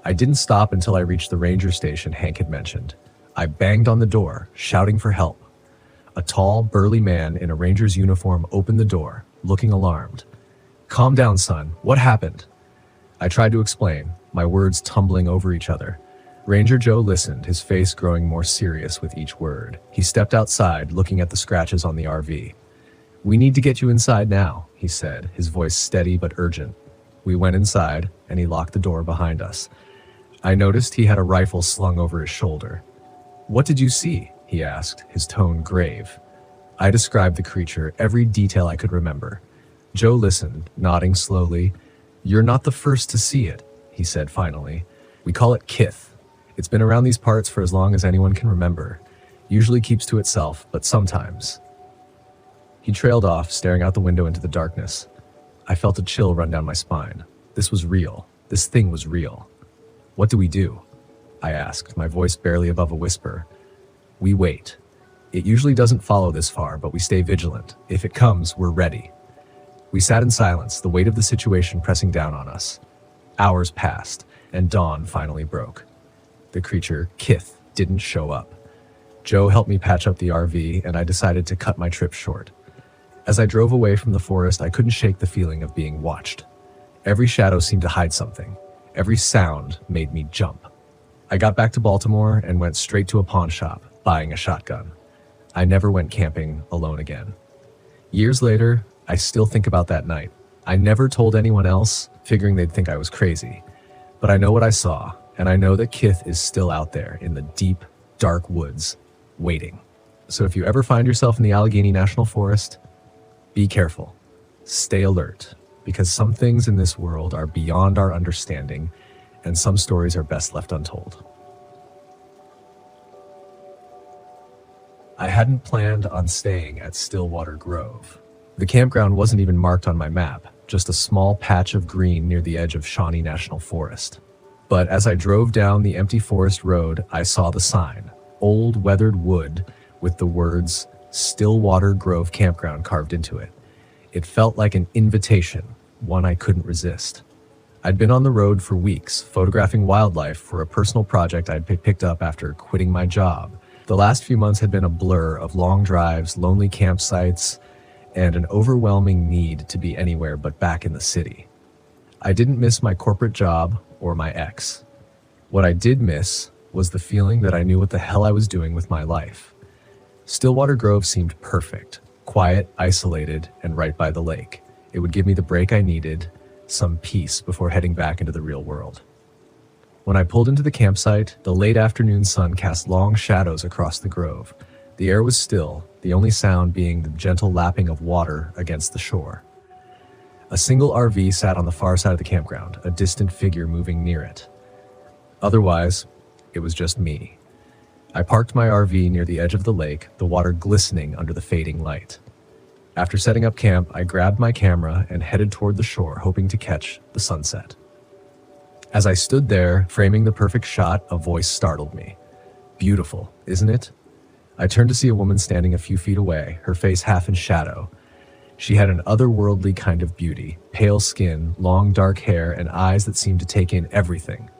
I didn't stop until I reached the ranger station Hank had mentioned. I banged on the door, shouting for help. A tall, burly man in a ranger's uniform opened the door, looking alarmed. "Calm down, son. What happened?" I tried to explain, my words tumbling over each other. Ranger Joe listened, his face growing more serious with each word. He stepped outside, looking at the scratches on the RV. "We need to get you inside now," he said, his voice steady but urgent. We went inside, and he locked the door behind us. I noticed he had a rifle slung over his shoulder. "What did you see?" he asked, his tone grave. I described the creature, every detail I could remember. Joe listened, nodding slowly. "You're not the first to see it," he said finally. "We call it Kith. It's been around these parts for as long as anyone can remember. Usually keeps to itself, but sometimes." He trailed off, staring out the window into the darkness. I felt a chill run down my spine. This was real. This thing was real. "What do we do?" I asked, my voice barely above a whisper. "We wait. It usually doesn't follow this far, but we stay vigilant. If it comes, we're ready." We sat in silence, the weight of the situation pressing down on us. Hours passed, and dawn finally broke. The creature, Kith, didn't show up. Joe helped me patch up the RV, and I decided to cut my trip short. As I drove away from the forest, I couldn't shake the feeling of being watched. Every shadow seemed to hide something. Every sound made me jump. I got back to Baltimore and went straight to a pawn shop, buying a shotgun. I never went camping alone again. Years later, I still think about that night. I never told anyone else, figuring they'd think I was crazy. But I know what I saw, and I know that Kith is still out there in the deep, dark woods, waiting. So if you ever find yourself in the Allegheny National Forest, be careful. Stay alert, because some things in this world are beyond our understanding, and some stories are best left untold. I hadn't planned on staying at Stillwater Grove. The campground wasn't even marked on my map, just a small patch of green near the edge of Shawnee National Forest. But as I drove down the empty forest road, I saw the sign, old weathered wood with the words Stillwater Grove Campground carved into it. It felt like an invitation, one I couldn't resist. I'd been on the road for weeks, photographing wildlife for a personal project I'd picked up after quitting my job. The last few months had been a blur of long drives, lonely campsites, and an overwhelming need to be anywhere but back in the city. I didn't miss my corporate job or my ex. What I did miss was the feeling that I knew what the hell I was doing with my life. Stillwater Grove seemed perfect, quiet, isolated, and right by the lake. It would give me the break I needed, some peace before heading back into the real world. When I pulled into the campsite, the late afternoon sun cast long shadows across the grove. The air was still, the only sound being the gentle lapping of water against the shore. A single RV sat on the far side of the campground, a distant figure moving near it. Otherwise, it was just me. I parked my RV near the edge of the lake, the water glistening under the fading light. After setting up camp, I grabbed my camera and headed toward the shore, hoping to catch the sunset. As I stood there, framing the perfect shot, a voice startled me. "Beautiful, isn't it?" I turned to see a woman standing a few feet away, her face half in shadow. She had an otherworldly kind of beauty, pale skin, long dark hair, and eyes that seemed to take in everything.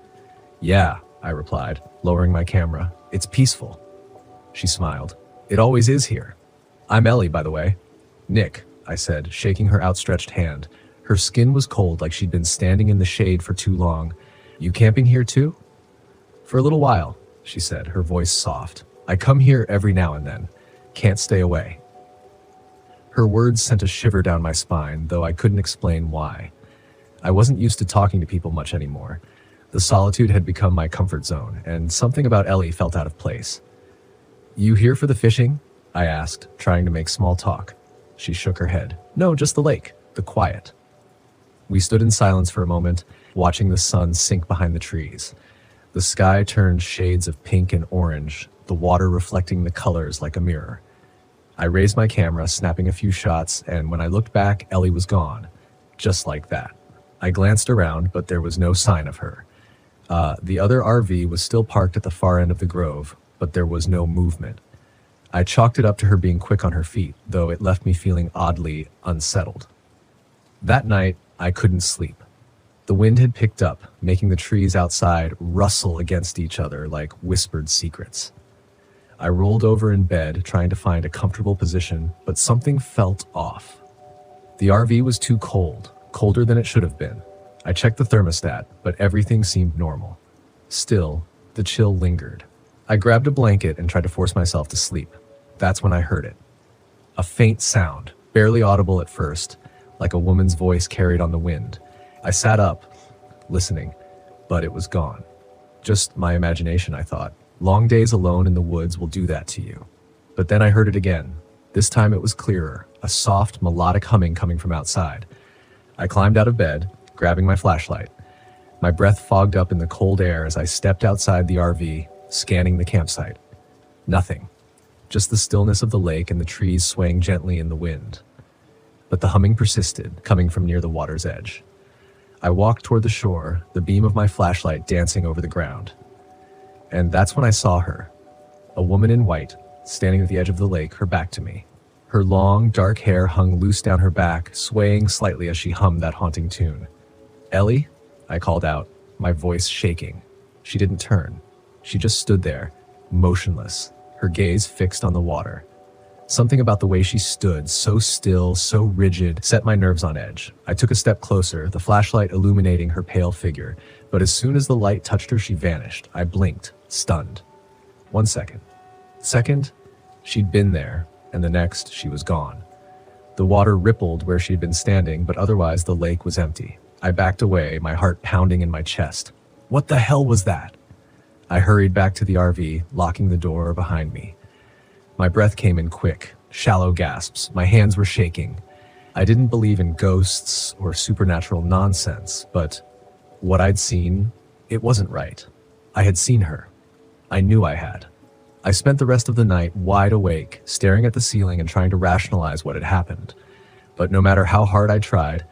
"Yeah," I replied, lowering my camera. "It's peaceful." She smiled. "It always is here. I'm Ellie, by the way." "Nick," I said, shaking her outstretched hand. Her skin was cold, like she'd been standing in the shade for too long. "You camping here too?" "For a little while," she said, her voice soft. "I come here every now and then. Can't stay away." Her words sent a shiver down my spine, though I couldn't explain why. I wasn't used to talking to people much anymore. The solitude had become my comfort zone, and something about Ellie felt out of place. You here for the fishing? I asked, trying to make small talk. She shook her head. No, just the lake, the quiet. We stood in silence for a moment, watching the sun sink behind the trees. The sky turned shades of pink and orange, the water reflecting the colors like a mirror. I raised my camera, snapping a few shots, and when I looked back, Ellie was gone. Just like that. I glanced around, but there was no sign of her. The other RV was still parked at the far end of the grove, but there was no movement. I chalked it up to her being quick on her feet, though it left me feeling oddly unsettled. That night, I couldn't sleep. The wind had picked up, making the trees outside rustle against each other like whispered secrets. I rolled over in bed, trying to find a comfortable position, but something felt off. The RV was too cold, colder than it should have been. I checked the thermostat, but everything seemed normal. Still, the chill lingered. I grabbed a blanket and tried to force myself to sleep. That's when I heard it. A faint sound, barely audible at first, like a woman's voice carried on the wind. I sat up, listening, but it was gone. Just my imagination, I thought. Long days alone in the woods will do that to you. But then I heard it again. This time it was clearer, a soft, melodic humming coming from outside. I climbed out of bed, grabbing my flashlight. My breath fogged up in the cold air as I stepped outside the RV, scanning the campsite. Nothing. Just the stillness of the lake and the trees swaying gently in the wind. But the humming persisted, coming from near the water's edge. I walked toward the shore, the beam of my flashlight dancing over the ground. And that's when I saw her. A woman in white, standing at the edge of the lake, her back to me. Her long, dark hair hung loose down her back, swaying slightly as she hummed that haunting tune. Ellie? I called out, my voice shaking. She didn't turn. She just stood there, motionless, her gaze fixed on the water. Something about the way she stood, so still, so rigid, set my nerves on edge. I took a step closer, the flashlight illuminating her pale figure, but as soon as the light touched her, she vanished. I blinked, stunned. 1 second. Second, she'd been there, and the next, she was gone. The water rippled where she'd been standing, but otherwise the lake was empty. I backed away, my heart pounding in my chest. What the hell was that? I hurried back to the RV, locking the door behind me. My breath came in quick, shallow gasps. My hands were shaking. I didn't believe in ghosts or supernatural nonsense, but what I'd seen, it wasn't right. I had seen her. I knew I had. I spent the rest of the night wide awake, staring at the ceiling and trying to rationalize what had happened. But no matter how hard I tried,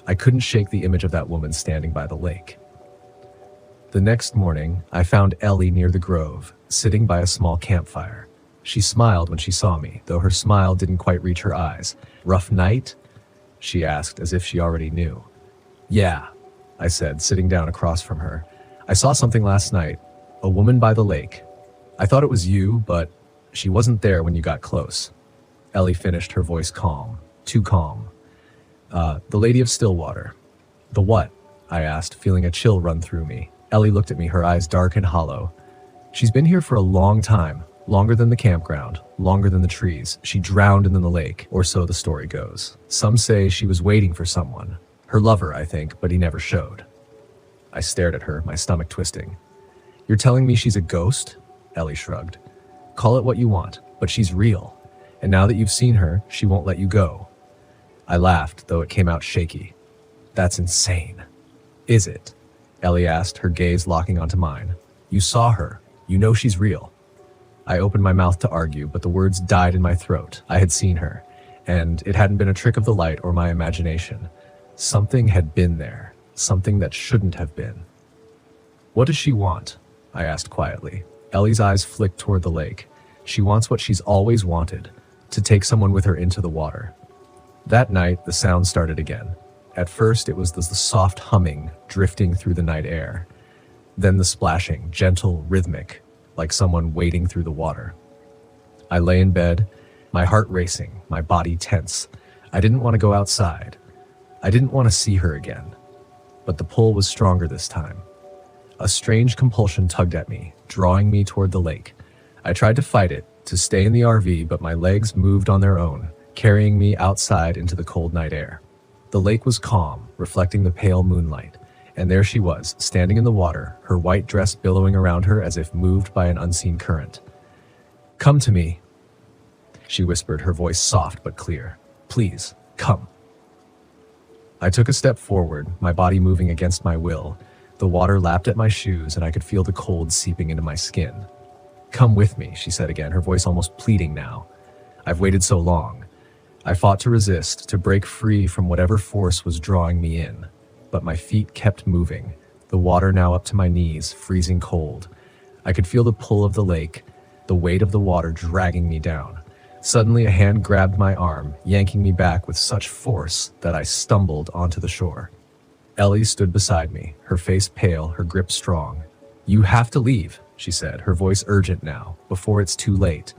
I couldn't shake the image of that woman standing by the lake. The next morning, I found Ellie near the grove, sitting by a small campfire. She smiled when she saw me, though her smile didn't quite reach her eyes. Rough night? She asked, as if she already knew. Yeah, I said, sitting down across from her. I saw something last night. A woman by the lake. I thought it was you, but she wasn't there when you got close. Ellie finished, her voice calm. Too calm. The Lady of Stillwater. The what? I asked, feeling a chill run through me. Ellie looked at me, her eyes dark and hollow. She's been here for a long time. Longer than the campground, longer than the trees. She drowned in the lake, or so the story goes. Some say she was waiting for someone. Her lover, I think, but he never showed. I stared at her, my stomach twisting. You're telling me she's a ghost? Ellie shrugged. Call it what you want, but she's real. And now that you've seen her, she won't let you go. I laughed, though it came out shaky. That's insane. Is it? Ellie asked, her gaze locking onto mine. You saw her. You know she's real. I opened my mouth to argue, but the words died in my throat. I had seen her, and it hadn't been a trick of the light or my imagination. Something had been there, something that shouldn't have been. What does she want? I asked quietly. Ellie's eyes flicked toward the lake. She wants what she's always wanted, to take someone with her into the water. That night, the sound started again. At first, it was the soft humming drifting through the night air. Then the splashing, gentle, rhythmic, like someone wading through the water. I lay in bed, my heart racing, my body tense. I didn't want to go outside. I didn't want to see her again. But the pull was stronger this time. A strange compulsion tugged at me, drawing me toward the lake. I tried to fight it, to stay in the RV, but my legs moved on their own, carrying me outside into the cold night air. The lake was calm, reflecting the pale moonlight. And there she was, standing in the water, her white dress billowing around her as if moved by an unseen current. "Come to me," she whispered, her voice soft but clear. "Please, come." I took a step forward, my body moving against my will. The water lapped at my shoes, and I could feel the cold seeping into my skin. "Come with me," she said again, her voice almost pleading now. "I've waited so long." I fought to resist, to break free from whatever force was drawing me in. But my feet kept moving, the water now up to my knees, freezing cold. I could feel the pull of the lake, the weight of the water dragging me down. Suddenly, a hand grabbed my arm, yanking me back with such force that I stumbled onto the shore. Ellie stood beside me, her face pale, her grip strong. "You have to leave," she said, her voice urgent now, "before it's too late."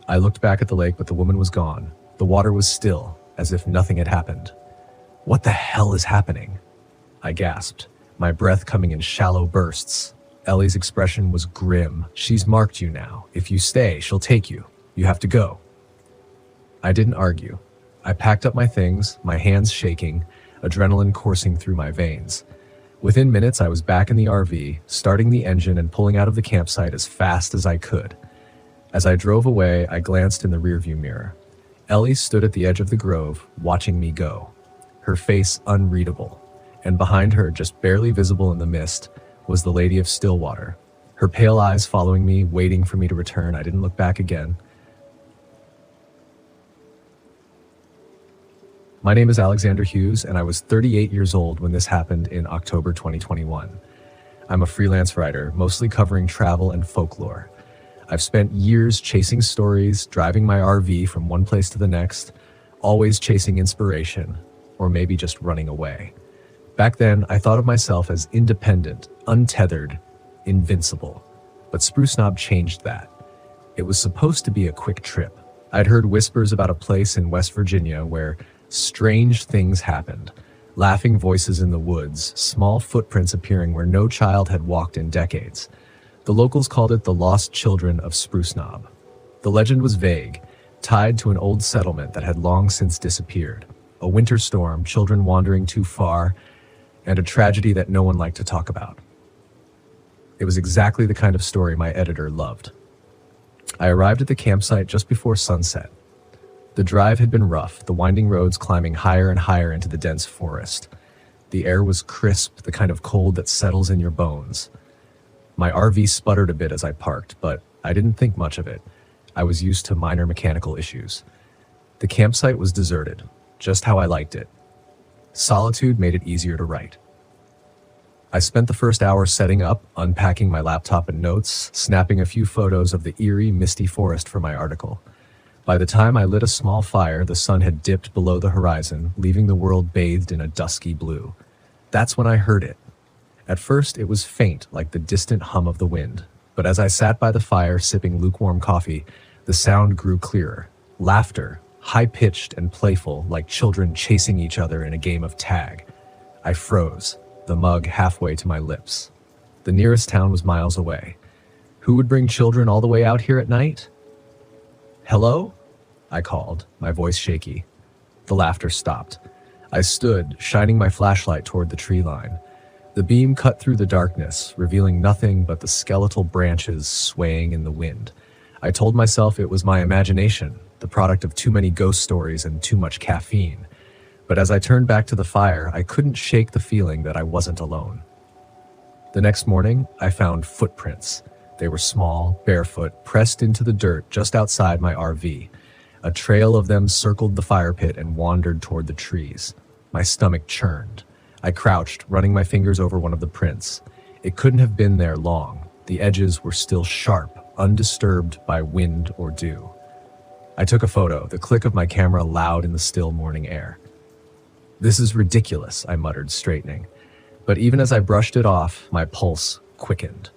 I looked back at the lake, but the woman was gone. The water was still, as if nothing had happened. "What the hell is happening?" I gasped, my breath coming in shallow bursts. Ellie's expression was grim. "She's marked you now. If you stay, she'll take you. You have to go." I didn't argue. I packed up my things, my hands shaking, adrenaline coursing through my veins. Within minutes, I was back in the RV, starting the engine and pulling out of the campsite as fast as I could. As I drove away, I glanced in the rearview mirror. Ellie stood at the edge of the grove, watching me go, her face unreadable, and behind her, just barely visible in the mist, was the Lady of Stillwater, her pale eyes following me, waiting for me to return. I didn't look back again. My name is Alexander Hughes, and I was 38 years old when this happened in October 2021. I'm a freelance writer, mostly covering travel and folklore. I've spent years chasing stories, driving my RV from one place to the next, always chasing inspiration, or maybe just running away. Back then, I thought of myself as independent, untethered, invincible. But Spruce Knob changed that. It was supposed to be a quick trip. I'd heard whispers about a place in West Virginia where strange things happened. Laughing voices in the woods, small footprints appearing where no child had walked in decades. The locals called it the Lost Children of Spruce Knob. The legend was vague, tied to an old settlement that had long since disappeared. A winter storm, children wandering too far, and a tragedy that no one liked to talk about. It was exactly the kind of story my editor loved. I arrived at the campsite just before sunset. The drive had been rough, the winding roads climbing higher and higher into the dense forest. The air was crisp, the kind of cold that settles in your bones. My RV sputtered a bit as I parked, but I didn't think much of it. I was used to minor mechanical issues. The campsite was deserted, just how I liked it. Solitude made it easier to write. I spent the first hour setting up, unpacking my laptop and notes, snapping a few photos of the eerie, misty forest for my article. By the time I lit a small fire, the sun had dipped below the horizon, leaving the world bathed in a dusky blue. That's when I heard it. At first, it was faint, like the distant hum of the wind. But as I sat by the fire, sipping lukewarm coffee, the sound grew clearer. Laughter, high-pitched and playful, like children chasing each other in a game of tag. I froze, the mug halfway to my lips. The nearest town was miles away. Who would bring children all the way out here at night? "Hello?" I called, my voice shaky. The laughter stopped. I stood, shining my flashlight toward the tree line. The beam cut through the darkness, revealing nothing but the skeletal branches swaying in the wind. I told myself it was my imagination, the product of too many ghost stories and too much caffeine. But as I turned back to the fire, I couldn't shake the feeling that I wasn't alone. The next morning, I found footprints. They were small, barefoot, pressed into the dirt just outside my RV. A trail of them circled the fire pit and wandered toward the trees. My stomach churned. I crouched, running my fingers over one of the prints. It couldn't have been there long. The edges were still sharp, undisturbed by wind or dew. I took a photo, the click of my camera loud in the still morning air. "This is ridiculous," I muttered, straightening. But even as I brushed it off, my pulse quickened.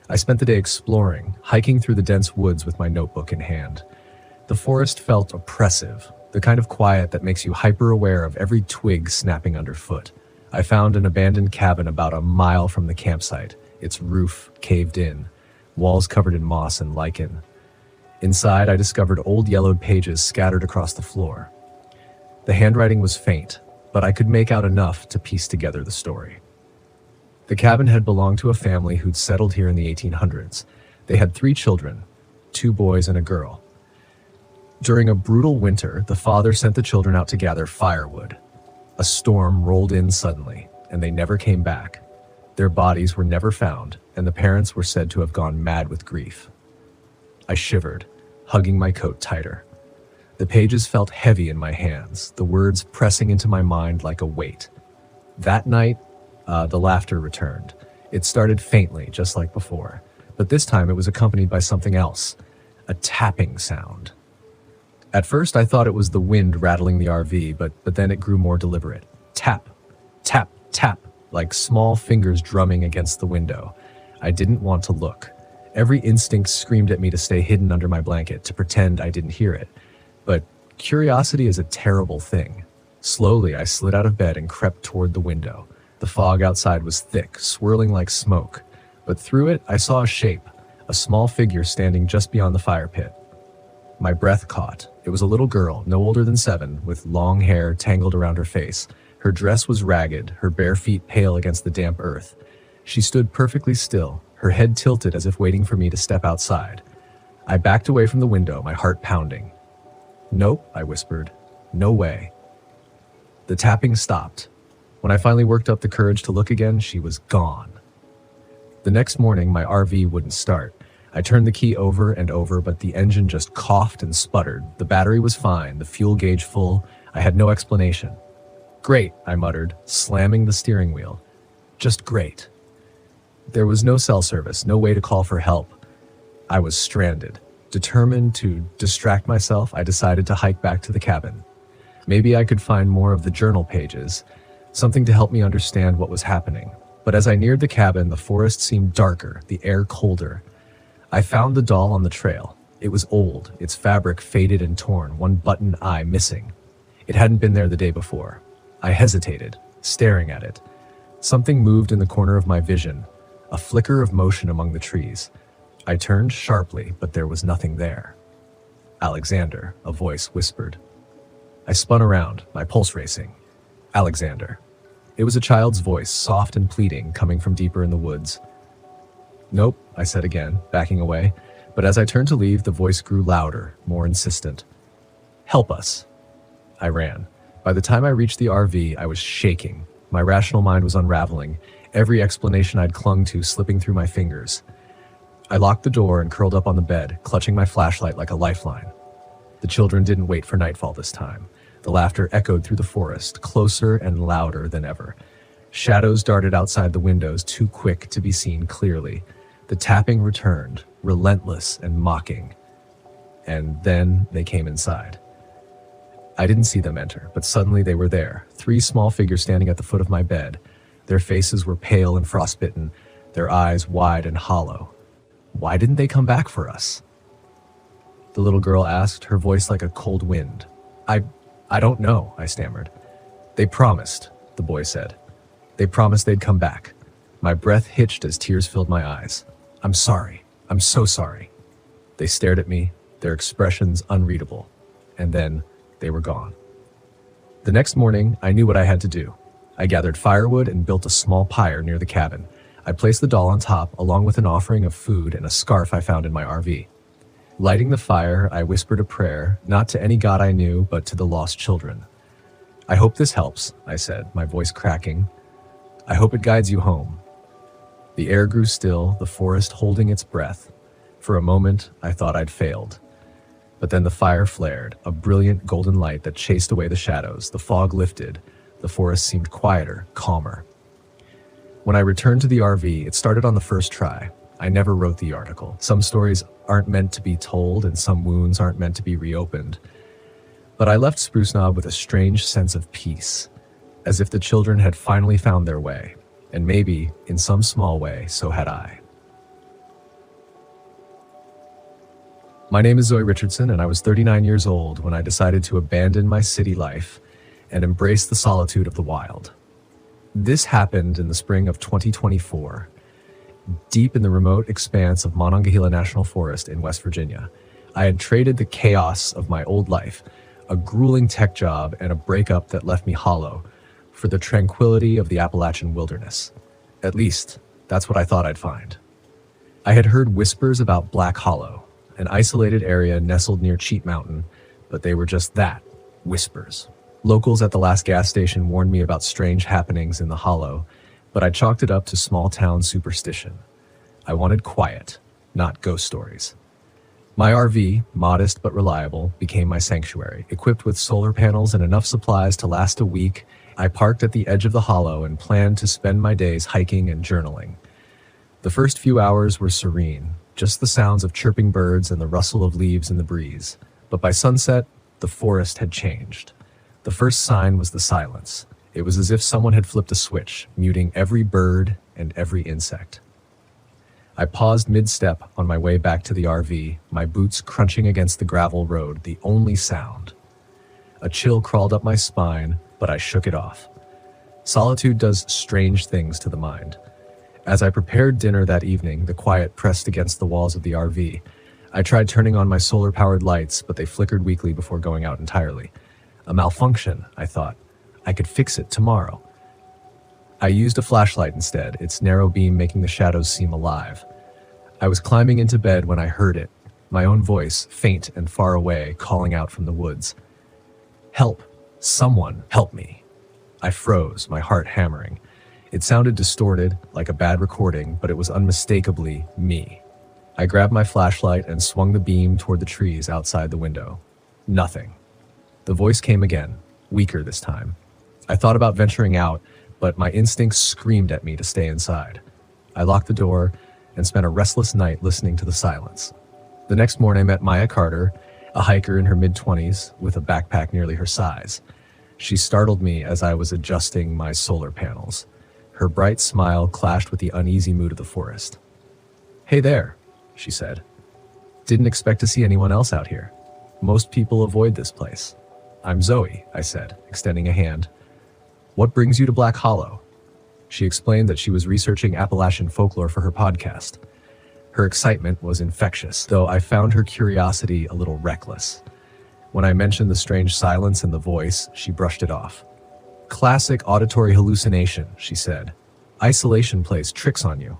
I spent the day exploring, hiking through the dense woods with my notebook in hand. The forest felt oppressive, the kind of quiet that makes you hyper-aware of every twig snapping underfoot. I found an abandoned cabin about a mile from the campsite, its roof caved in, walls covered in moss and lichen. Inside, I discovered old yellowed pages scattered across the floor. The handwriting was faint, but I could make out enough to piece together the story. The cabin had belonged to a family who'd settled here in the 1800s. They had 3 children, 2 boys and a girl. During a brutal winter, the father sent the children out to gather firewood. A storm rolled in suddenly, and they never came back. Their bodies were never found, and the parents were said to have gone mad with grief. I shivered, hugging my coat tighter. The pages felt heavy in my hands, the words pressing into my mind like a weight. That night, the laughter returned. It started faintly, just like before, but this time it was accompanied by something else, a tapping sound. At first, I thought it was the wind rattling the RV, but then it grew more deliberate. Tap, tap, tap, like small fingers drumming against the window. I didn't want to look. Every instinct screamed at me to stay hidden under my blanket, to pretend I didn't hear it. But curiosity is a terrible thing. Slowly, I slid out of bed and crept toward the window. The fog outside was thick, swirling like smoke, but through it, I saw a shape, a small figure standing just beyond the fire pit. My breath caught. It was a little girl, no older than 7, with long hair tangled around her face. Her dress was ragged, her bare feet pale against the damp earth. She stood perfectly still, her head tilted as if waiting for me to step outside. I backed away from the window, my heart pounding. "Nope," I whispered. "No way." The tapping stopped. When I finally worked up the courage to look again, she was gone. The next morning, my RV wouldn't start. I turned the key over and over, but the engine just coughed and sputtered. The battery was fine, the fuel gauge full. I had no explanation. "Great," I muttered, slamming the steering wheel. Just great. There was no cell service, no way to call for help. I was stranded. Determined to distract myself, I decided to hike back to the cabin. Maybe I could find more of the journal pages, something to help me understand what was happening. But as I neared the cabin, the forest seemed darker, the air colder. I found the doll on the trail. It was old, its fabric faded and torn, one button eye missing. It hadn't been there the day before. I hesitated, staring at it. Something moved in the corner of my vision, a flicker of motion among the trees. I turned sharply, but there was nothing there. "Alexander," a voice whispered. I spun around, my pulse racing. "Alexander." It was a child's voice, soft and pleading, coming from deeper in the woods. "Nope," I said again, backing away, but as I turned to leave, the voice grew louder, more insistent. "Help us." I ran. By the time I reached the RV, I was shaking. My rational mind was unraveling, every explanation I'd clung to slipping through my fingers. I locked the door and curled up on the bed, clutching my flashlight like a lifeline. The children didn't wait for nightfall this time. The laughter echoed through the forest, closer and louder than ever. Shadows darted outside the windows, too quick to be seen clearly. The tapping returned, relentless and mocking. And then they came inside. I didn't see them enter, but suddenly they were there, 3 small figures standing at the foot of my bed. Their faces were pale and frostbitten, their eyes wide and hollow. Why didn't they come back for us? The little girl asked, her voice like a cold wind. I don't know, I stammered. "They promised," the boy said. "They promised they'd come back." My breath hitched as tears filled my eyes. "I'm sorry. I'm so sorry." They stared at me, their expressions unreadable. And then they were gone. The next morning, I knew what I had to do. I gathered firewood and built a small pyre near the cabin. I placed the doll on top, along with an offering of food and a scarf I found in my RV. Lighting the fire, I whispered a prayer, not to any god I knew, but to the lost children. "I hope this helps," I said, my voice cracking. "I hope it guides you home." The air grew still, the forest holding its breath. For a moment, I thought I'd failed. But then the fire flared, a brilliant golden light that chased away the shadows. The fog lifted. The forest seemed quieter, calmer. When I returned to the RV, it started on the first try. I never wrote the article. Some stories aren't meant to be told, and some wounds aren't meant to be reopened. But I left Spruce Knob with a strange sense of peace, as if the children had finally found their way, and maybe, in some small way, so had I. My name is Zoe Richardson, and I was 39 years old when I decided to abandon my city life and embrace the solitude of the wild. This happened in the spring of 2024, deep in the remote expanse of Monongahela National Forest in West Virginia. I had traded the chaos of my old life, a grueling tech job and a breakup that left me hollow, for the tranquility of the Appalachian wilderness. At least, that's what I thought I'd find. I had heard whispers about Black Hollow, an isolated area nestled near Cheat Mountain, but they were just that, whispers. Locals at the last gas station warned me about strange happenings in the hollow, but I chalked it up to small-town superstition. I wanted quiet, not ghost stories. My RV, modest but reliable, became my sanctuary. Equipped with solar panels and enough supplies to last a week, I parked at the edge of the hollow and planned to spend my days hiking and journaling. The first few hours were serene, just the sounds of chirping birds and the rustle of leaves in the breeze. But by sunset, the forest had changed. The first sign was the silence. It was as if someone had flipped a switch, muting every bird and every insect. I paused mid-step on my way back to the RV, my boots crunching against the gravel road, the only sound. A chill crawled up my spine, but I shook it off. Solitude does strange things to the mind. As I prepared dinner that evening, the quiet pressed against the walls of the RV. I tried turning on my solar-powered lights, but they flickered weakly before going out entirely. A malfunction, I thought. I could fix it tomorrow. I used a flashlight instead, its narrow beam making the shadows seem alive. I was climbing into bed when I heard it, my own voice, faint and far away, calling out from the woods. Help! Someone help me! I froze, my heart hammering. It sounded distorted, like a bad recording, but it was unmistakably me. I grabbed my flashlight and swung the beam toward the trees outside the window. Nothing. The voice came again, weaker this time. I thought about venturing out, but my instincts screamed at me to stay inside. I locked the door and spent a restless night listening to the silence. The next morning I met Maya Carter, a hiker in her mid-20s with a backpack nearly her size. She startled me as I was adjusting my solar panels. Her bright smile clashed with the uneasy mood of the forest. "Hey there," she said. "Didn't expect to see anyone else out here. Most people avoid this place." "I'm Zoe," I said, extending a hand. "What brings you to Black Hollow?" She explained that she was researching Appalachian folklore for her podcast. Her excitement was infectious, though I found her curiosity a little reckless. When I mentioned the strange silence and the voice, she brushed it off. "Classic auditory hallucination," she said. "Isolation plays tricks on you."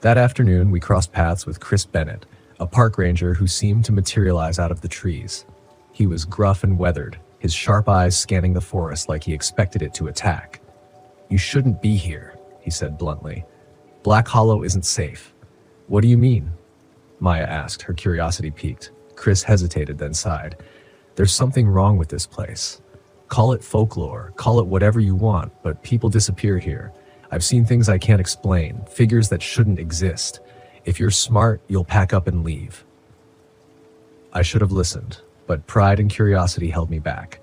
That afternoon, we crossed paths with Chris Bennett, a park ranger who seemed to materialize out of the trees. He was gruff and weathered, his sharp eyes scanning the forest like he expected it to attack. "You shouldn't be here," he said bluntly. "Black Hollow isn't safe." "What do you mean?" Maya asked, her curiosity piqued. Chris hesitated, then sighed. "There's something wrong with this place. Call it folklore, call it whatever you want, but people disappear here. I've seen things I can't explain, figures that shouldn't exist. If you're smart, you'll pack up and leave." I should have listened, but pride and curiosity held me back.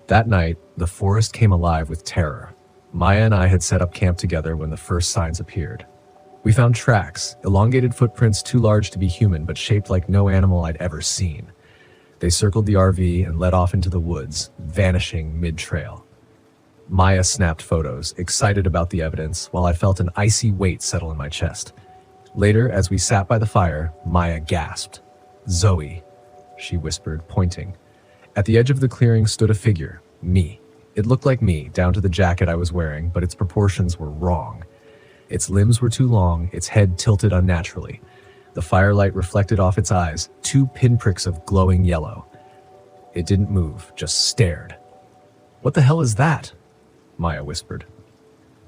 That night, the forest came alive with terror. Maya and I had set up camp together when the first signs appeared. We found tracks, elongated footprints too large to be human but shaped like no animal I'd ever seen. They circled the RV and led off into the woods, vanishing mid-trail. Maya snapped photos, excited about the evidence, while I felt an icy weight settle in my chest. Later, as we sat by the fire, Maya gasped. "Zoe," she whispered, pointing. At the edge of the clearing stood a figure, me. It looked like me, down to the jacket I was wearing, but its proportions were wrong. Its limbs were too long, its head tilted unnaturally. The firelight reflected off its eyes, 2 pinpricks of glowing yellow. It didn't move, just stared. "What the hell is that?" Maya whispered.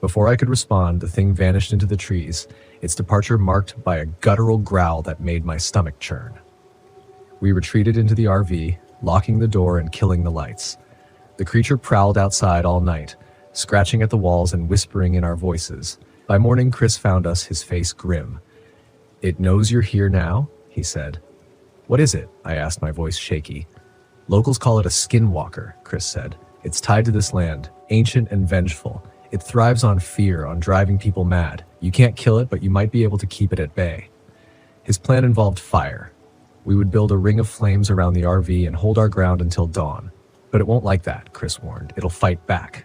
Before I could respond, the thing vanished into the trees, its departure marked by a guttural growl that made my stomach churn. We retreated into the RV, locking the door and killing the lights. The creature prowled outside all night, scratching at the walls and whispering in our voices. By morning, Chris found us, his face grim. "It knows you're here now?" he said. "What is it?" I asked, my voice shaky. "Locals call it a skinwalker," Chris said. "It's tied to this land, ancient and vengeful. It thrives on fear, on driving people mad. You can't kill it, but you might be able to keep it at bay." His plan involved fire. We would build a ring of flames around the RV and hold our ground until dawn. "But it won't like that," Chris warned. "It'll fight back."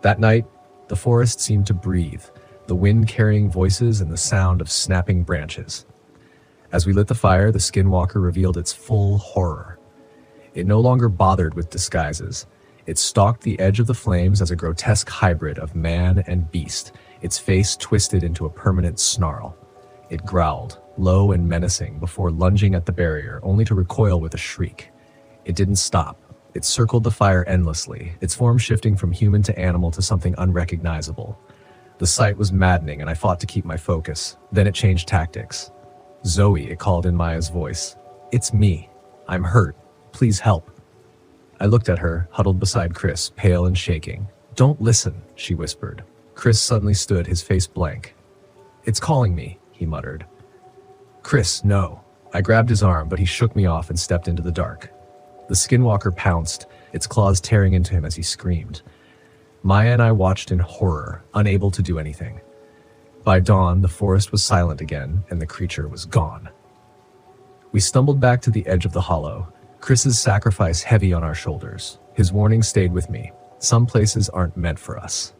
That night, the forest seemed to breathe, the wind carrying voices and the sound of snapping branches. As we lit the fire, the skinwalker revealed its full horror. It no longer bothered with disguises. It stalked the edge of the flames as a grotesque hybrid of man and beast, its face twisted into a permanent snarl. It growled, low and menacing, before lunging at the barrier, only to recoil with a shriek. It didn't stop. It circled the fire endlessly, its form shifting from human to animal to something unrecognizable. The sight was maddening, and I fought to keep my focus. Then it changed tactics. "Zoe," it called in Maya's voice. "It's me. I'm hurt. Please help." I looked at her, huddled beside Chris, pale and shaking. "Don't listen," she whispered. Chris suddenly stood, his face blank. "It's calling me," he muttered. "Chris, no." I grabbed his arm, but he shook me off and stepped into the dark. The skinwalker pounced, its claws tearing into him as he screamed. Maya and I watched in horror, unable to do anything. By dawn, the forest was silent again, and the creature was gone. We stumbled back to the edge of the hollow, Chris's sacrifice heavy on our shoulders. His warning stayed with me. Some places aren't meant for us.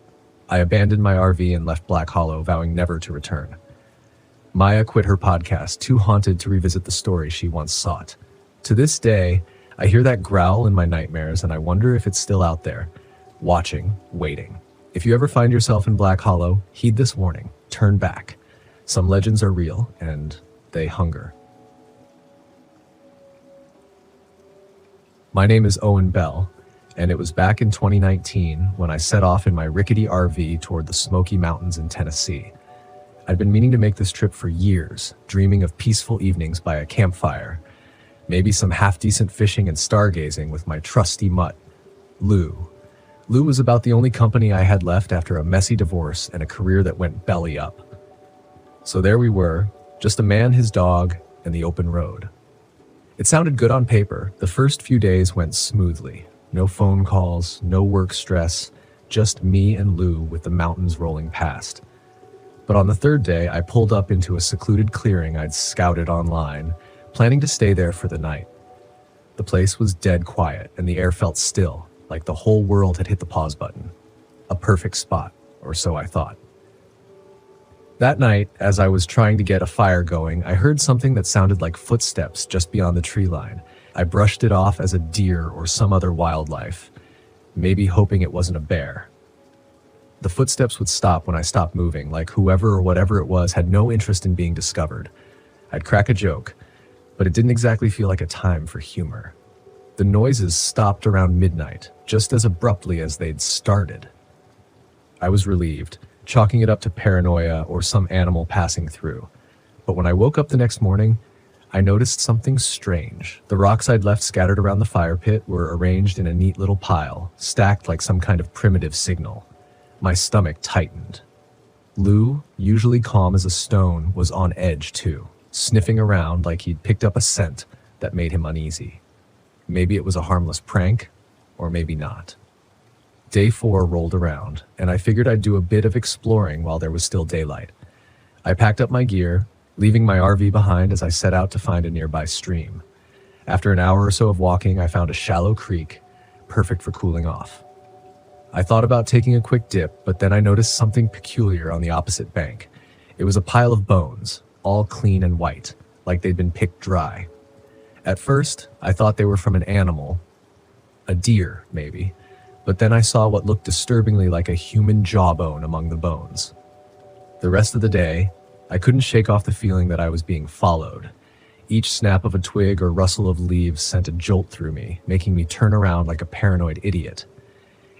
I abandoned my RV and left Black Hollow, vowing never to return. Maya quit her podcast, too haunted to revisit the story she once sought. To this day, I hear that growl in my nightmares, and I wonder if it's still out there, watching, waiting. If you ever find yourself in Black Hollow, heed this warning. Turn back. Some legends are real, and they hunger. My name is Owen Bell, and it was back in 2019 when I set off in my rickety RV toward the Smoky Mountains in Tennessee. I'd been meaning to make this trip for years, dreaming of peaceful evenings by a campfire, maybe some half-decent fishing and stargazing with my trusty mutt, Lou. Lou was about the only company I had left after a messy divorce and a career that went belly up. So there we were, just a man, his dog, and the open road. It sounded good on paper. The first few days went smoothly. No phone calls, no work stress, just me and Lou with the mountains rolling past. But on the third day, I pulled up into a secluded clearing I'd scouted online, planning to stay there for the night. The place was dead quiet, and the air felt still, like the whole world had hit the pause button. A perfect spot, or so I thought. That night, as I was trying to get a fire going, I heard something that sounded like footsteps just beyond the tree line. I brushed it off as a deer or some other wildlife, maybe hoping it wasn't a bear. The footsteps would stop when I stopped moving, like whoever or whatever it was had no interest in being discovered. I'd crack a joke, but it didn't exactly feel like a time for humor. The noises stopped around midnight, just as abruptly as they'd started. I was relieved, chalking it up to paranoia or some animal passing through. But when I woke up the next morning, I noticed something strange. The rocks I'd left scattered around the fire pit were arranged in a neat little pile, stacked like some kind of primitive signal. My stomach tightened. Lou, usually calm as a stone, was on edge too, sniffing around like he'd picked up a scent that made him uneasy. Maybe it was a harmless prank, or maybe not. Day 4 rolled around, and I figured I'd do a bit of exploring while there was still daylight. I packed up my gear, leaving my RV behind as I set out to find a nearby stream. After an hour or so of walking, I found a shallow creek, perfect for cooling off. I thought about taking a quick dip, but then I noticed something peculiar on the opposite bank. It was a pile of bones, all clean and white, like they'd been picked dry. At first, I thought they were from an animal, a deer, maybe, but then I saw what looked disturbingly like a human jawbone among the bones. The rest of the day, I couldn't shake off the feeling that I was being followed. Each snap of a twig or rustle of leaves sent a jolt through me, making me turn around like a paranoid idiot.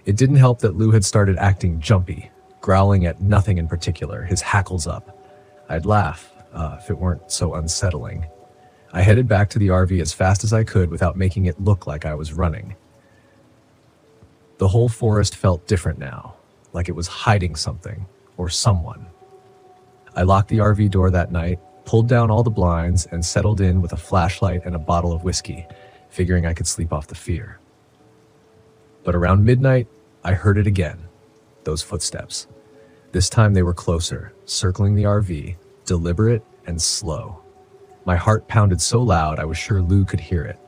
It didn't help that Lou had started acting jumpy, growling at nothing in particular, his hackles up. I'd laugh, if it weren't so unsettling. I headed back to the RV as fast as I could without making it look like I was running. The whole forest felt different now, like it was hiding something, or someone. I locked the RV door that night, pulled down all the blinds, and settled in with a flashlight and a bottle of whiskey, figuring I could sleep off the fear. But around midnight, I heard it again, those footsteps. This time they were closer, circling the RV, deliberate and slow. My heart pounded so loud I was sure Lou could hear it.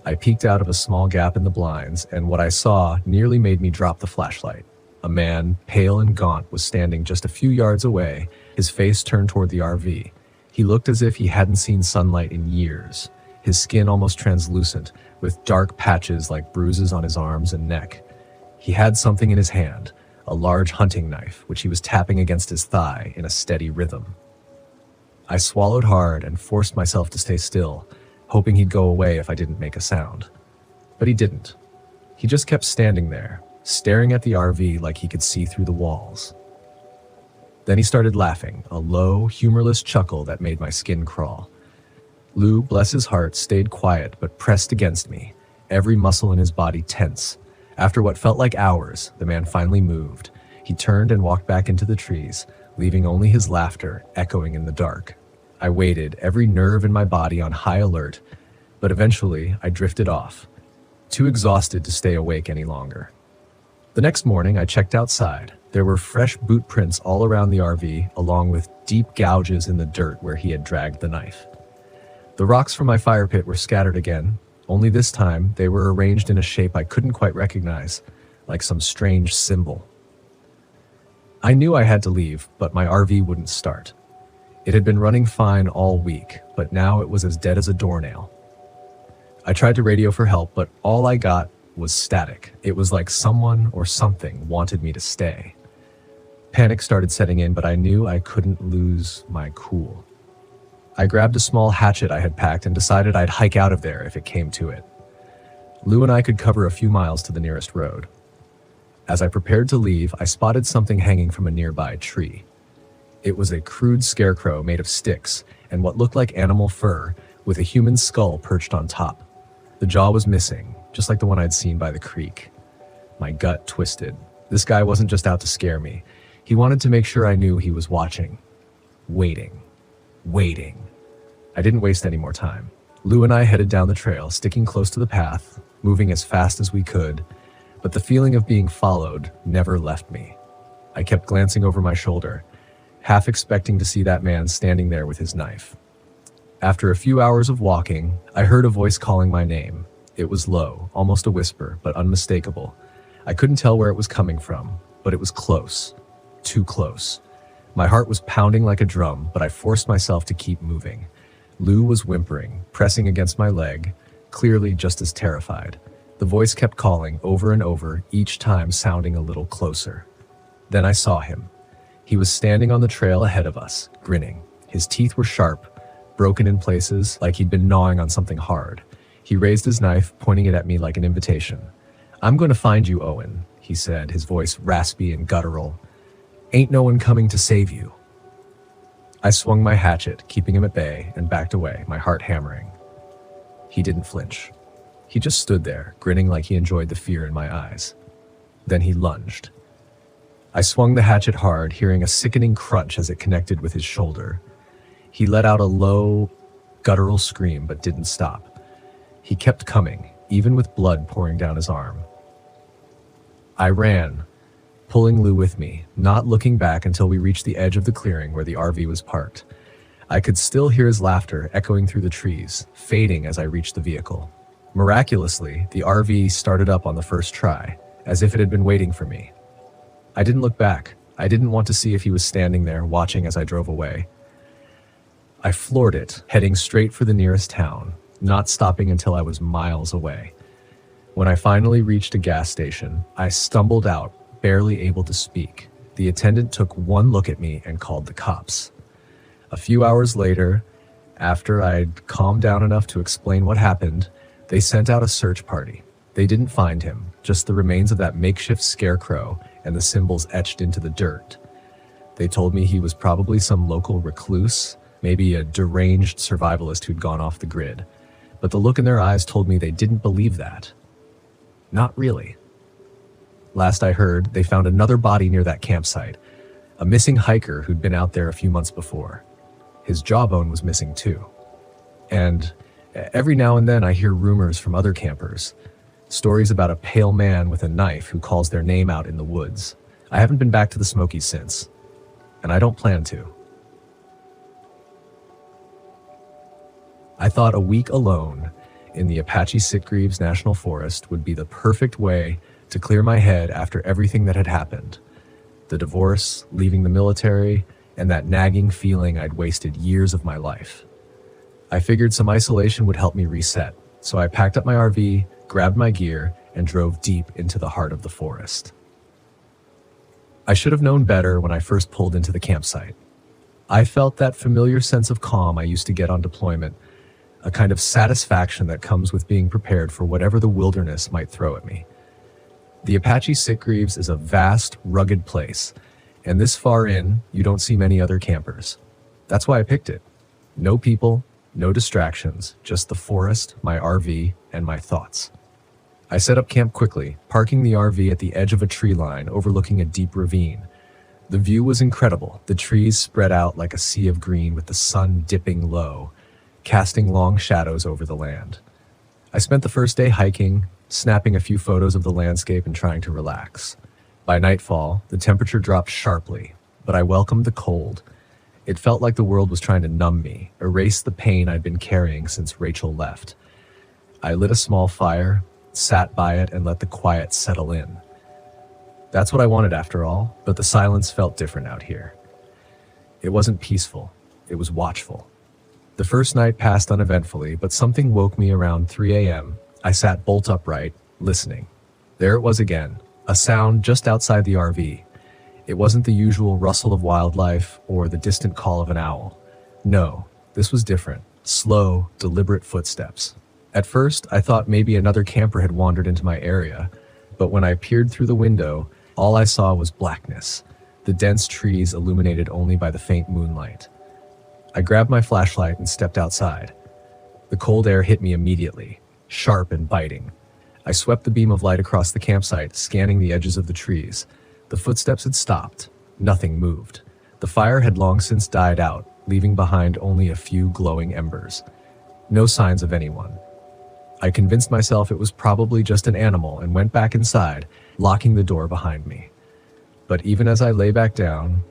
I peeked out of a small gap in the blinds, and what I saw nearly made me drop the flashlight. A man, pale and gaunt, was standing just a few yards away, his face turned toward the RV. He looked as if he hadn't seen sunlight in years, his skin almost translucent, with dark patches like bruises on his arms and neck. He had something in his hand, a large hunting knife, which he was tapping against his thigh in a steady rhythm. I swallowed hard and forced myself to stay still, hoping he'd go away if I didn't make a sound. But he didn't. He just kept standing there, staring at the RV like he could see through the walls. Then he started laughing, a low, humorless chuckle that made my skin crawl. Lou, bless his heart, stayed quiet but pressed against me, every muscle in his body tense. After what felt like hours, the man finally moved. He turned and walked back into the trees, leaving only his laughter echoing in the dark. I waited, every nerve in my body on high alert, but eventually I drifted off, too exhausted to stay awake any longer. The next morning, I checked outside. There were fresh boot prints all around the RV, along with deep gouges in the dirt where he had dragged the knife. The rocks from my fire pit were scattered again, only this time they were arranged in a shape I couldn't quite recognize, like some strange symbol. I knew I had to leave, but my RV wouldn't start. It had been running fine all week, but now it was as dead as a doornail. I tried to radio for help, but all I got was static. It was like someone or something wanted me to stay. Panic started setting in, but I knew I couldn't lose my cool. I grabbed a small hatchet I had packed and decided I'd hike out of there if it came to it. Lou and I could cover a few miles to the nearest road. As I prepared to leave, I spotted something hanging from a nearby tree. It was a crude scarecrow made of sticks and what looked like animal fur, with a human skull perched on top. The jaw was missing, just like the one I'd seen by the creek. My gut twisted. This guy wasn't just out to scare me. He wanted to make sure I knew he was watching. Waiting. I didn't waste any more time. Lou and I headed down the trail, sticking close to the path, moving as fast as we could, but the feeling of being followed never left me. I kept glancing over my shoulder, half expecting to see that man standing there with his knife. After a few hours of walking, I heard a voice calling my name. It was low, almost a whisper, but unmistakable. I couldn't tell where it was coming from, but it was close. Too close. My heart was pounding like a drum, but I forced myself to keep moving. Lou was whimpering, pressing against my leg, clearly just as terrified. The voice kept calling over and over, each time sounding a little closer. Then I saw him. He was standing on the trail ahead of us, grinning. His teeth were sharp, broken in places, like he'd been gnawing on something hard. He raised his knife, pointing it at me like an invitation. "I'm going to find you, Owen," he said, his voice raspy and guttural. "Ain't no one coming to save you." I swung my hatchet, keeping him at bay, and backed away, my heart hammering. He didn't flinch. He just stood there, grinning like he enjoyed the fear in my eyes. Then he lunged. I swung the hatchet hard, hearing a sickening crunch as it connected with his shoulder. He let out a low, guttural scream, but didn't stop. He kept coming, even with blood pouring down his arm. I ran, pulling Lou with me, not looking back until we reached the edge of the clearing where the RV was parked. I could still hear his laughter echoing through the trees, fading as I reached the vehicle. Miraculously, the RV started up on the first try, as if it had been waiting for me. I didn't look back. I didn't want to see if he was standing there, watching as I drove away. I floored it, heading straight for the nearest town, not stopping until I was miles away. When I finally reached a gas station, I stumbled out, barely able to speak. The attendant took one look at me and called the cops. A few hours later, after I'd calmed down enough to explain what happened, they sent out a search party. They didn't find him, just the remains of that makeshift scarecrow and the symbols etched into the dirt. They told me he was probably some local recluse, maybe a deranged survivalist who'd gone off the grid. But the look in their eyes told me they didn't believe that. Not really. Last I heard, they found another body near that campsite, a missing hiker who'd been out there a few months before. His jawbone was missing too. And every now and then I hear rumors from other campers, stories about a pale man with a knife who calls their name out in the woods. I haven't been back to the Smokies since, and I don't plan to. I thought a week alone in the Apache Sitgreaves National Forest would be the perfect way to clear my head after everything that had happened. The divorce, leaving the military, and that nagging feeling I'd wasted years of my life. I figured some isolation would help me reset, so I packed up my RV, grabbed my gear, and drove deep into the heart of the forest. I should have known better when I first pulled into the campsite. I felt that familiar sense of calm I used to get on deployment, a kind of satisfaction that comes with being prepared for whatever the wilderness might throw at me. The Apache Sitgreaves is a vast, rugged place, and this far in, you don't see many other campers. That's why I picked it. No people, no distractions, just the forest, my RV, and my thoughts. I set up camp quickly, parking the RV at the edge of a tree line overlooking a deep ravine. The view was incredible, the trees spread out like a sea of green with the sun dipping low, casting long shadows over the land. I spent the first day hiking, snapping a few photos of the landscape and trying to relax. By nightfall, the temperature dropped sharply, but I welcomed the cold. It felt like the world was trying to numb me, erase the pain I'd been carrying since Rachel left. I lit a small fire, sat by it, and let the quiet settle in. That's what I wanted after all, but the silence felt different out here. It wasn't peaceful, it was watchful. The first night passed uneventfully, but something woke me around 3 a.m. I sat bolt upright, listening. There it was again, a sound just outside the RV. It wasn't the usual rustle of wildlife or the distant call of an owl. No, this was different. Slow, deliberate footsteps. At first, I thought maybe another camper had wandered into my area, but when I peered through the window, all I saw was blackness, the dense trees illuminated only by the faint moonlight. I grabbed my flashlight and stepped outside. The cold air hit me immediately, sharp and biting. I swept the beam of light across the campsite, scanning the edges of the trees. The footsteps had stopped. Nothing moved. The fire had long since died out, leaving behind only a few glowing embers. No signs of anyone. I convinced myself it was probably just an animal and went back inside, locking the door behind me. But even as I lay back down,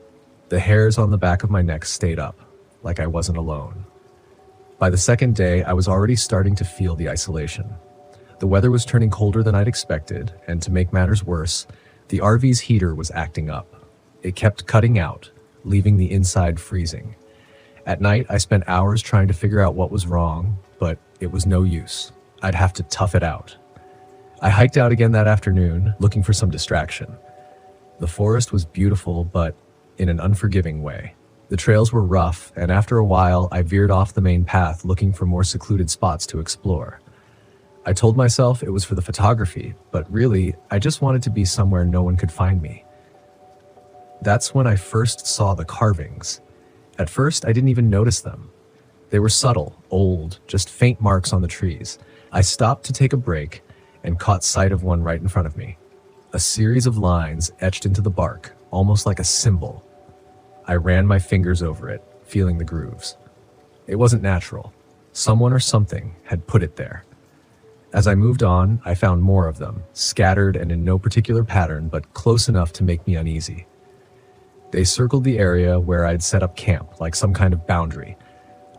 the hairs on the back of my neck stayed up, like I wasn't alone. By the second day, I was already starting to feel the isolation. The weather was turning colder than I'd expected, and to make matters worse, the RV's heater was acting up. It kept cutting out, leaving the inside freezing. At night, I spent hours trying to figure out what was wrong, but it was no use. I'd have to tough it out. I hiked out again that afternoon, looking for some distraction. The forest was beautiful, but in an unforgiving way. The trails were rough, and after a while, I veered off the main path looking for more secluded spots to explore. I told myself it was for the photography, but really, I just wanted to be somewhere no one could find me. That's when I first saw the carvings. At first, I didn't even notice them. They were subtle, old, just faint marks on the trees. I stopped to take a break and caught sight of one right in front of me. A series of lines etched into the bark, almost like a symbol. I ran my fingers over it, feeling the grooves. It wasn't natural. Someone or something had put it there. As I moved on, I found more of them, scattered and in no particular pattern, but close enough to make me uneasy. They circled the area where I'd set up camp, like some kind of boundary.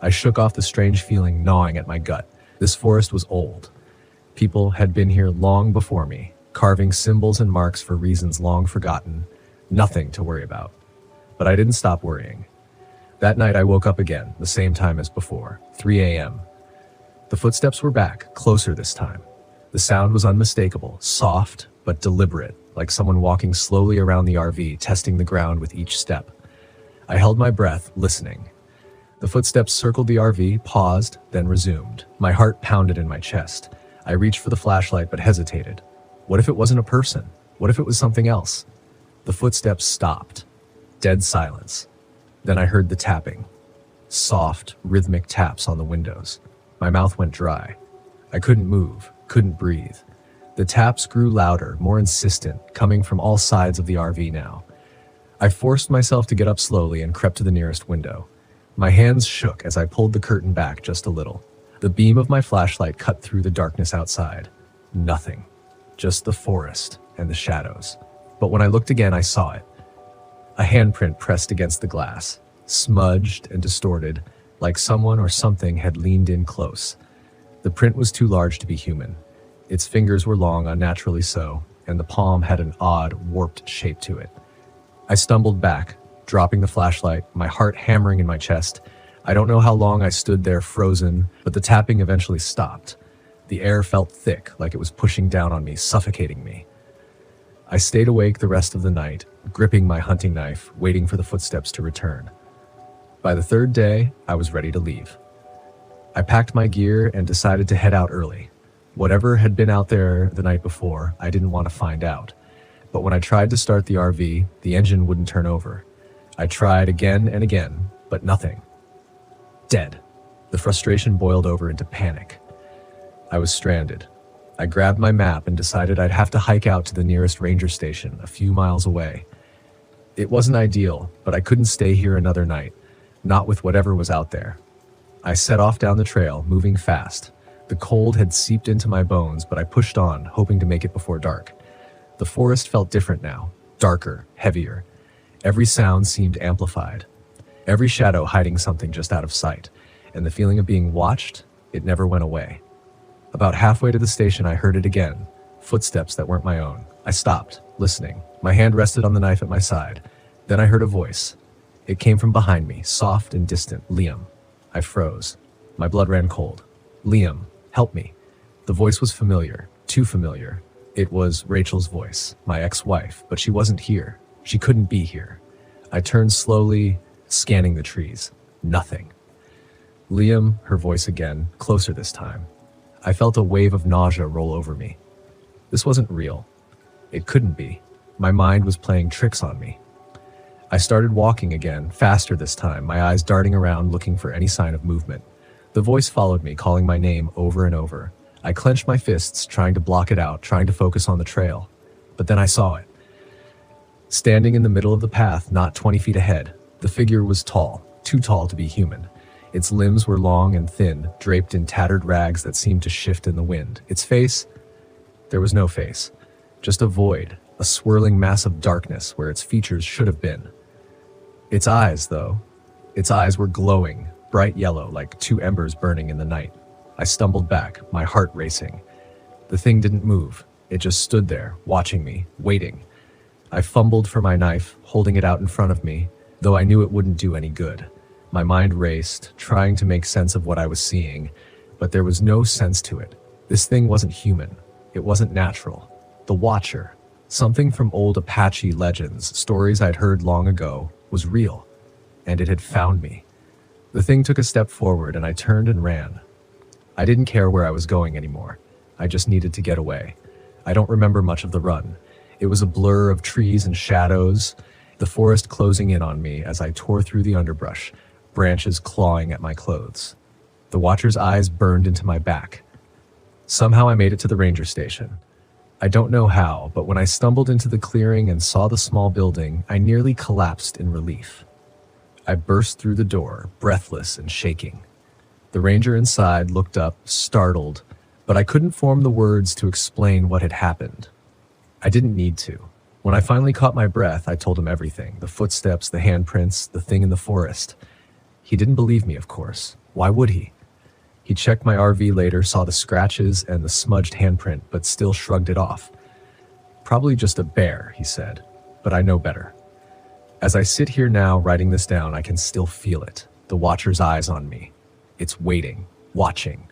I shook off the strange feeling gnawing at my gut. This forest was old. People had been here long before me, carving symbols and marks for reasons long forgotten. Nothing to worry about. But I didn't stop worrying. That night I woke up again, the same time as before, 3 a.m. The footsteps were back, closer this time. The sound was unmistakable, soft but deliberate, like someone walking slowly around the RV, testing the ground with each step. I held my breath, listening. The footsteps circled the RV, paused, then resumed. My heart pounded in my chest. I reached for the flashlight but hesitated. What if it wasn't a person? What if it was something else? The footsteps stopped. Dead silence. Then I heard the tapping. Soft, rhythmic taps on the windows. My mouth went dry. I couldn't move, couldn't breathe. The taps grew louder, more insistent, coming from all sides of the RV now. I forced myself to get up slowly and crept to the nearest window. My hands shook as I pulled the curtain back just a little. The beam of my flashlight cut through the darkness outside. Nothing. Just the forest and the shadows. But when I looked again, I saw it. A handprint pressed against the glass, smudged and distorted, like someone or something had leaned in close. The print was too large to be human. Its fingers were long, unnaturally so, and the palm had an odd, warped shape to it. I stumbled back, dropping the flashlight, my heart hammering in my chest. I don't know how long I stood there frozen, but the tapping eventually stopped. The air felt thick, like it was pushing down on me, suffocating me. I stayed awake the rest of the night, gripping my hunting knife, waiting for the footsteps to return. By the third day, I was ready to leave. I packed my gear and decided to head out early. Whatever had been out there the night before, I didn't want to find out. But when I tried to start the RV, the engine wouldn't turn over. I tried again and again, but nothing. Dead. The frustration boiled over into panic. I was stranded. I grabbed my map and decided I'd have to hike out to the nearest ranger station, a few miles away. It wasn't ideal, but I couldn't stay here another night, not with whatever was out there. I set off down the trail, moving fast. The cold had seeped into my bones, but I pushed on, hoping to make it before dark. The forest felt different now, darker, heavier. Every sound seemed amplified. Every shadow hiding something just out of sight, and the feeling of being watched, it never went away. About halfway to the station, I heard it again, footsteps that weren't my own. I stopped, listening. My hand rested on the knife at my side. Then I heard a voice. It came from behind me, soft and distant. Liam. I froze. My blood ran cold. Liam, help me. The voice was familiar, too familiar. It was Rachel's voice, my ex-wife, but she wasn't here. She couldn't be here. I turned slowly, scanning the trees. Nothing. Liam, her voice again, closer this time. I felt a wave of nausea roll over me. This wasn't real. It couldn't be. My mind was playing tricks on me. I started walking again, faster this time, my eyes darting around looking for any sign of movement. The voice followed me, calling my name over and over. I clenched my fists, trying to block it out, trying to focus on the trail. But then I saw it. Standing in the middle of the path, not 20 feet ahead, the figure was tall, too tall to be human. Its limbs were long and thin, draped in tattered rags that seemed to shift in the wind. Its face? There was no face. Just a void, a swirling mass of darkness where its features should have been. Its eyes, though. Its eyes were glowing, bright yellow, like two embers burning in the night. I stumbled back, my heart racing. The thing didn't move. It just stood there, watching me, waiting. I fumbled for my knife, holding it out in front of me, though I knew it wouldn't do any good. My mind raced, trying to make sense of what I was seeing, but there was no sense to it. This thing wasn't human. It wasn't natural. The Watcher, something from old Apache legends, stories I'd heard long ago, was real, and it had found me. The thing took a step forward, and I turned and ran. I didn't care where I was going anymore. I just needed to get away. I don't remember much of the run. It was a blur of trees and shadows, the forest closing in on me as I tore through the underbrush, branches clawing at my clothes. The Watcher's eyes burned into my back. Somehow I made it to the ranger station. I don't know how, but when I stumbled into the clearing and saw the small building, I nearly collapsed in relief. I burst through the door, breathless and shaking. The ranger inside looked up, startled, but I couldn't form the words to explain what had happened. I didn't need to. When I finally caught my breath, I told him everything, the footsteps, the handprints, the thing in the forest. He didn't believe me, of course. Why would he? He checked my RV later, saw the scratches and the smudged handprint, but still shrugged it off. Probably just a bear, he said, but I know better. As I sit here now writing this down, I can still feel it, the Watcher's eyes on me. It's waiting, watching,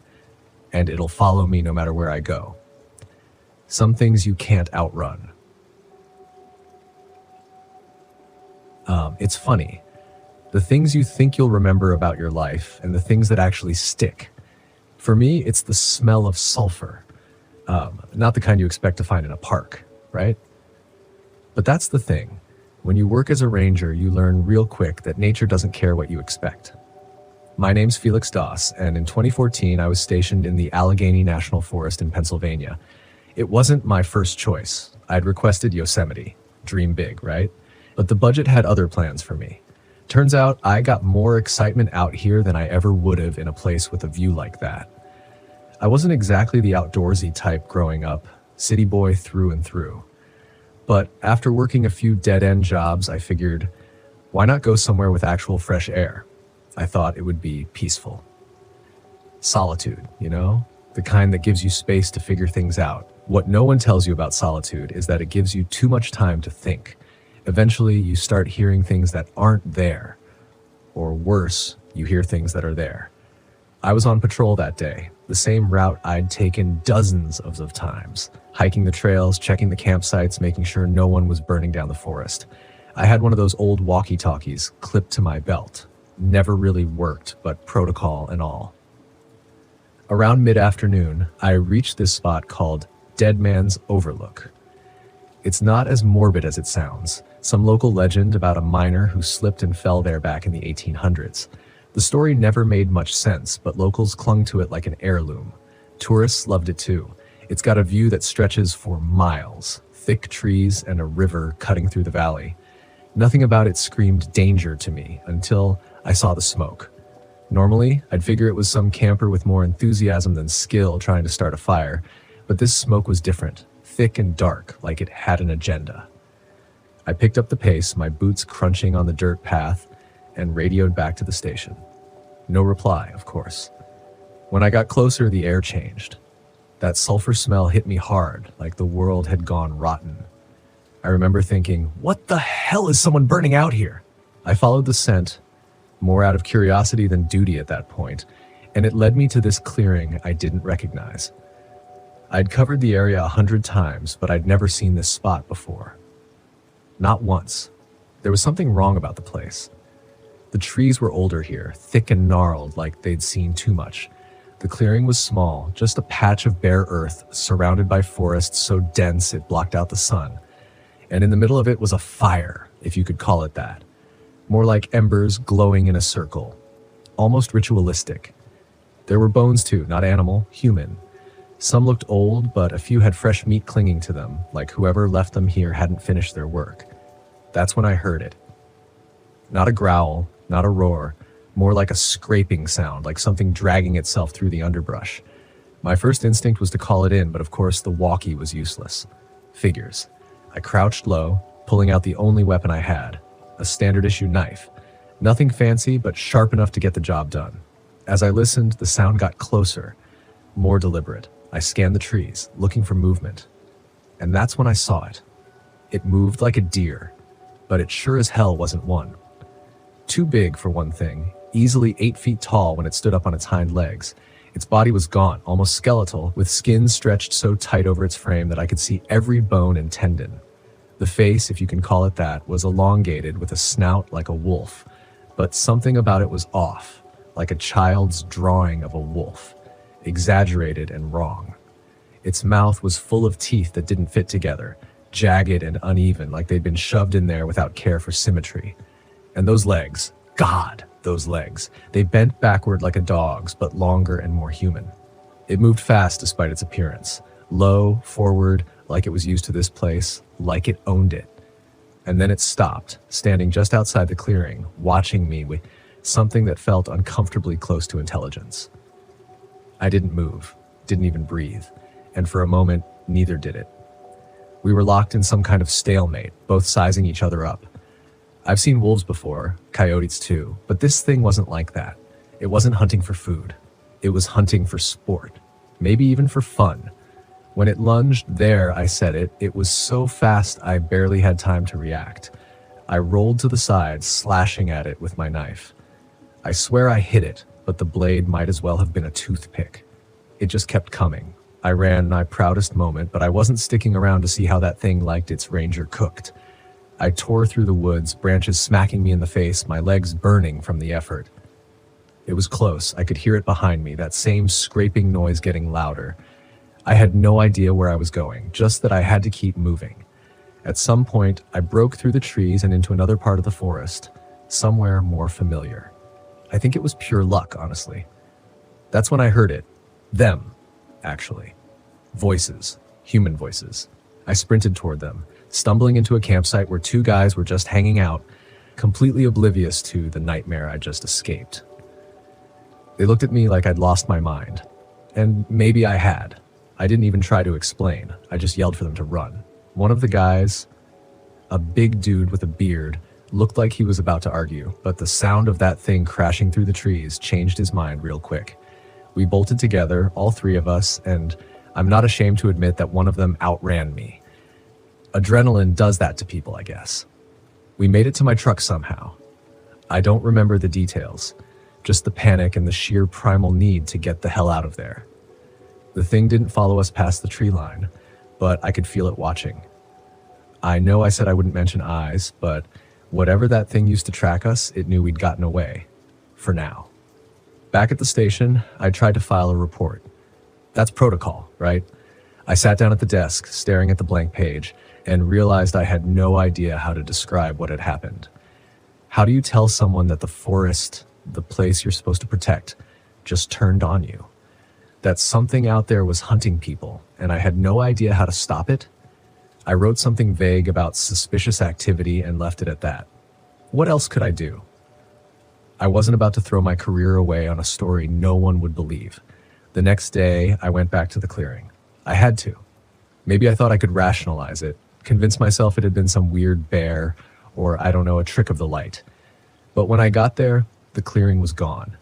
and it'll follow me no matter where I go. Some things you can't outrun. It's funny. The things you think you'll remember about your life and the things that actually stick. For me, it's the smell of sulfur. Not the kind you expect to find in a park, right? But that's the thing. When you work as a ranger, you learn real quick that nature doesn't care what you expect. My name's Felix Doss, and in 2014, I was stationed in the Allegheny National Forest in Pennsylvania. It wasn't my first choice. I'd requested Yosemite. Dream big, right? But the budget had other plans for me. Turns out I got more excitement out here than I ever would have in a place with a view like that. I wasn't exactly the outdoorsy type growing up, city boy through and through. But after working a few dead-end jobs, I figured, why not go somewhere with actual fresh air? I thought it would be peaceful. Solitude, you know? The kind that gives you space to figure things out. What no one tells you about solitude is that it gives you too much time to think. Eventually, you start hearing things that aren't there. Or worse, you hear things that are there. I was on patrol that day, the same route I'd taken dozens of times, hiking the trails, checking the campsites, making sure no one was burning down the forest. I had one of those old walkie-talkies clipped to my belt. Never really worked, but protocol and all. Around mid-afternoon, I reached this spot called Dead Man's Overlook. It's not as morbid as it sounds. Some local legend about a miner who slipped and fell there back in the 1800s. The story never made much sense, but locals clung to it like an heirloom. Tourists loved it too. It's got a view that stretches for miles, thick trees and a river cutting through the valley. Nothing about it screamed danger to me until I saw the smoke. Normally, I'd figure it was some camper with more enthusiasm than skill trying to start a fire, but this smoke was different, thick and dark, like it had an agenda. I picked up the pace, my boots crunching on the dirt path, and radioed back to the station. No reply, of course. When I got closer, the air changed. That sulfur smell hit me hard, like the world had gone rotten. I remember thinking, what the hell is someone burning out here? I followed the scent, more out of curiosity than duty at that point, and it led me to this clearing I didn't recognize. I'd covered the area 100 times, but I'd never seen this spot before. Not once. There was something wrong about the place. The trees were older here, thick and gnarled like they'd seen too much. The clearing was small, just a patch of bare earth surrounded by forests so dense it blocked out the sun. And in the middle of it was a fire, if you could call it that. More like embers glowing in a circle. Almost ritualistic. There were bones too, not animal, human. Some looked old, but a few had fresh meat clinging to them, like whoever left them here hadn't finished their work. That's when I heard it. Not a growl, not a roar, more like a scraping sound, like something dragging itself through the underbrush. My first instinct was to call it in, but of course the walkie was useless. Figures. I crouched low, pulling out the only weapon I had, a standard issue knife. Nothing fancy, but sharp enough to get the job done. As I listened, the sound got closer, more deliberate. I scanned the trees, looking for movement. And that's when I saw it. It moved like a deer, but it sure as hell wasn't one. Too big for one thing, easily 8 feet tall when it stood up on its hind legs. Its body was gaunt, almost skeletal, with skin stretched so tight over its frame that I could see every bone and tendon. The face, if you can call it that, was elongated with a snout like a wolf, but something about it was off, like a child's drawing of a wolf, exaggerated and wrong. Its mouth was full of teeth that didn't fit together, jagged and uneven, like they'd been shoved in there without care for symmetry. And those legs, God, those legs, they bent backward like a dog's, but longer and more human. It moved fast despite its appearance, low, forward, like it was used to this place, like it owned it. And then it stopped, standing just outside the clearing, watching me with something that felt uncomfortably close to intelligence. I didn't move, didn't even breathe, and for a moment, neither did it. We were locked in some kind of stalemate, both sizing each other up. I've seen wolves before, coyotes too, but this thing wasn't like that. It wasn't hunting for food. It was hunting for sport, maybe even for fun. When it lunged there, I said it was so fast I barely had time to react. I rolled to the side, slashing at it with my knife. I swear I hit it, but the blade might as well have been a toothpick. It just kept coming. I ran my proudest moment, but I wasn't sticking around to see how that thing liked its ranger cooked. I tore through the woods, branches smacking me in the face, my legs burning from the effort. It was close. I could hear it behind me, that same scraping noise getting louder. I had no idea where I was going, just that I had to keep moving. At some point, I broke through the trees and into another part of the forest, somewhere more familiar. I think it was pure luck, honestly. That's when I heard it. Them, actually. Voices. Human voices. I sprinted toward them, stumbling into a campsite where two guys were just hanging out, completely oblivious to the nightmare I just escaped. They looked at me like I'd lost my mind. And maybe I had. I didn't even try to explain. I just yelled for them to run. One of the guys, a big dude with a beard, looked like he was about to argue, but the sound of that thing crashing through the trees changed his mind real quick. We bolted together, all three of us, and I'm not ashamed to admit that one of them outran me. Adrenaline does that to people, I guess. We made it to my truck somehow. I don't remember the details, just the panic and the sheer primal need to get the hell out of there. The thing didn't follow us past the tree line, but I could feel it watching. I know I said I wouldn't mention eyes, but whatever that thing used to track us, it knew we'd gotten away. for now. Back at the station, I tried to file a report. That's protocol, right? I sat down at the desk, staring at the blank page, and realized I had no idea how to describe what had happened. How do you tell someone that the forest, the place you're supposed to protect, just turned on you? That something out there was hunting people, and I had no idea how to stop it? I wrote something vague about suspicious activity and left it at that. What else could I do? I wasn't about to throw my career away on a story no one would believe. The next day, I went back to the clearing. I had to. Maybe I thought I could rationalize it, convince myself it had been some weird bear, or I don't know, a trick of the light. But when I got there, the clearing was gone.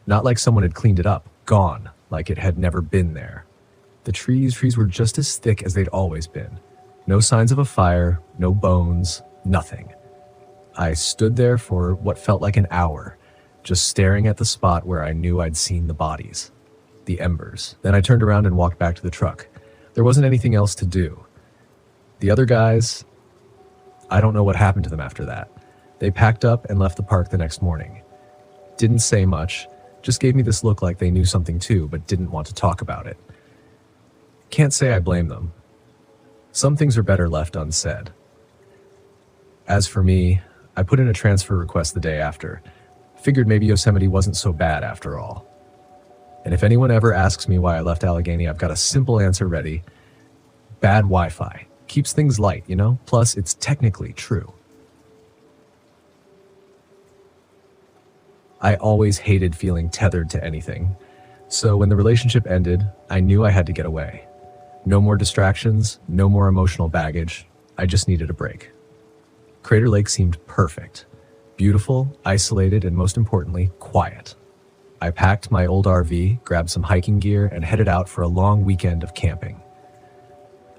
Not like someone had cleaned it up, gone, like it had never been there. The trees were just as thick as they'd always been. No signs of a fire, no bones, nothing. I stood there for what felt like an hour, just staring at the spot where I knew I'd seen the bodies, the embers. Then I turned around and walked back to the truck. There wasn't anything else to do. The other guys, I don't know what happened to them after that. They packed up and left the park the next morning. Didn't say much, just gave me this look like they knew something too, but didn't want to talk about it. Can't say I blame them. Some things are better left unsaid. As for me, I put in a transfer request the day after. Figured maybe Yosemite wasn't so bad after all. And if anyone ever asks me why I left Allegheny, I've got a simple answer ready. Bad Wi-Fi. Keeps things light, you know? Plus, it's technically true. I always hated feeling tethered to anything. So when the relationship ended, I knew I had to get away. No more distractions, no more emotional baggage. I just needed a break. Crater Lake seemed perfect. Beautiful, isolated, and most importantly, quiet. I packed my old RV, grabbed some hiking gear, and headed out for a long weekend of camping.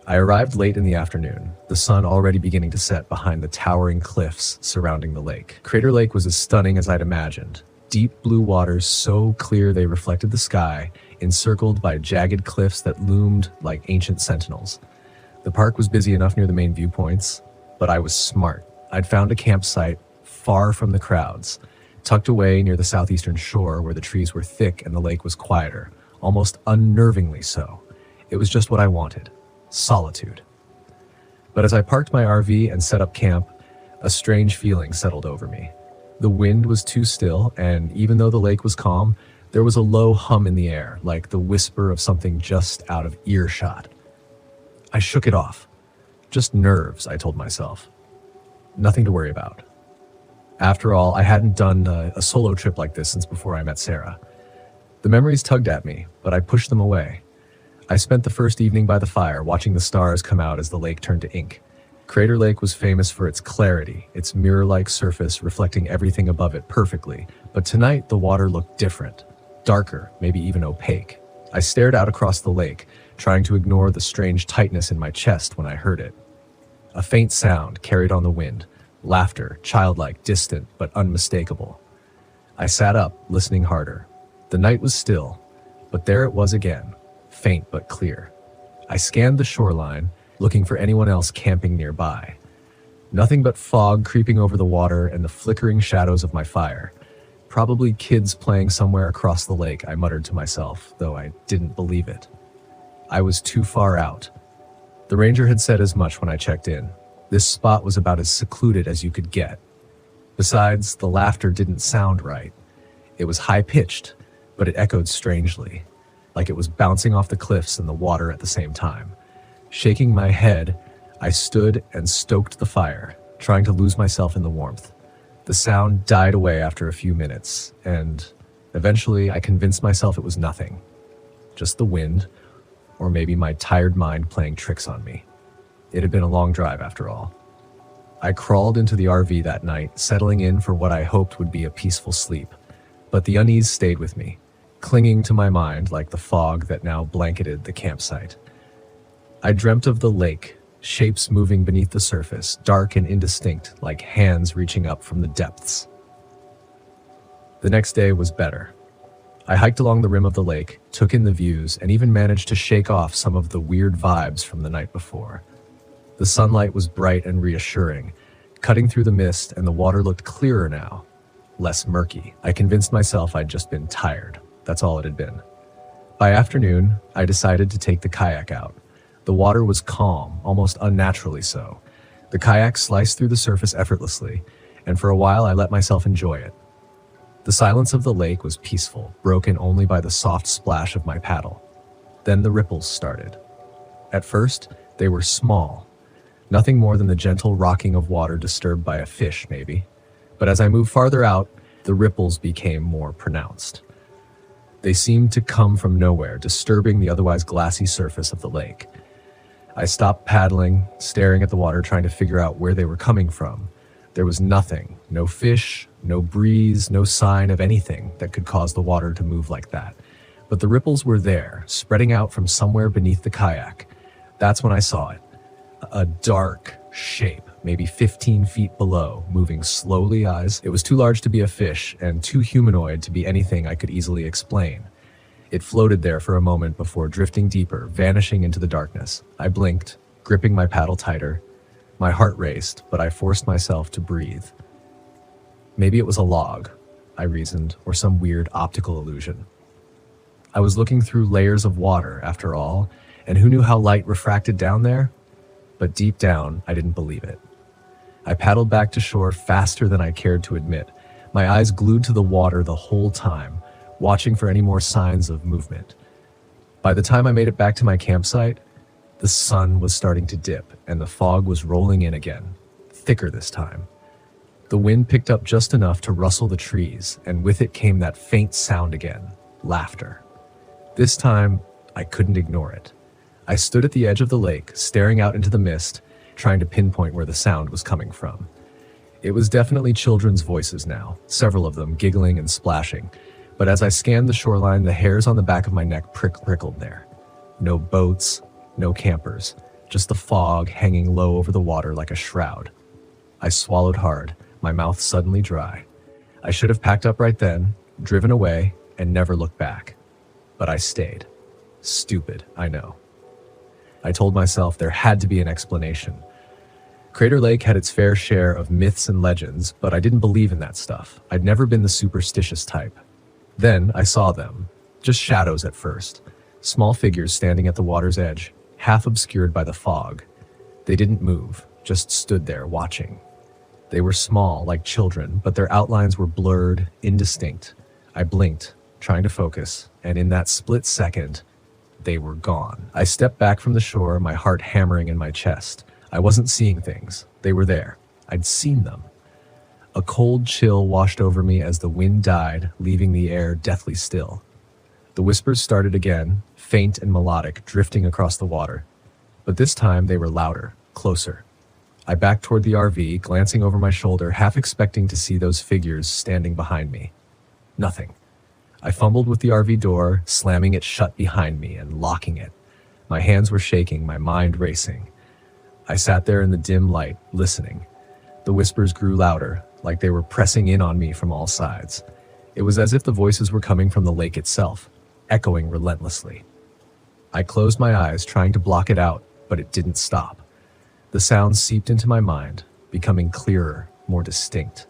I arrived late in the afternoon, the sun already beginning to set behind the towering cliffs surrounding the lake. Crater Lake was as stunning as I'd imagined. Deep blue waters so clear they reflected the sky, encircled by jagged cliffs that loomed like ancient sentinels. The park was busy enough near the main viewpoints, but I was smart. I'd found a campsite far from the crowds, tucked away near the southeastern shore where the trees were thick and the lake was quieter, almost unnervingly so. It was just what I wanted. Solitude. But as I parked my RV and set up camp, a strange feeling settled over me. The wind was too still, and even though the lake was calm, there was a low hum in the air, like the whisper of something just out of earshot. I shook it off. Just nerves, I told myself. Nothing to worry about. After all, I hadn't done a solo trip like this since before I met Sarah. The memories tugged at me, but I pushed them away. I spent the first evening by the fire, watching the stars come out as the lake turned to ink. Crater Lake was famous for its clarity, its mirror-like surface reflecting everything above it perfectly, but tonight the water looked different, darker, maybe even opaque. I stared out across the lake, trying to ignore the strange tightness in my chest when I heard it. A faint sound carried on the wind, laughter, childlike, distant, but unmistakable. I sat up, listening harder. The night was still, but there it was again, faint but clear. I scanned the shoreline, looking for anyone else camping nearby. Nothing but fog creeping over the water and the flickering shadows of my fire. Probably kids playing somewhere across the lake, I muttered to myself, though I didn't believe it. I was too far out. The ranger had said as much when I checked in. This spot was about as secluded as you could get. Besides, the laughter didn't sound right. It was high-pitched, but it echoed strangely, like it was bouncing off the cliffs and the water at the same time. Shaking my head, I stood and stoked the fire, trying to lose myself in the warmth. The sound died away after a few minutes, and eventually I convinced myself it was nothing. Just the wind, or maybe my tired mind playing tricks on me. It had been a long drive after all. I crawled into the RV that night, settling in for what I hoped would be a peaceful sleep. But the unease stayed with me, clinging to my mind like the fog that now blanketed the campsite. I dreamt of the lake, shapes moving beneath the surface, dark and indistinct, like hands reaching up from the depths. The next day was better. I hiked along the rim of the lake, took in the views, and even managed to shake off some of the weird vibes from the night before. The sunlight was bright and reassuring, cutting through the mist, and the water looked clearer now. less murky. I convinced myself I'd just been tired. That's all it had been. By afternoon, I decided to take the kayak out. The water was calm, almost unnaturally so. The kayak sliced through the surface effortlessly, and for a while I let myself enjoy it. The silence of the lake was peaceful, broken only by the soft splash of my paddle. Then the ripples started. At first, they were small. Nothing more than the gentle rocking of water disturbed by a fish, maybe. But as I moved farther out, the ripples became more pronounced. They seemed to come from nowhere, disturbing the otherwise glassy surface of the lake. I stopped paddling, staring at the water, trying to figure out where they were coming from. There was nothing, no fish, no breeze, no sign of anything that could cause the water to move like that. But the ripples were there, spreading out from somewhere beneath the kayak. That's when I saw it. A dark shape, maybe 15 feet below, moving slowly. It was too large to be a fish and too humanoid to be anything I could easily explain. It floated there for a moment before drifting deeper, vanishing into the darkness. I blinked, gripping my paddle tighter. My heart raced, but I forced myself to breathe. Maybe it was a log, I reasoned, or some weird optical illusion. I was looking through layers of water, after all, and who knew how light refracted down there? But deep down, I didn't believe it. I paddled back to shore faster than I cared to admit, my eyes glued to the water the whole time, watching for any more signs of movement. By the time I made it back to my campsite, the sun was starting to dip, and the fog was rolling in again, thicker this time. The wind picked up just enough to rustle the trees, and with it came that faint sound again, laughter. This time, I couldn't ignore it. I stood at the edge of the lake, staring out into the mist, trying to pinpoint where the sound was coming from. It was definitely children's voices now, several of them giggling and splashing, but as I scanned the shoreline, the hairs on the back of my neck prickled there. No boats, no campers, just the fog hanging low over the water like a shroud. I swallowed hard, my mouth suddenly dry. I should have packed up right then, driven away, and never looked back. But I stayed. Stupid, I know. I told myself there had to be an explanation. Crater Lake had its fair share of myths and legends, but I didn't believe in that stuff. I'd never been the superstitious type. Then I saw them, just shadows at first, small figures standing at the water's edge, half obscured by the fog. They didn't move, just stood there watching. They were small, like children, but their outlines were blurred, indistinct. I blinked, trying to focus, and in that split second, they were gone. I stepped back from the shore, my heart hammering in my chest. I wasn't seeing things. They were there. I'd seen them. A cold chill washed over me as the wind died, leaving the air deathly still. The whispers started again, faint and melodic, drifting across the water. But this time they were louder, closer. I backed toward the RV, glancing over my shoulder, half expecting to see those figures standing behind me. Nothing. I fumbled with the RV door, slamming it shut behind me and locking it. My hands were shaking, my mind racing. I sat there in the dim light, listening. The whispers grew louder, like they were pressing in on me from all sides. It was as if the voices were coming from the lake itself, echoing relentlessly. I closed my eyes, trying to block it out, but it didn't stop. The sounds seeped into my mind, becoming clearer, more distinct.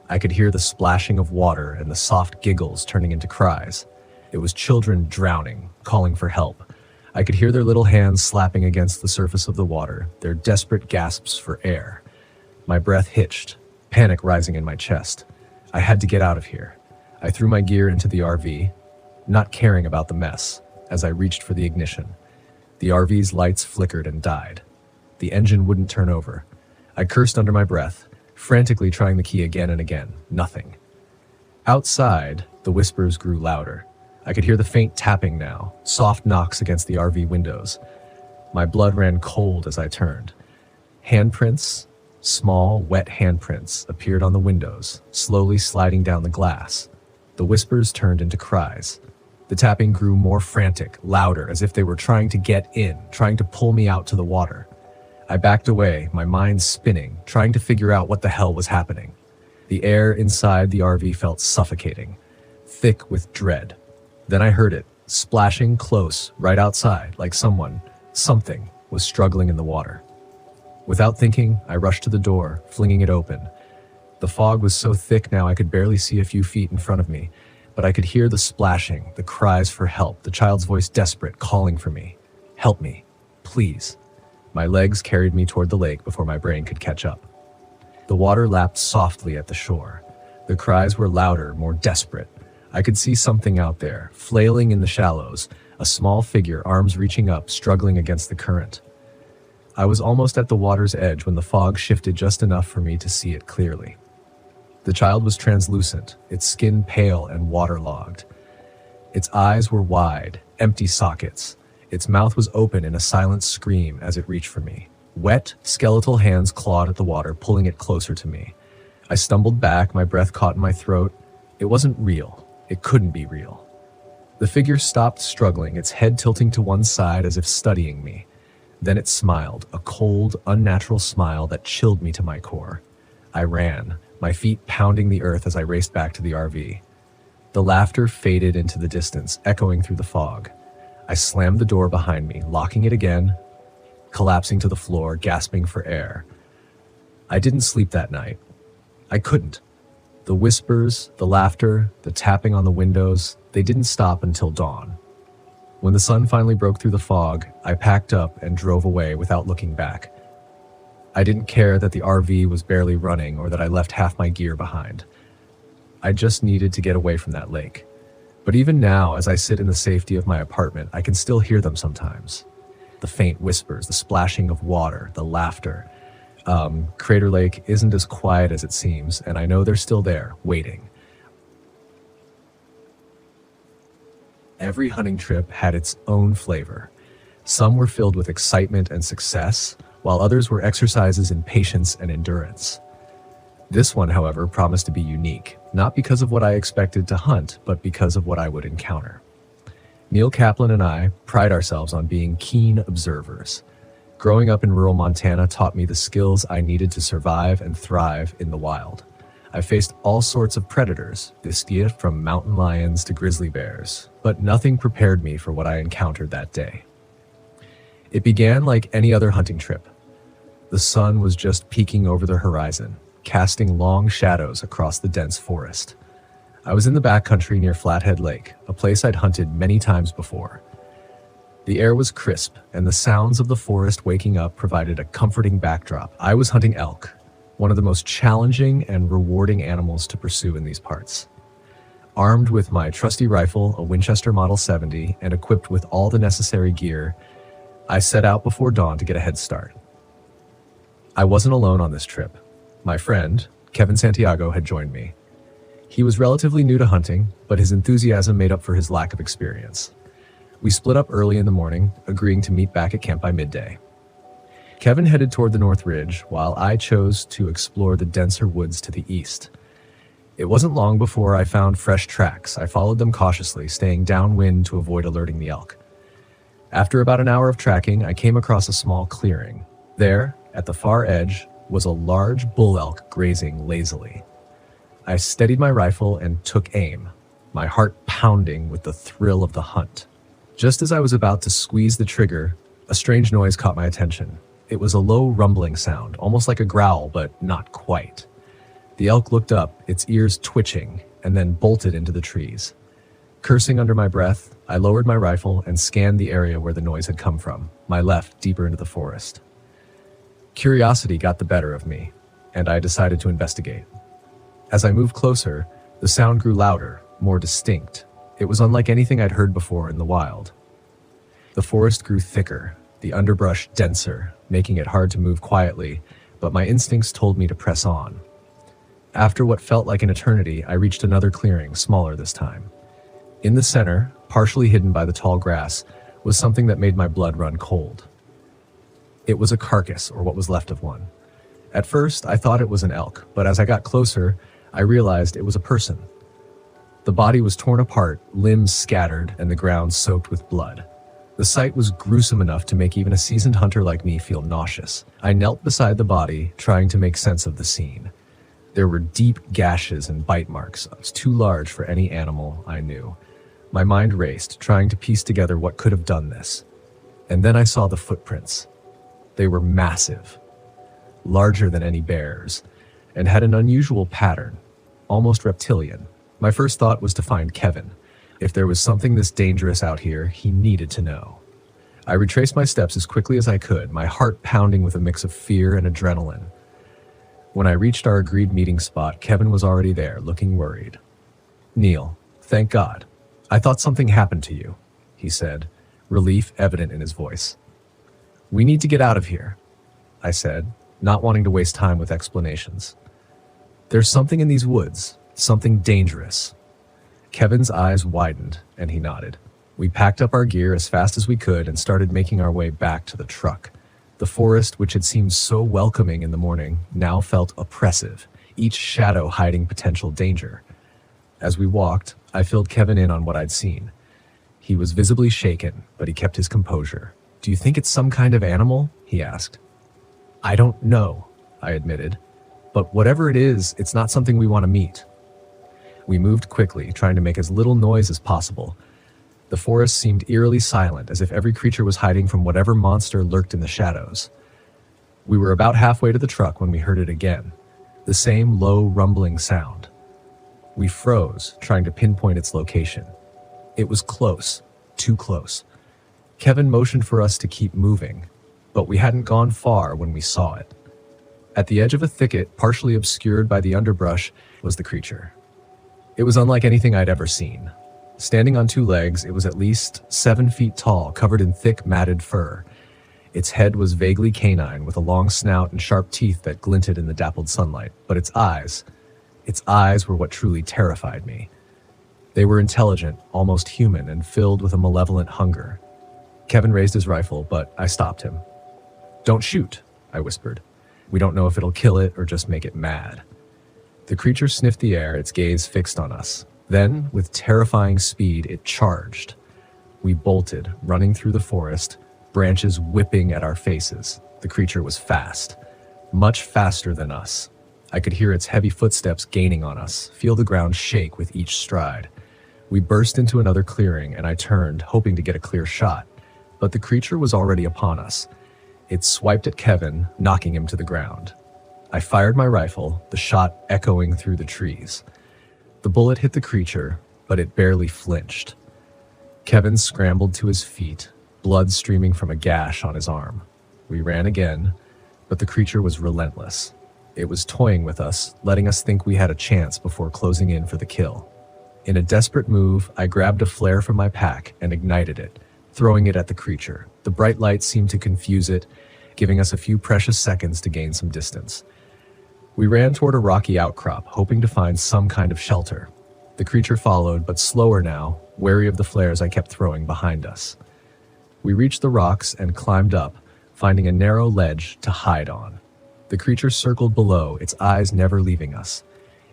I could hear the splashing of water and the soft giggles turning into cries. It was children drowning, calling for help. I could hear their little hands slapping against the surface of the water, their desperate gasps for air. My breath hitched, panic rising in my chest. I had to get out of here. I threw my gear into the RV, not caring about the mess, as I reached for the ignition. The RV's lights flickered and died. The engine wouldn't turn over. I cursed under my breath, frantically trying the key again and again. Nothing. Outside, the whispers grew louder. I could hear the faint tapping now, soft knocks against the RV windows. My blood ran cold as I turned. Handprints, small, wet handprints, appeared on the windows, slowly sliding down the glass. The whispers turned into cries. The tapping grew more frantic, louder, as if they were trying to get in, trying to pull me out to the water. I backed away, my mind spinning, trying to figure out what the hell was happening. The air inside the RV felt suffocating, thick with dread. Then I heard it, splashing close, right outside, like something was struggling in the water. Without thinking, I rushed to the door, flinging it open. The fog was so thick now I could barely see a few feet in front of me, but I could hear the splashing, the cries for help, the child's voice desperate, calling for me. Help me, please. My legs carried me toward the lake before my brain could catch up. The water lapped softly at the shore. The cries were louder, more desperate. I could see something out there, flailing in the shallows, a small figure, arms reaching up, struggling against the current. I was almost at the water's edge when the fog shifted just enough for me to see it clearly. The child was translucent, its skin pale and waterlogged. Its eyes were wide, empty sockets. Its mouth was open in a silent scream as it reached for me. Wet, skeletal hands clawed at the water, pulling it closer to me. I stumbled back, my breath caught in my throat. It wasn't real. It couldn't be real. The figure stopped struggling, its head tilting to one side as if studying me. Then it smiled, a cold, unnatural smile that chilled me to my core. I ran, my feet pounding the earth as I raced back to the RV. The laughter faded into the distance, echoing through the fog. I slammed the door behind me, locking it again, collapsing to the floor, gasping for air. I didn't sleep that night. I couldn't. The whispers, the laughter, the tapping on the windows, they didn't stop until dawn. When the sun finally broke through the fog, I packed up and drove away without looking back. I didn't care that the RV was barely running or that I left half my gear behind. I just needed to get away from that lake. But even now, as I sit in the safety of my apartment, I can still hear them sometimes. The faint whispers, the splashing of water, the laughter. Crater Lake isn't as quiet as it seems, and I know they're still there, waiting. Every hunting trip had its own flavor. Some were filled with excitement and success, while others were exercises in patience and endurance. This one, however, promised to be unique, not because of what I expected to hunt, but because of what I would encounter. Neil Kaplan and I pride ourselves on being keen observers. Growing up in rural Montana taught me the skills I needed to survive and thrive in the wild. I faced all sorts of predators, from mountain lions to grizzly bears, but nothing prepared me for what I encountered that day. It began like any other hunting trip. The sun was just peeking over the horizon, casting long shadows across the dense forest. I was in the backcountry near Flathead Lake, a place I'd hunted many times before. The air was crisp, and the sounds of the forest waking up provided a comforting backdrop. I was hunting elk, one of the most challenging and rewarding animals to pursue in these parts. Armed with my trusty rifle, a Winchester Model 70, and equipped with all the necessary gear, I set out before dawn to get a head start. I wasn't alone on this trip. My friend, Kevin Santiago, had joined me. He was relatively new to hunting, but his enthusiasm made up for his lack of experience. We split up early in the morning, agreeing to meet back at camp by midday. Kevin headed toward the North Ridge, while I chose to explore the denser woods to the east. It wasn't long before I found fresh tracks. I followed them cautiously, staying downwind to avoid alerting the elk. After about an hour of tracking, I came across a small clearing. There, at the far edge, was a large bull elk grazing lazily. I steadied my rifle and took aim, my heart pounding with the thrill of the hunt. Just as I was about to squeeze the trigger, a strange noise caught my attention. It was a low rumbling sound, almost like a growl, but not quite. The elk looked up, its ears twitching, and then bolted into the trees. Cursing under my breath, I lowered my rifle and scanned the area where the noise had come from, my left deeper into the forest. Curiosity got the better of me, and I decided to investigate. As I moved closer, the sound grew louder, more distinct. It was unlike anything I'd heard before in the wild. The forest grew thicker, the underbrush denser, making it hard to move quietly, but my instincts told me to press on. After what felt like an eternity, I reached another clearing, smaller this time. In the center, partially hidden by the tall grass, was something that made my blood run cold. It was a carcass, or what was left of one. At first, I thought it was an elk, but as I got closer, I realized it was a person. The body was torn apart, limbs scattered, and the ground soaked with blood. The sight was gruesome enough to make even a seasoned hunter like me feel nauseous. I knelt beside the body, trying to make sense of the scene. There were deep gashes and bite marks, too large for any animal I knew. My mind raced, trying to piece together what could have done this. And then I saw the footprints. They were massive, larger than any bear's, and had an unusual pattern, almost reptilian. My first thought was to find Kevin. If there was something this dangerous out here, he needed to know. I retraced my steps as quickly as I could, my heart pounding with a mix of fear and adrenaline. When I reached our agreed meeting spot, Kevin was already there, looking worried. "Neil, thank God. I thought something happened to you," he said, relief evident in his voice. "We need to get out of here," I said, not wanting to waste time with explanations. "There's something in these woods, something dangerous." Kevin's eyes widened, and he nodded. We packed up our gear as fast as we could and started making our way back to the truck. The forest, which had seemed so welcoming in the morning, now felt oppressive, each shadow hiding potential danger. As we walked, I filled Kevin in on what I'd seen. He was visibly shaken, but he kept his composure. "Do you think it's some kind of animal?" he asked. "I don't know," I admitted. "But whatever it is, it's not something we want to meet." We moved quickly, trying to make as little noise as possible. The forest seemed eerily silent, as if every creature was hiding from whatever monster lurked in the shadows. We were about halfway to the truck when we heard it again, the same low, rumbling sound. We froze, trying to pinpoint its location. It was close, too close. Kevin motioned for us to keep moving, but we hadn't gone far when we saw it. At the edge of a thicket, partially obscured by the underbrush, was the creature. It was unlike anything I'd ever seen. Standing on two legs, it was at least 7 feet tall, covered in thick, matted fur. Its head was vaguely canine, with a long snout and sharp teeth that glinted in the dappled sunlight. But its eyes were what truly terrified me. They were intelligent, almost human, and filled with a malevolent hunger. Kevin raised his rifle, but I stopped him. "Don't shoot," I whispered. "We don't know if it'll kill it or just make it mad." The creature sniffed the air, its gaze fixed on us. Then, with terrifying speed, it charged. We bolted, running through the forest, branches whipping at our faces. The creature was fast, much faster than us. I could hear its heavy footsteps gaining on us, feel the ground shake with each stride. We burst into another clearing, and I turned, hoping to get a clear shot. But the creature was already upon us. It swiped at Kevin, knocking him to the ground. I fired my rifle, the shot echoing through the trees. The bullet hit the creature, but it barely flinched. Kevin scrambled to his feet, blood streaming from a gash on his arm. We ran again, but the creature was relentless. It was toying with us, letting us think we had a chance before closing in for the kill. In a desperate move, I grabbed a flare from my pack and ignited it, throwing it at the creature. The bright light seemed to confuse it, giving us a few precious seconds to gain some distance. We ran toward a rocky outcrop, hoping to find some kind of shelter. The creature followed, but slower now, wary of the flares I kept throwing behind us. We reached the rocks and climbed up, finding a narrow ledge to hide on. The creature circled below, its eyes never leaving us.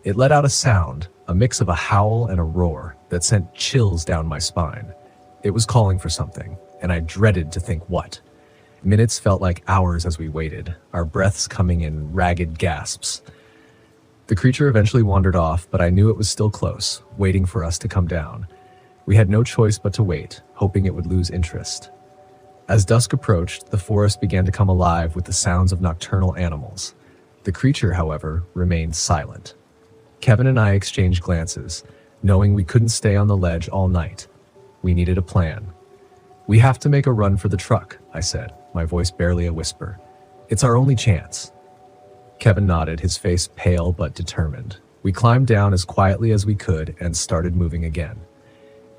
It let out a sound, a mix of a howl and a roar, that sent chills down my spine. It was calling for something, and I dreaded to think what. Minutes felt like hours as we waited, our breaths coming in ragged gasps. The creature eventually wandered off, but I knew it was still close, waiting for us to come down. We had no choice but to wait, hoping it would lose interest. As dusk approached, the forest began to come alive with the sounds of nocturnal animals. The creature, however, remained silent. Kevin and I exchanged glances, knowing we couldn't stay on the ledge all night. We needed a plan. "We have to make a run for the truck," I said, my voice barely a whisper. "It's our only chance." Kevin nodded, his face pale but determined. We climbed down as quietly as we could and started moving again.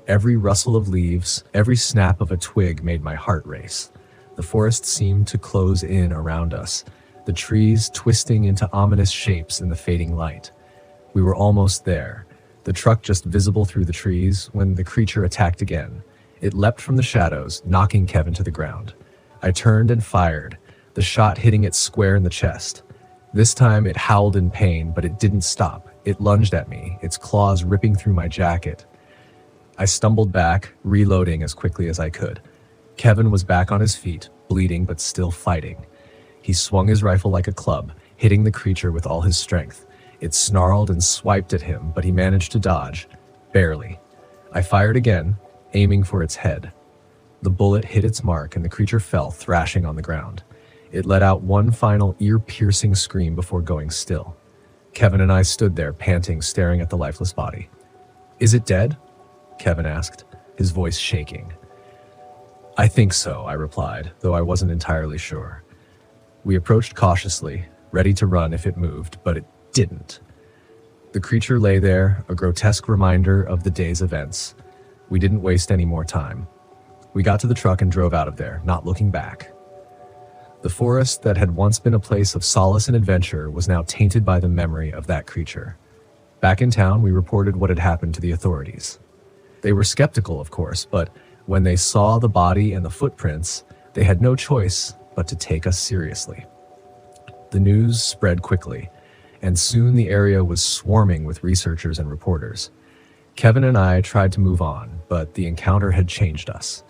Every rustle of leaves, every snap of a twig made my heart race. The forest seemed to close in around us, the trees twisting into ominous shapes in the fading light. We were almost there, the truck just visible through the trees, when the creature attacked again. It leapt from the shadows, knocking Kevin to the ground. I turned and fired, the shot hitting it square in the chest. This time it howled in pain, but it didn't stop. It lunged at me, its claws ripping through my jacket. I stumbled back, reloading as quickly as I could. Kevin was back on his feet, bleeding but still fighting. He swung his rifle like a club, hitting the creature with all his strength. It snarled and swiped at him, but he managed to dodge. Barely. I fired again, aiming for its head. The bullet hit its mark and the creature fell, thrashing on the ground. It let out one final ear-piercing scream before going still. Kevin and I stood there, panting, staring at the lifeless body. "Is it dead?" Kevin asked, his voice shaking. "I think so," I replied, though I wasn't entirely sure. We approached cautiously, ready to run if it moved, but it didn't. The creature lay there, a grotesque reminder of the day's events. We didn't waste any more time. We got to the truck and drove out of there, not looking back. The forest that had once been a place of solace and adventure was now tainted by the memory of that creature. Back in town, we reported what had happened to the authorities. They were skeptical, of course, but when they saw the body and the footprints, they had no choice but to take us seriously. The news spread quickly, and soon the area was swarming with researchers and reporters. Kevin and I tried to move on, but the encounter had changed us.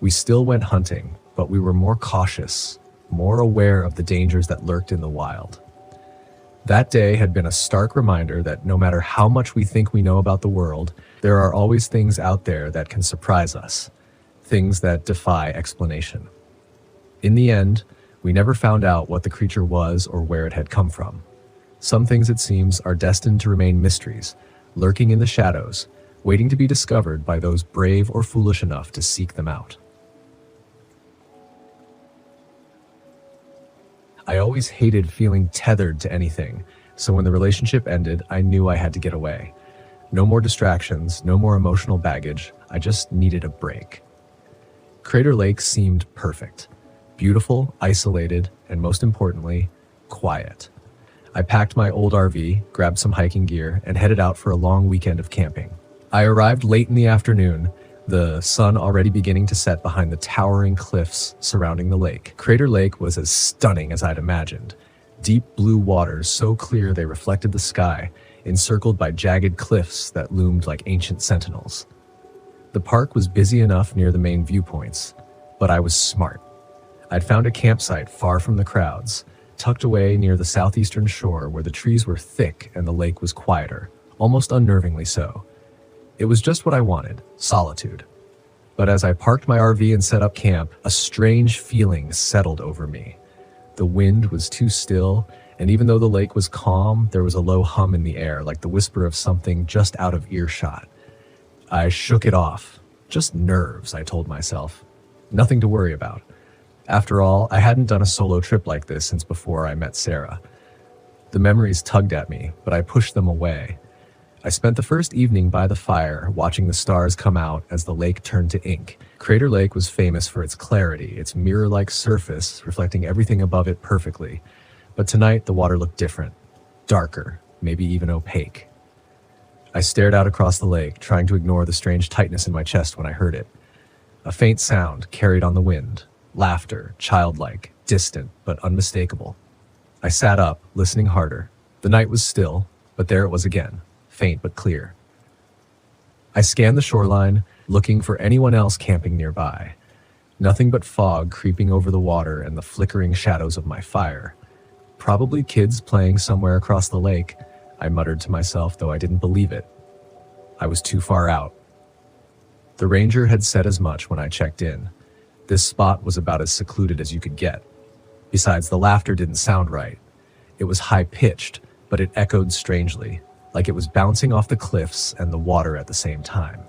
We still went hunting, but we were more cautious, more aware of the dangers that lurked in the wild. That day had been a stark reminder that no matter how much we think we know about the world, there are always things out there that can surprise us, things that defy explanation. In the end, we never found out what the creature was or where it had come from. Some things, it seems, are destined to remain mysteries, lurking in the shadows, waiting to be discovered by those brave or foolish enough to seek them out. I always hated feeling tethered to anything, so when the relationship ended, I knew I had to get away. No more distractions, no more emotional baggage. I just needed a break. Crater Lake seemed perfect. Beautiful, isolated, and most importantly, quiet. I packed my old RV, grabbed some hiking gear, and headed out for a long weekend of camping. I arrived late in the afternoon, the sun already beginning to set behind the towering cliffs surrounding the lake. Crater Lake was as stunning as I'd imagined. Deep blue waters so clear they reflected the sky, encircled by jagged cliffs that loomed like ancient sentinels. The park was busy enough near the main viewpoints, but I was smart. I'd found a campsite far from the crowds, tucked away near the southeastern shore where the trees were thick and the lake was quieter, almost unnervingly so. It was just what I wanted, solitude. But as I parked my RV and set up camp, a strange feeling settled over me. The wind was too still, and even though the lake was calm, there was a low hum in the air, like the whisper of something just out of earshot. I shook it off. Just nerves, I told myself. Nothing to worry about. After all, I hadn't done a solo trip like this since before I met Sarah. The memories tugged at me, but I pushed them away. I spent the first evening by the fire, watching the stars come out as the lake turned to ink. Crater Lake was famous for its clarity, its mirror-like surface reflecting everything above it perfectly. But tonight, the water looked different, darker, maybe even opaque. I stared out across the lake, trying to ignore the strange tightness in my chest when I heard it. A faint sound carried on the wind, laughter, childlike, distant, but unmistakable. I sat up, listening harder. The night was still, but there it was again. Faint but clear. I scanned the shoreline, looking for anyone else camping nearby. Nothing but fog creeping over the water and the flickering shadows of my fire. Probably kids playing somewhere across the lake, I muttered to myself, though I didn't believe it. I was too far out. The ranger had said as much when I checked in. This spot was about as secluded as you could get. Besides, the laughter didn't sound right. It was high-pitched, but it echoed strangely, like it was bouncing off the cliffs and the water at the same time.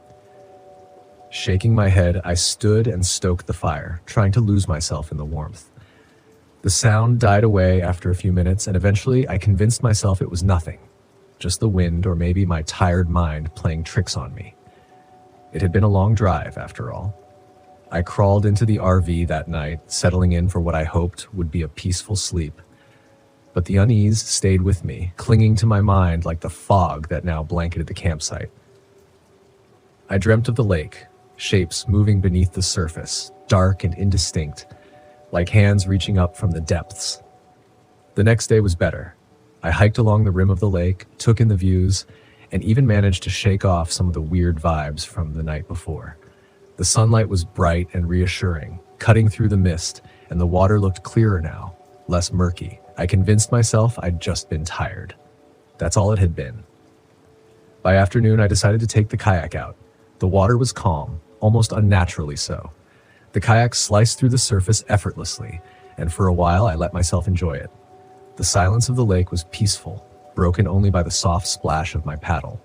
Shaking my head, I stood and stoked the fire, trying to lose myself in the warmth. The sound died away after a few minutes, and eventually I convinced myself it was nothing, just the wind or maybe my tired mind playing tricks on me. It had been a long drive, after all. I crawled into the RV that night, settling in for what I hoped would be a peaceful sleep. But the unease stayed with me, clinging to my mind like the fog that now blanketed the campsite. I dreamt of the lake, shapes moving beneath the surface, dark and indistinct, like hands reaching up from the depths. The next day was better. I hiked along the rim of the lake, took in the views, and even managed to shake off some of the weird vibes from the night before. The sunlight was bright and reassuring, cutting through the mist, and the water looked clearer now, less murky. I convinced myself I'd just been tired. That's all it had been. By afternoon, I decided to take the kayak out. The water was calm, almost unnaturally so. The kayak sliced through the surface effortlessly, and for a while I let myself enjoy it. The silence of the lake was peaceful, broken only by the soft splash of my paddle.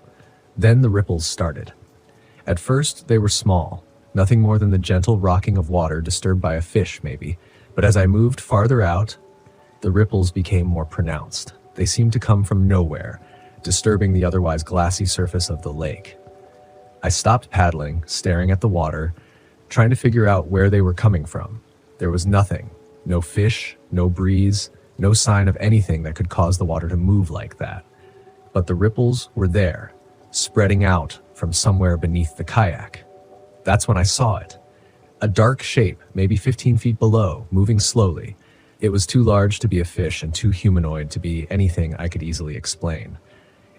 Then the ripples started. At first, they were small, nothing more than the gentle rocking of water disturbed by a fish, maybe. But as I moved farther out, the ripples became more pronounced. They seemed to come from nowhere, disturbing the otherwise glassy surface of the lake. I stopped paddling, staring at the water, trying to figure out where they were coming from. There was nothing. No fish, no breeze, no sign of anything that could cause the water to move like that. But the ripples were there, spreading out from somewhere beneath the kayak. That's when I saw it. A dark shape, maybe 15 feet below, moving slowly. It was too large to be a fish and too humanoid to be anything I could easily explain.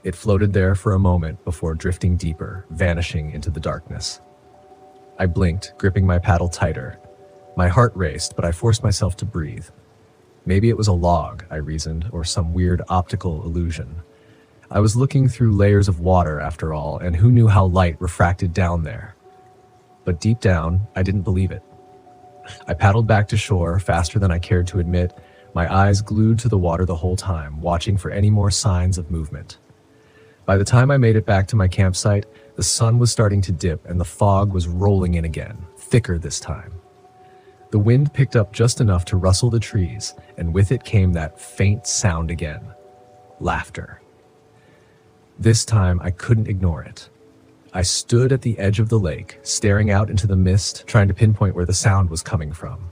It floated there for a moment before drifting deeper, vanishing into the darkness. I blinked, gripping my paddle tighter. My heart raced, but I forced myself to breathe. Maybe it was a log, I reasoned, or some weird optical illusion. I was looking through layers of water, after all, and who knew how light refracted down there? But deep down, I didn't believe it. I paddled back to shore faster than I cared to admit, my eyes glued to the water the whole time, watching for any more signs of movement. By the time I made it back to my campsite, the sun was starting to dip and the fog was rolling in again, thicker this time. The wind picked up just enough to rustle the trees, and with it came that faint sound again. Laughter. This time I couldn't ignore it. I stood at the edge of the lake, staring out into the mist, trying to pinpoint where the sound was coming from.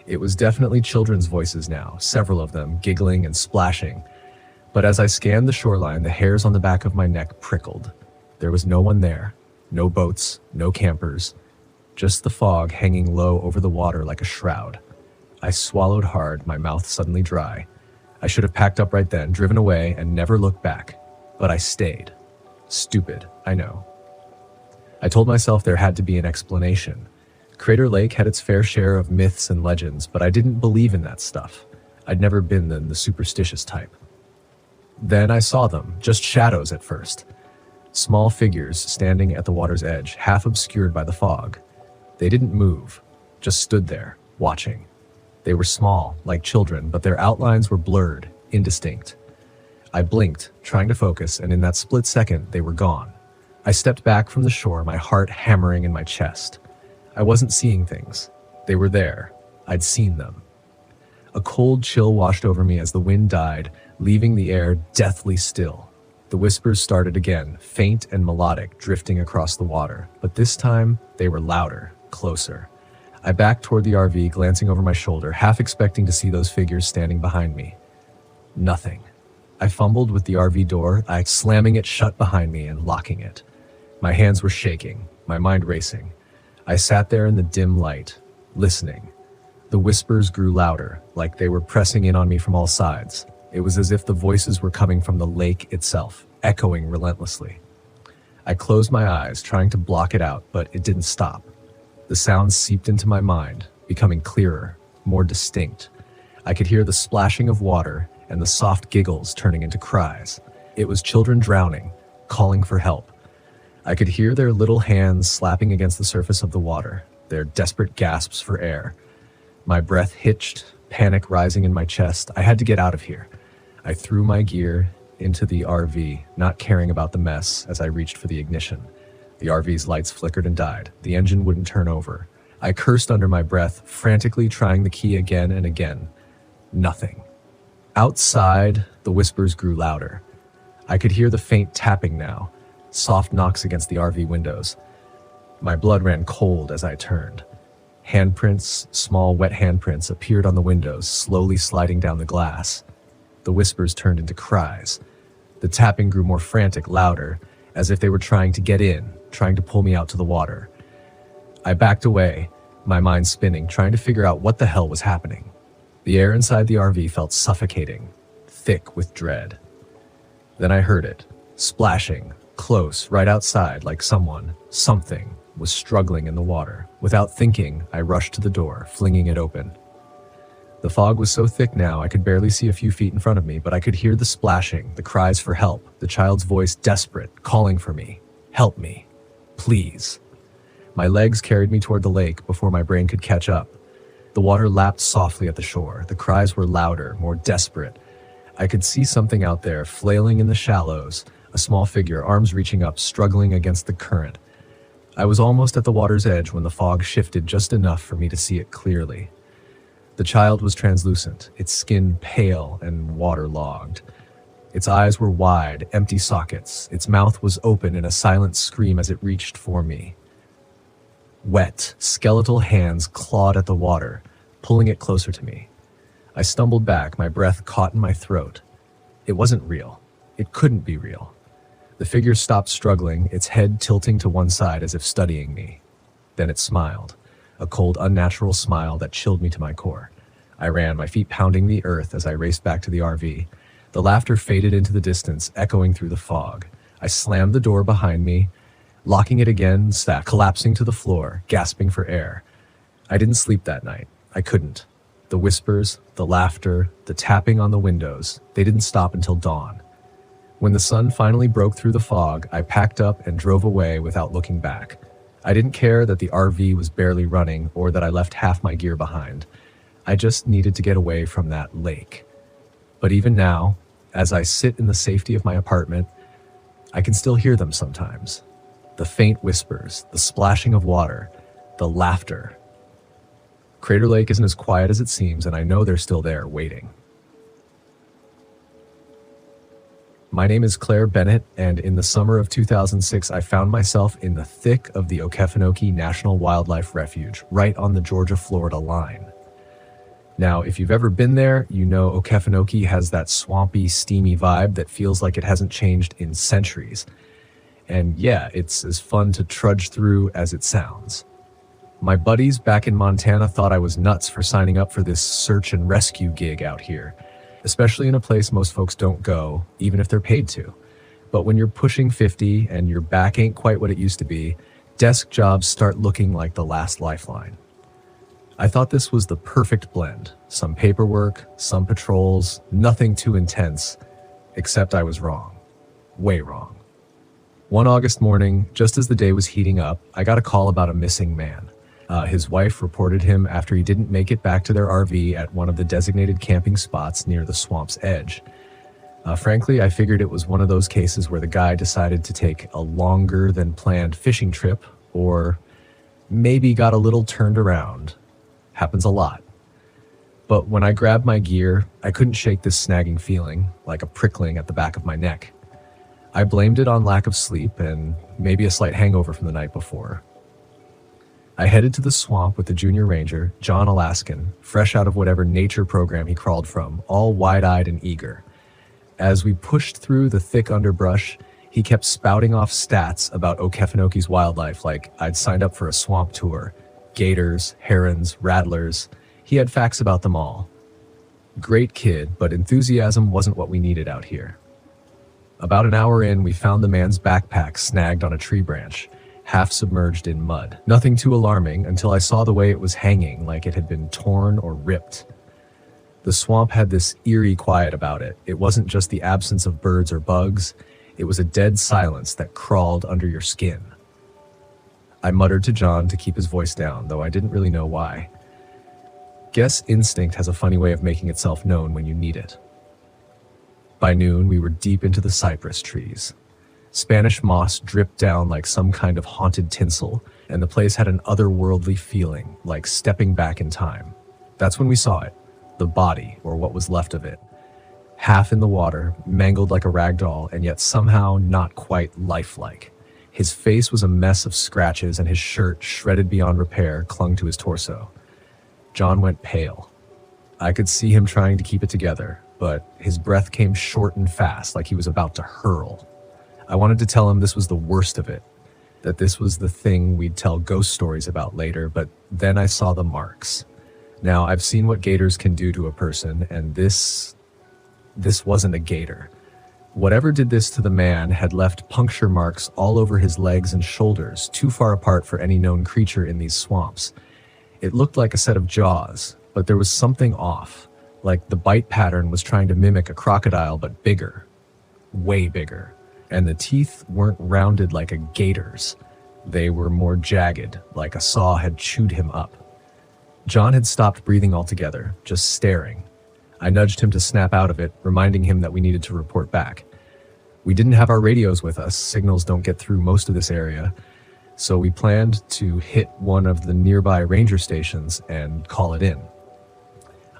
It was definitely children's voices now, several of them giggling and splashing. But as I scanned the shoreline, the hairs on the back of my neck prickled. There was no one there, no boats, no campers, just the fog hanging low over the water like a shroud. I swallowed hard, my mouth suddenly dry. I should have packed up right then, driven away, and never looked back. But I stayed. Stupid, I know. I told myself there had to be an explanation. Crater Lake had its fair share of myths and legends, but I didn't believe in that stuff. I'd never been the superstitious type. Then I saw them, just shadows at first. Small figures standing at the water's edge, half obscured by the fog. They didn't move, just stood there, watching. They were small, like children, but their outlines were blurred, indistinct. I blinked, trying to focus, and in that split second, they were gone. I stepped back from the shore, my heart hammering in my chest. I wasn't seeing things. They were there. I'd seen them. A cold chill washed over me as the wind died, leaving the air deathly still. The whispers started again, faint and melodic, drifting across the water. But this time, they were louder, closer. I backed toward the RV, glancing over my shoulder, half expecting to see those figures standing behind me. Nothing. I fumbled with the RV door, slamming it shut behind me and locking it. My hands were shaking, my mind racing. I sat there in the dim light, listening. The whispers grew louder, like they were pressing in on me from all sides. It was as if the voices were coming from the lake itself, echoing relentlessly. I closed my eyes, trying to block it out, but it didn't stop. The sounds seeped into my mind, becoming clearer, more distinct. I could hear the splashing of water and the soft giggles turning into cries. It was children drowning, calling for help. I could hear their little hands slapping against the surface of the water, their desperate gasps for air. My breath hitched, panic rising in my chest. I had to get out of here. I threw my gear into the RV, not caring about the mess as I reached for the ignition. The RV's lights flickered and died. The engine wouldn't turn over. I cursed under my breath, frantically trying the key again and again. Nothing. Outside, the whispers grew louder. I could hear the faint tapping now, soft knocks against the RV windows. My blood ran cold as I turned. Handprints, small wet handprints, appeared on the windows, slowly sliding down the glass. The whispers turned into cries. The tapping grew more frantic, louder, as if they were trying to get in, trying to pull me out to the water. I backed away, my mind spinning, trying to figure out what the hell was happening. The air inside the RV felt suffocating, thick with dread. Then I heard it, splashing, close, right outside, like something, was struggling in the water. Without thinking, I rushed to the door, flinging it open. The fog was so thick now I could barely see a few feet in front of me, but I could hear the splashing, the cries for help, the child's voice desperate, calling for me. Help me. Please. My legs carried me toward the lake before my brain could catch up. The water lapped softly at the shore. The cries were louder, more desperate. I could see something out there, flailing in the shallows, a small figure, arms reaching up, struggling against the current. I was almost at the water's edge when the fog shifted just enough for me to see it clearly. The child was translucent, its skin pale and waterlogged. Its eyes were wide, empty sockets. Its mouth was open in a silent scream as it reached for me. Wet, skeletal hands clawed at the water, pulling it closer to me. I stumbled back, my breath caught in my throat. It wasn't real. It couldn't be real. The figure stopped struggling, its head tilting to one side as if studying me. Then it smiled, a cold, unnatural smile that chilled me to my core. I ran, my feet pounding the earth as I raced back to the RV. The laughter faded into the distance, echoing through the fog. I slammed the door behind me, locking it again, collapsing to the floor, gasping for air. I didn't sleep that night. I couldn't. The whispers, the laughter, the tapping on the windows, they didn't stop until dawn. When the sun finally broke through the fog, I packed up and drove away without looking back. I didn't care that the RV was barely running or that I left half my gear behind. I just needed to get away from that lake. But even now, as I sit in the safety of my apartment, I can still hear them sometimes. The faint whispers, the splashing of water, the laughter. Crater Lake isn't as quiet as it seems, and I know they're still there, waiting. My name is Claire Bennett, and in the summer of 2006, I found myself in the thick of the Okefenokee National Wildlife Refuge, right on the Georgia-Florida line. Now, if you've ever been there, you know Okefenokee has that swampy, steamy vibe that feels like it hasn't changed in centuries. And yeah, it's as fun to trudge through as it sounds. My buddies back in Montana thought I was nuts for signing up for this search and rescue gig out here, especially in a place most folks don't go, even if they're paid to. But when you're pushing 50 and your back ain't quite what it used to be, desk jobs start looking like the last lifeline. I thought this was the perfect blend. Some paperwork, some patrols, nothing too intense, except I was wrong. Way wrong. One August morning, just as the day was heating up, I got a call about a missing man. His wife reported him after he didn't make it back to their RV at one of the designated camping spots near the swamp's edge. Frankly, I figured it was one of those cases where the guy decided to take a longer than planned fishing trip, or maybe got a little turned around. Happens a lot. But when I grabbed my gear, I couldn't shake this snagging feeling, like a prickling at the back of my neck. I blamed it on lack of sleep and maybe a slight hangover from the night before. I headed to the swamp with the junior ranger, John Alaskan, fresh out of whatever nature program he crawled from, all wide-eyed and eager. As we pushed through the thick underbrush, he kept spouting off stats about Okefenokee's wildlife like I'd signed up for a swamp tour. Gators, herons, rattlers. He had facts about them all. Great kid, but enthusiasm wasn't what we needed out here. About an hour in, we found the man's backpack snagged on a tree branch, half submerged in mud. Nothing too alarming until I saw the way it was hanging, like it had been torn or ripped. The swamp had this eerie quiet about it. It wasn't just the absence of birds or bugs. It was a dead silence that crawled under your skin. I muttered to John to keep his voice down, though I didn't really know why. Guess instinct has a funny way of making itself known when you need it. By noon, we were deep into the cypress trees. Spanish moss dripped down like some kind of haunted tinsel, and the place had an otherworldly feeling, like stepping back in time. That's when we saw it, the body, or what was left of it. Half in the water, mangled like a rag doll, and yet somehow not quite lifelike. His face was a mess of scratches, and his shirt, shredded beyond repair, clung to his torso. John went pale. I could see him trying to keep it together, but his breath came short and fast, like he was about to hurl. I wanted to tell him this was the worst of it, that this was the thing we'd tell ghost stories about later, but then I saw the marks. Now, I've seen what gators can do to a person, and this wasn't a gator. Whatever did this to the man had left puncture marks all over his legs and shoulders, too far apart for any known creature in these swamps. It looked like a set of jaws, but there was something off, like the bite pattern was trying to mimic a crocodile, but bigger, way bigger. And the teeth weren't rounded like a gator's. They were more jagged, like a saw had chewed him up. John had stopped breathing altogether, just staring. I nudged him to snap out of it, reminding him that we needed to report back. We didn't have our radios with us. Signals don't get through most of this area. So we planned to hit one of the nearby ranger stations and call it in.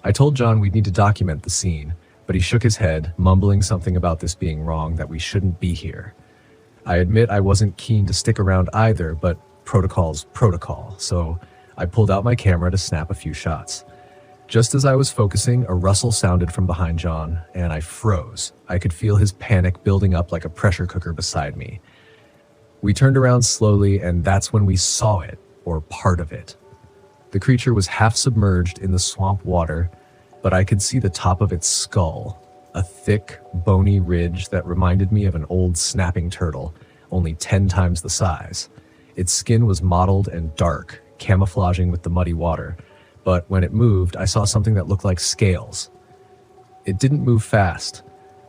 I told John we'd need to document the scene, but he shook his head, mumbling something about this being wrong, that we shouldn't be here. I admit I wasn't keen to stick around either, but protocol's protocol, so I pulled out my camera to snap a few shots. Just as I was focusing, a rustle sounded from behind John, and I froze. I could feel his panic building up like a pressure cooker beside me. We turned around slowly, and that's when we saw it, or part of it. The creature was half submerged in the swamp water, but I could see the top of its skull, a thick, bony ridge that reminded me of an old snapping turtle, only 10 times the size. Its skin was mottled and dark, camouflaging with the muddy water, but when it moved, I saw something that looked like scales. It didn't move fast,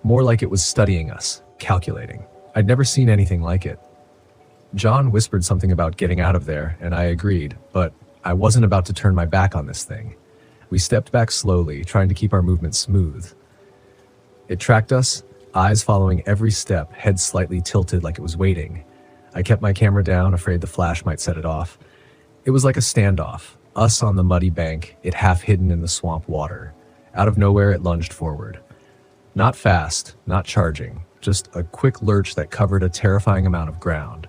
more like it was studying us, calculating. I'd never seen anything like it. John whispered something about getting out of there, and I agreed, but I wasn't about to turn my back on this thing. We stepped back slowly, trying to keep our movement smooth. It tracked us, eyes following every step, head slightly tilted like it was waiting. I kept my camera down, afraid the flash might set it off. It was like a standoff, us on the muddy bank, it half hidden in the swamp water. Out of nowhere, it lunged forward. Not fast, not charging, just a quick lurch that covered a terrifying amount of ground.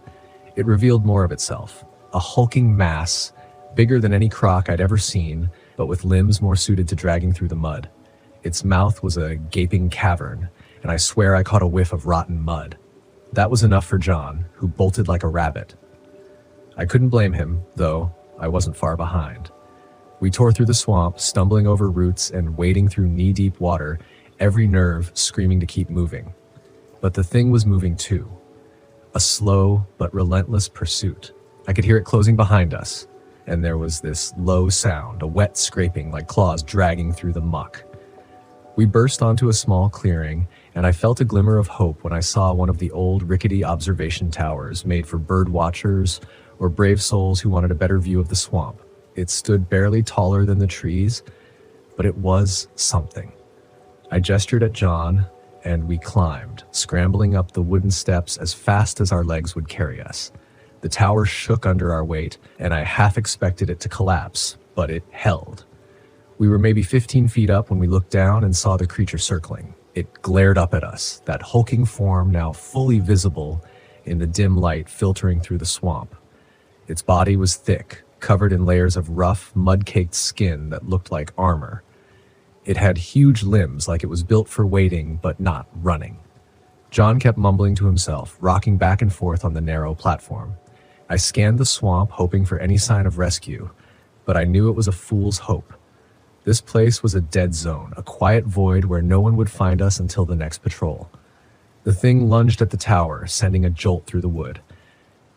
It revealed more of itself, a hulking mass, bigger than any croc I'd ever seen, but with limbs more suited to dragging through the mud. Its mouth was a gaping cavern, and I swear I caught a whiff of rotten mud. That was enough for John, who bolted like a rabbit. I couldn't blame him, though I wasn't far behind. We tore through the swamp, stumbling over roots and wading through knee-deep water, every nerve screaming to keep moving. But the thing was moving too. A slow but relentless pursuit. I could hear it closing behind us, and there was this low sound, a wet scraping like claws dragging through the muck. We burst onto a small clearing, and I felt a glimmer of hope when I saw one of the old rickety observation towers made for bird watchers or brave souls who wanted a better view of the swamp. It stood barely taller than the trees, but it was something. I gestured at John, and we climbed, scrambling up the wooden steps as fast as our legs would carry us. The tower shook under our weight, and I half expected it to collapse, but it held. We were maybe 15 feet up when we looked down and saw the creature circling. It glared up at us, that hulking form now fully visible in the dim light filtering through the swamp. Its body was thick, covered in layers of rough, mud-caked skin that looked like armor. It had huge limbs like it was built for wading, but not running. John kept mumbling to himself, rocking back and forth on the narrow platform. I scanned the swamp, hoping for any sign of rescue, but I knew it was a fool's hope. This place was a dead zone, a quiet void where no one would find us until the next patrol. The thing lunged at the tower, sending a jolt through the wood.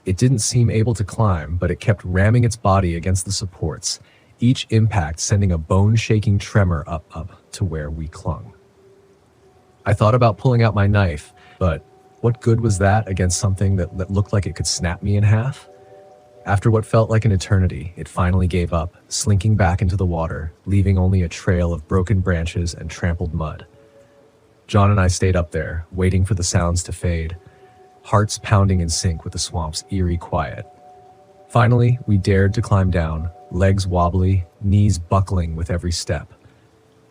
It didn't seem able to climb, but it kept ramming its body against the supports, each impact sending a bone-shaking tremor up to where we clung. I thought about pulling out my knife, but what good was that against something that looked like it could snap me in half? After what felt like an eternity, it finally gave up, slinking back into the water, leaving only a trail of broken branches and trampled mud. John and I stayed up there, waiting for the sounds to fade, hearts pounding in sync with the swamp's eerie quiet. Finally, we dared to climb down, legs wobbly, knees buckling with every step.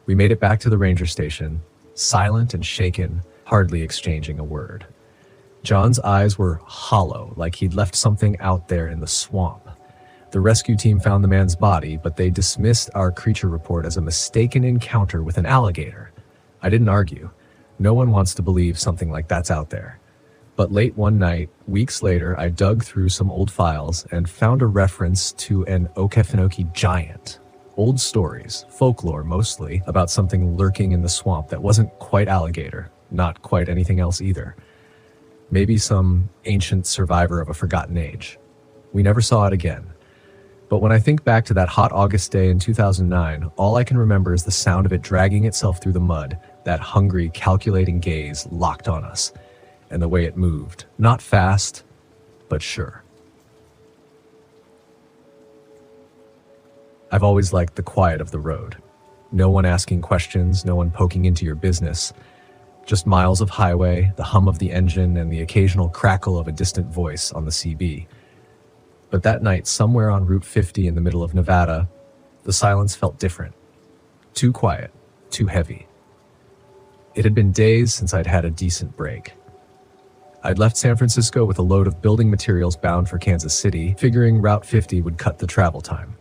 We made it back to the ranger station, silent and shaken, hardly exchanging a word. John's eyes were hollow, like he'd left something out there in the swamp. The rescue team found the man's body, but they dismissed our creature report as a mistaken encounter with an alligator. I didn't argue. No one wants to believe something like that's out there. But late one night, weeks later, I dug through some old files and found a reference to an Okefenokee giant. Old stories, folklore mostly, about something lurking in the swamp that wasn't quite alligator, not quite anything else either. Maybe some ancient survivor of a forgotten age. We never saw it again. But when I think back to that hot August day in 2009, all I can remember is the sound of it dragging itself through the mud, that hungry, calculating gaze locked on us, and the way it moved. Not fast, but sure. I've always liked the quiet of the road. No one asking questions, no one poking into your business. Just miles of highway, the hum of the engine, and the occasional crackle of a distant voice on the CB. But that night, somewhere on Route 50 in the middle of Nevada, the silence felt different. Too quiet, too heavy. It had been days since I'd had a decent break. I'd left San Francisco with a load of building materials bound for Kansas City, figuring Route 50 would cut the travel time.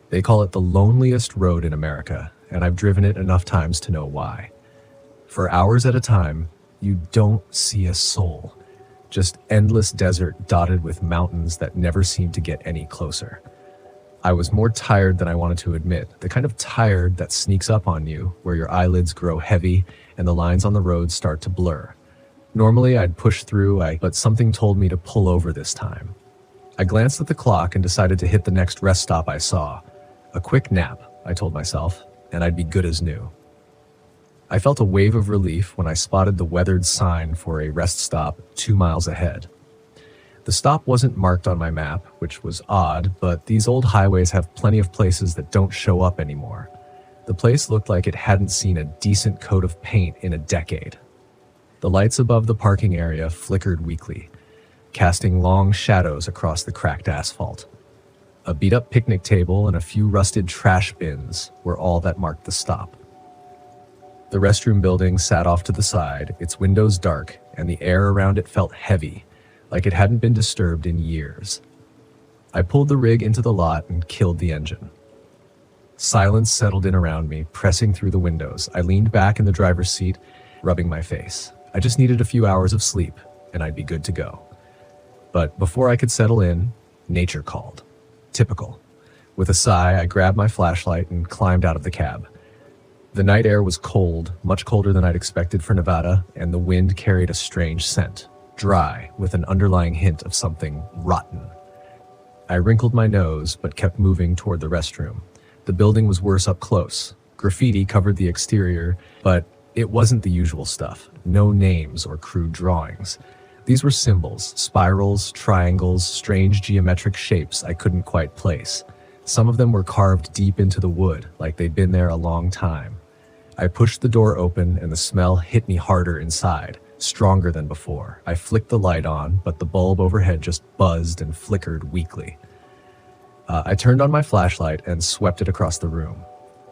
They call it the loneliest road in America, and I've driven it enough times to know why. For hours at a time, you don't see a soul. Just endless desert dotted with mountains that never seem to get any closer. I was more tired than I wanted to admit, the kind of tired that sneaks up on you, where your eyelids grow heavy and the lines on the road start to blur. Normally, I'd push through, but something told me to pull over this time. I glanced at the clock and decided to hit the next rest stop I saw. A quick nap, I told myself, and I'd be good as new. I felt a wave of relief when I spotted the weathered sign for a rest stop 2 miles ahead. The stop wasn't marked on my map, which was odd, but these old highways have plenty of places that don't show up anymore. The place looked like it hadn't seen a decent coat of paint in a decade. The lights above the parking area flickered weakly, casting long shadows across the cracked asphalt. A beat-up picnic table and a few rusted trash bins were all that marked the stop. The restroom building sat off to the side, its windows dark, and the air around it felt heavy, like it hadn't been disturbed in years. I pulled the rig into the lot and killed the engine. Silence settled in around me, pressing through the windows. I leaned back in the driver's seat, rubbing my face. I just needed a few hours of sleep, and I'd be good to go. But before I could settle in, nature called. Typical. With a sigh, I grabbed my flashlight and climbed out of the cab. The night air was cold, much colder than I'd expected for Nevada, and the wind carried a strange scent, dry, with an underlying hint of something rotten. I wrinkled my nose, but kept moving toward the restroom. The building was worse up close. Graffiti covered the exterior, but it wasn't the usual stuff. No names or crude drawings. These were symbols, spirals, triangles, strange geometric shapes I couldn't quite place. Some of them were carved deep into the wood, like they'd been there a long time. I pushed the door open and the smell hit me harder inside, stronger than before. I flicked the light on, but the bulb overhead just buzzed and flickered weakly. I turned on my flashlight and swept it across the room.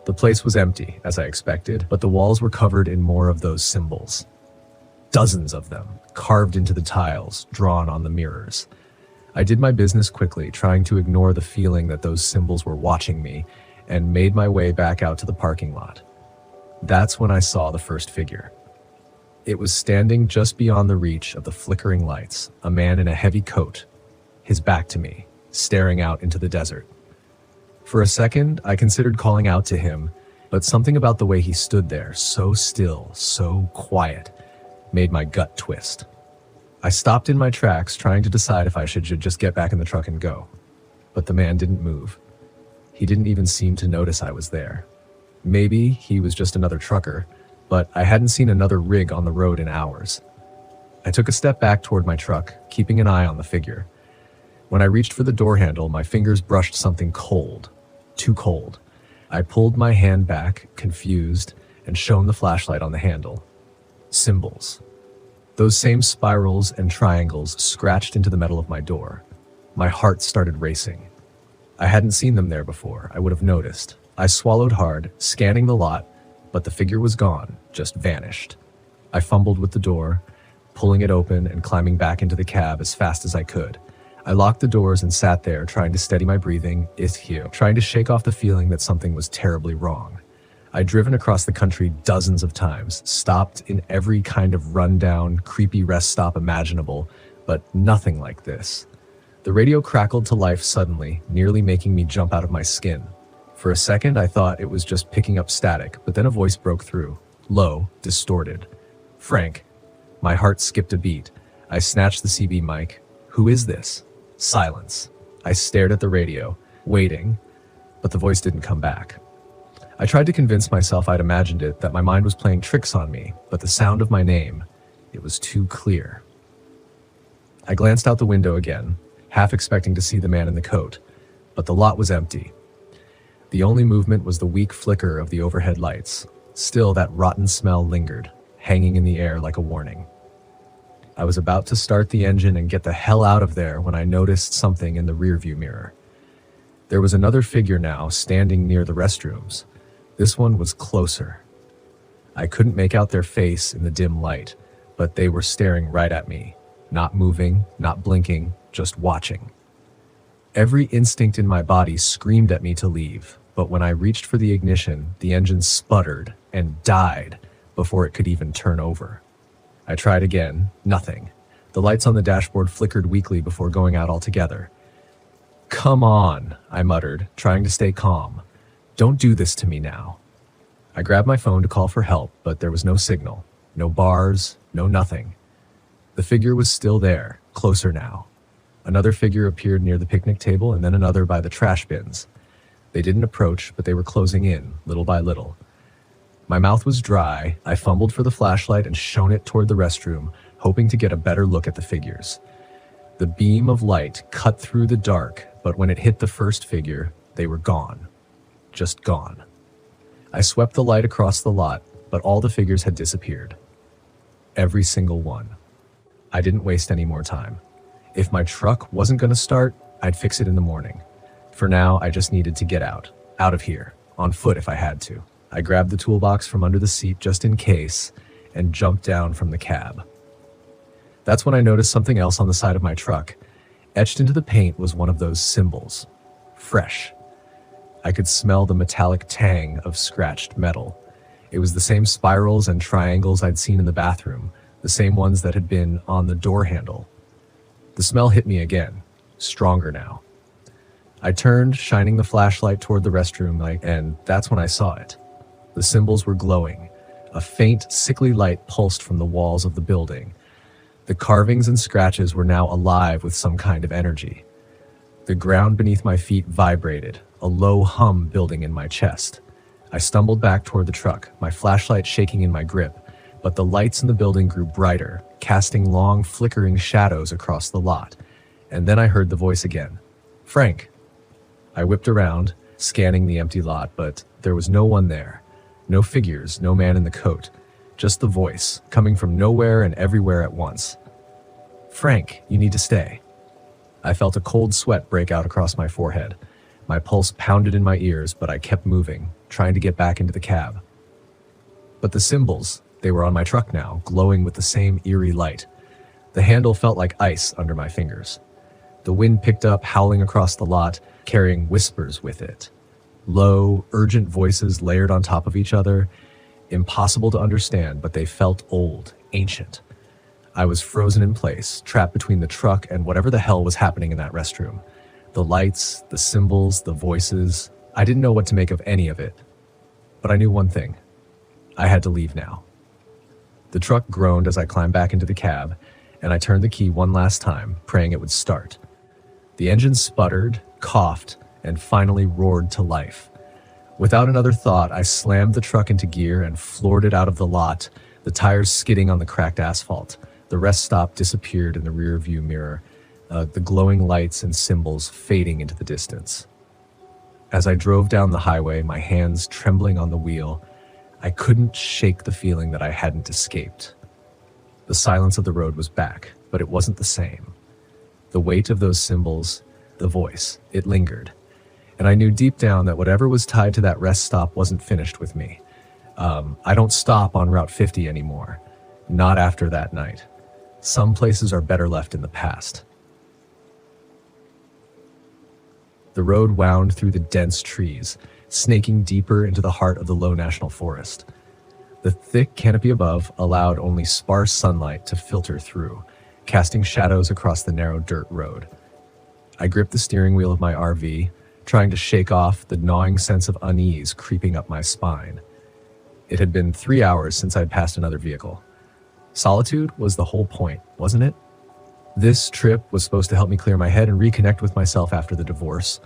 The place was empty, as I expected, but the walls were covered in more of those symbols. Dozens of them, carved into the tiles, drawn on the mirrors. I did my business quickly, trying to ignore the feeling that those symbols were watching me, and made my way back out to the parking lot. That's when I saw the first figure. It was standing just beyond the reach of the flickering lights, a man in a heavy coat, his back to me, staring out into the desert. For a second, I considered calling out to him, but something about the way he stood there, so still, so quiet, made my gut twist. I stopped in my tracks, trying to decide if I should just get back in the truck and go. But the man didn't move. He didn't even seem to notice I was there. Maybe he was just another trucker, but I hadn't seen another rig on the road in hours. I took a step back toward my truck, keeping an eye on the figure. When I reached for the door handle, my fingers brushed something cold. Too cold. I pulled my hand back, confused, and shone the flashlight on the handle. Symbols. Those same spirals and triangles scratched into the metal of my door. My heart started racing. I hadn't seen them there before. I would have noticed. I swallowed hard, scanning the lot, but the figure was gone, just vanished. I fumbled with the door, pulling it open and climbing back into the cab as fast as I could. I locked the doors and sat there, trying to steady my breathing, trying to shake off the feeling that something was terribly wrong. I'd driven across the country dozens of times, stopped in every kind of rundown, creepy rest stop imaginable, but nothing like this. The radio crackled to life suddenly, nearly making me jump out of my skin. For a second, I thought it was just picking up static, but then a voice broke through, low, distorted. "Frank." My heart skipped a beat. I snatched the CB mic. "Who is this?" Silence. I stared at the radio, waiting, but the voice didn't come back. I tried to convince myself I'd imagined it, that my mind was playing tricks on me, but the sound of my name, it was too clear. I glanced out the window again, half expecting to see the man in the coat, but the lot was empty. The only movement was the weak flicker of the overhead lights. Still, that rotten smell lingered, hanging in the air like a warning. I was about to start the engine and get the hell out of there when I noticed something in the rearview mirror. There was another figure now, standing near the restrooms. This one was closer. I couldn't make out their face in the dim light, but they were staring right at me, not moving, not blinking, just watching. Every instinct in my body screamed at me to leave, but when I reached for the ignition, the engine sputtered and died before it could even turn over. I tried again, nothing. The lights on the dashboard flickered weakly before going out altogether. "Come on," I muttered, trying to stay calm. "Don't do this to me now." I grabbed my phone to call for help, but there was no signal, no bars, no nothing. The figure was still there, closer now. Another figure appeared near the picnic table and then another by the trash bins. They didn't approach, but they were closing in, little by little. My mouth was dry. I fumbled for the flashlight and shone it toward the restroom, hoping to get a better look at the figures. The beam of light cut through the dark, but when it hit the first figure, they were gone. Just gone. I swept the light across the lot, but all the figures had disappeared. Every single one. I didn't waste any more time. If my truck wasn't going to start, I'd fix it in the morning. For now, I just needed to get out of here, on foot if I had to. I grabbed the toolbox from under the seat just in case, and jumped down from the cab. That's when I noticed something else on the side of my truck. Etched into the paint was one of those symbols. Fresh. I could smell the metallic tang of scratched metal. It was the same spirals and triangles I'd seen in the bathroom, the same ones that had been on the door handle. The smell hit me again, stronger now. I turned, shining the flashlight toward the restroom light, and that's when I saw it. The symbols were glowing. A faint, sickly light pulsed from the walls of the building. The carvings and scratches were now alive with some kind of energy. The ground beneath my feet vibrated, a low hum building in my chest. I stumbled back toward the truck, my flashlight shaking in my grip, but the lights in the building grew brighter, casting long, flickering shadows across the lot. And then I heard the voice again. "Frank." I whipped around, scanning the empty lot, but there was no one there. No figures, no man in the coat. Just the voice, coming from nowhere and everywhere at once. "Frank, you need to stay." I felt a cold sweat break out across my forehead. My pulse pounded in my ears, but I kept moving, trying to get back into the cab. But the symbols, they were on my truck now, glowing with the same eerie light. The handle felt like ice under my fingers. The wind picked up, howling across the lot, carrying whispers with it. Low, urgent voices layered on top of each other. Impossible to understand, but they felt old, ancient. I was frozen in place, trapped between the truck and whatever the hell was happening in that restroom. The lights, the symbols, the voices. I didn't know what to make of any of it. But I knew one thing. I had to leave now. The truck groaned as I climbed back into the cab, and I turned the key one last time, praying it would start. The engine sputtered, coughed, and finally roared to life. Without another thought, I slammed the truck into gear and floored it out of the lot, the tires skidding on the cracked asphalt. The rest stop disappeared in the rear-view mirror, the glowing lights and symbols fading into the distance. As I drove down the highway, my hands trembling on the wheel, I couldn't shake the feeling that I hadn't escaped. The silence of the road was back, but it wasn't the same. The weight of those symbols, the voice, it lingered. And I knew deep down that whatever was tied to that rest stop wasn't finished with me. I don't stop on Route 50 anymore. Not after that night. Some places are better left in the past. The road wound through the dense trees, snaking deeper into the heart of the low national forest. The thick canopy above allowed only sparse sunlight to filter through, casting shadows across the narrow dirt road. I gripped the steering wheel of my RV, trying to shake off the gnawing sense of unease creeping up my spine. It had been 3 hours since I'd passed another vehicle. Solitude was the whole point, wasn't it? This trip was supposed to help me clear my head and reconnect with myself after the divorce.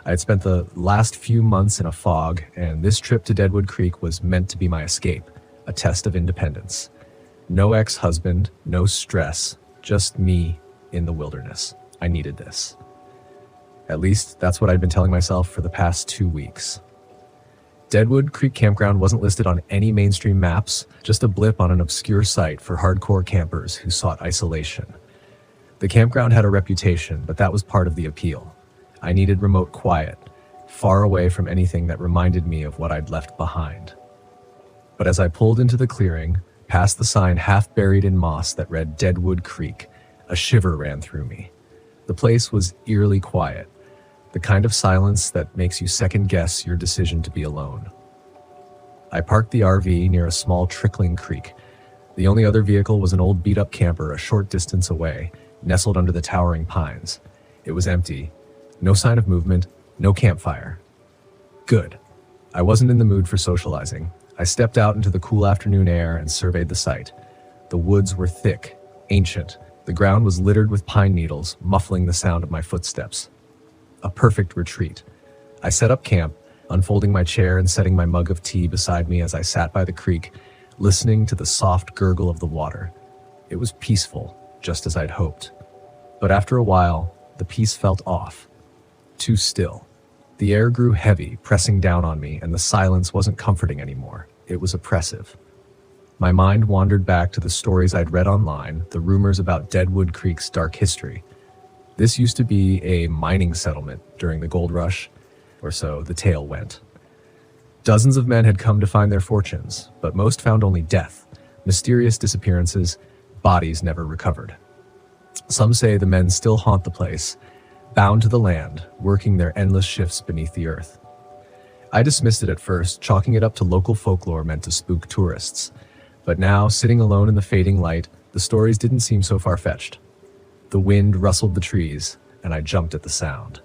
I had spent the last few months in a fog, and this trip to Deadwood Creek was meant to be my escape, a test of independence. No ex-husband, no stress, just me in the wilderness. I needed this. At least that's what I'd been telling myself for the past 2 weeks. Deadwood Creek Campground wasn't listed on any mainstream maps, just a blip on an obscure site for hardcore campers who sought isolation. The campground had a reputation, but that was part of the appeal. I needed remote quiet, far away from anything that reminded me of what I'd left behind. But as I pulled into the clearing, past the sign half buried in moss that read Deadwood Creek, a shiver ran through me. The place was eerily quiet, the kind of silence that makes you second-guess your decision to be alone. I parked the RV near a small trickling creek. The only other vehicle was an old beat-up camper a short distance away, nestled under the towering pines. It was empty. No sign of movement, no campfire. Good. I wasn't in the mood for socializing. I stepped out into the cool afternoon air and surveyed the site. The woods were thick, ancient. The ground was littered with pine needles, muffling the sound of my footsteps. A perfect retreat. I set up camp, unfolding my chair and setting my mug of tea beside me as I sat by the creek, listening to the soft gurgle of the water. It was peaceful, just as I'd hoped. But after a while, the peace felt off. Too still. The air grew heavy, pressing down on me, and the silence wasn't comforting anymore. It was oppressive. My mind wandered back to the stories I'd read online, the rumors about Deadwood Creek's dark history. This used to be a mining settlement during the gold rush, or so the tale went. Dozens of men had come to find their fortunes, but most found only death, mysterious disappearances, bodies never recovered. Some say the men still haunt the place, bound to the land, working their endless shifts beneath the earth. I dismissed it at first, chalking it up to local folklore meant to spook tourists. But now, sitting alone in the fading light, the stories didn't seem so far-fetched. The wind rustled the trees, and I jumped at the sound.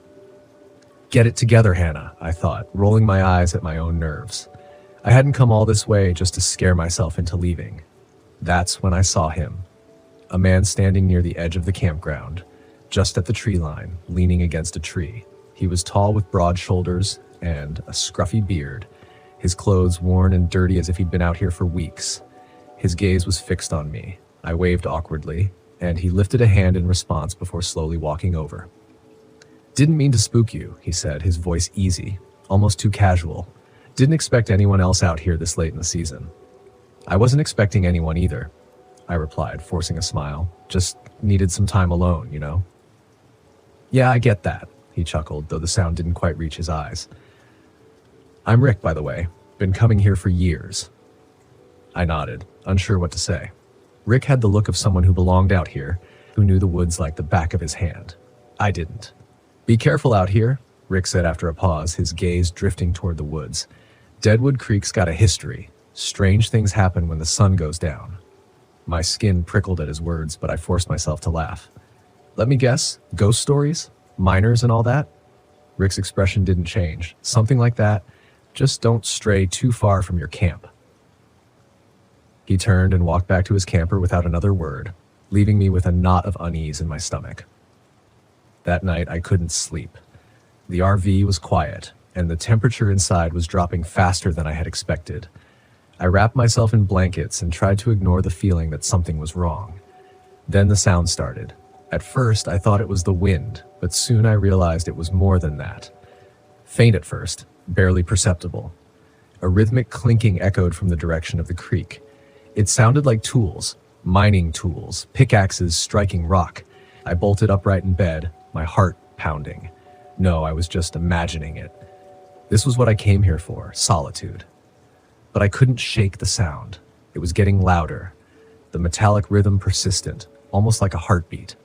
Get it together, Hannah, I thought, rolling my eyes at my own nerves. I hadn't come all this way just to scare myself into leaving. That's when I saw him. A man standing near the edge of the campground, just at the tree line, leaning against a tree. He was tall with broad shoulders and a scruffy beard, his clothes worn and dirty as if he'd been out here for weeks. His gaze was fixed on me. I waved awkwardly, and he lifted a hand in response before slowly walking over. Didn't mean to spook you, he said, his voice easy, almost too casual. Didn't expect anyone else out here this late in the season. I wasn't expecting anyone either, I replied, forcing a smile. Just needed some time alone, you know? Yeah, I get that, he chuckled, though the sound didn't quite reach his eyes. I'm Rick, by the way. Been coming here for years. I nodded, unsure what to say. Rick had the look of someone who belonged out here, who knew the woods like the back of his hand. I didn't. Be careful out here, Rick said after a pause, his gaze drifting toward the woods. Deadwood Creek's got a history. Strange things happen when the sun goes down. My skin prickled at his words, but I forced myself to laugh. Let me guess, ghost stories? Miners and all that? Rick's expression didn't change. Something like that. Just don't stray too far from your camp. He turned and walked back to his camper without another word, leaving me with a knot of unease in my stomach. That night, I couldn't sleep. The RV was quiet, and the temperature inside was dropping faster than I had expected. I wrapped myself in blankets and tried to ignore the feeling that something was wrong. Then the sound started. At first, I thought it was the wind, but soon I realized it was more than that. Faint at first, barely perceptible. A rhythmic clinking echoed from the direction of the creek. It sounded like tools, mining tools, pickaxes striking rock. I bolted upright in bed, my heart pounding. No, I was just imagining it. This was what I came here for, solitude. But I couldn't shake the sound. It was getting louder, the metallic rhythm persistent, almost like a heartbeat.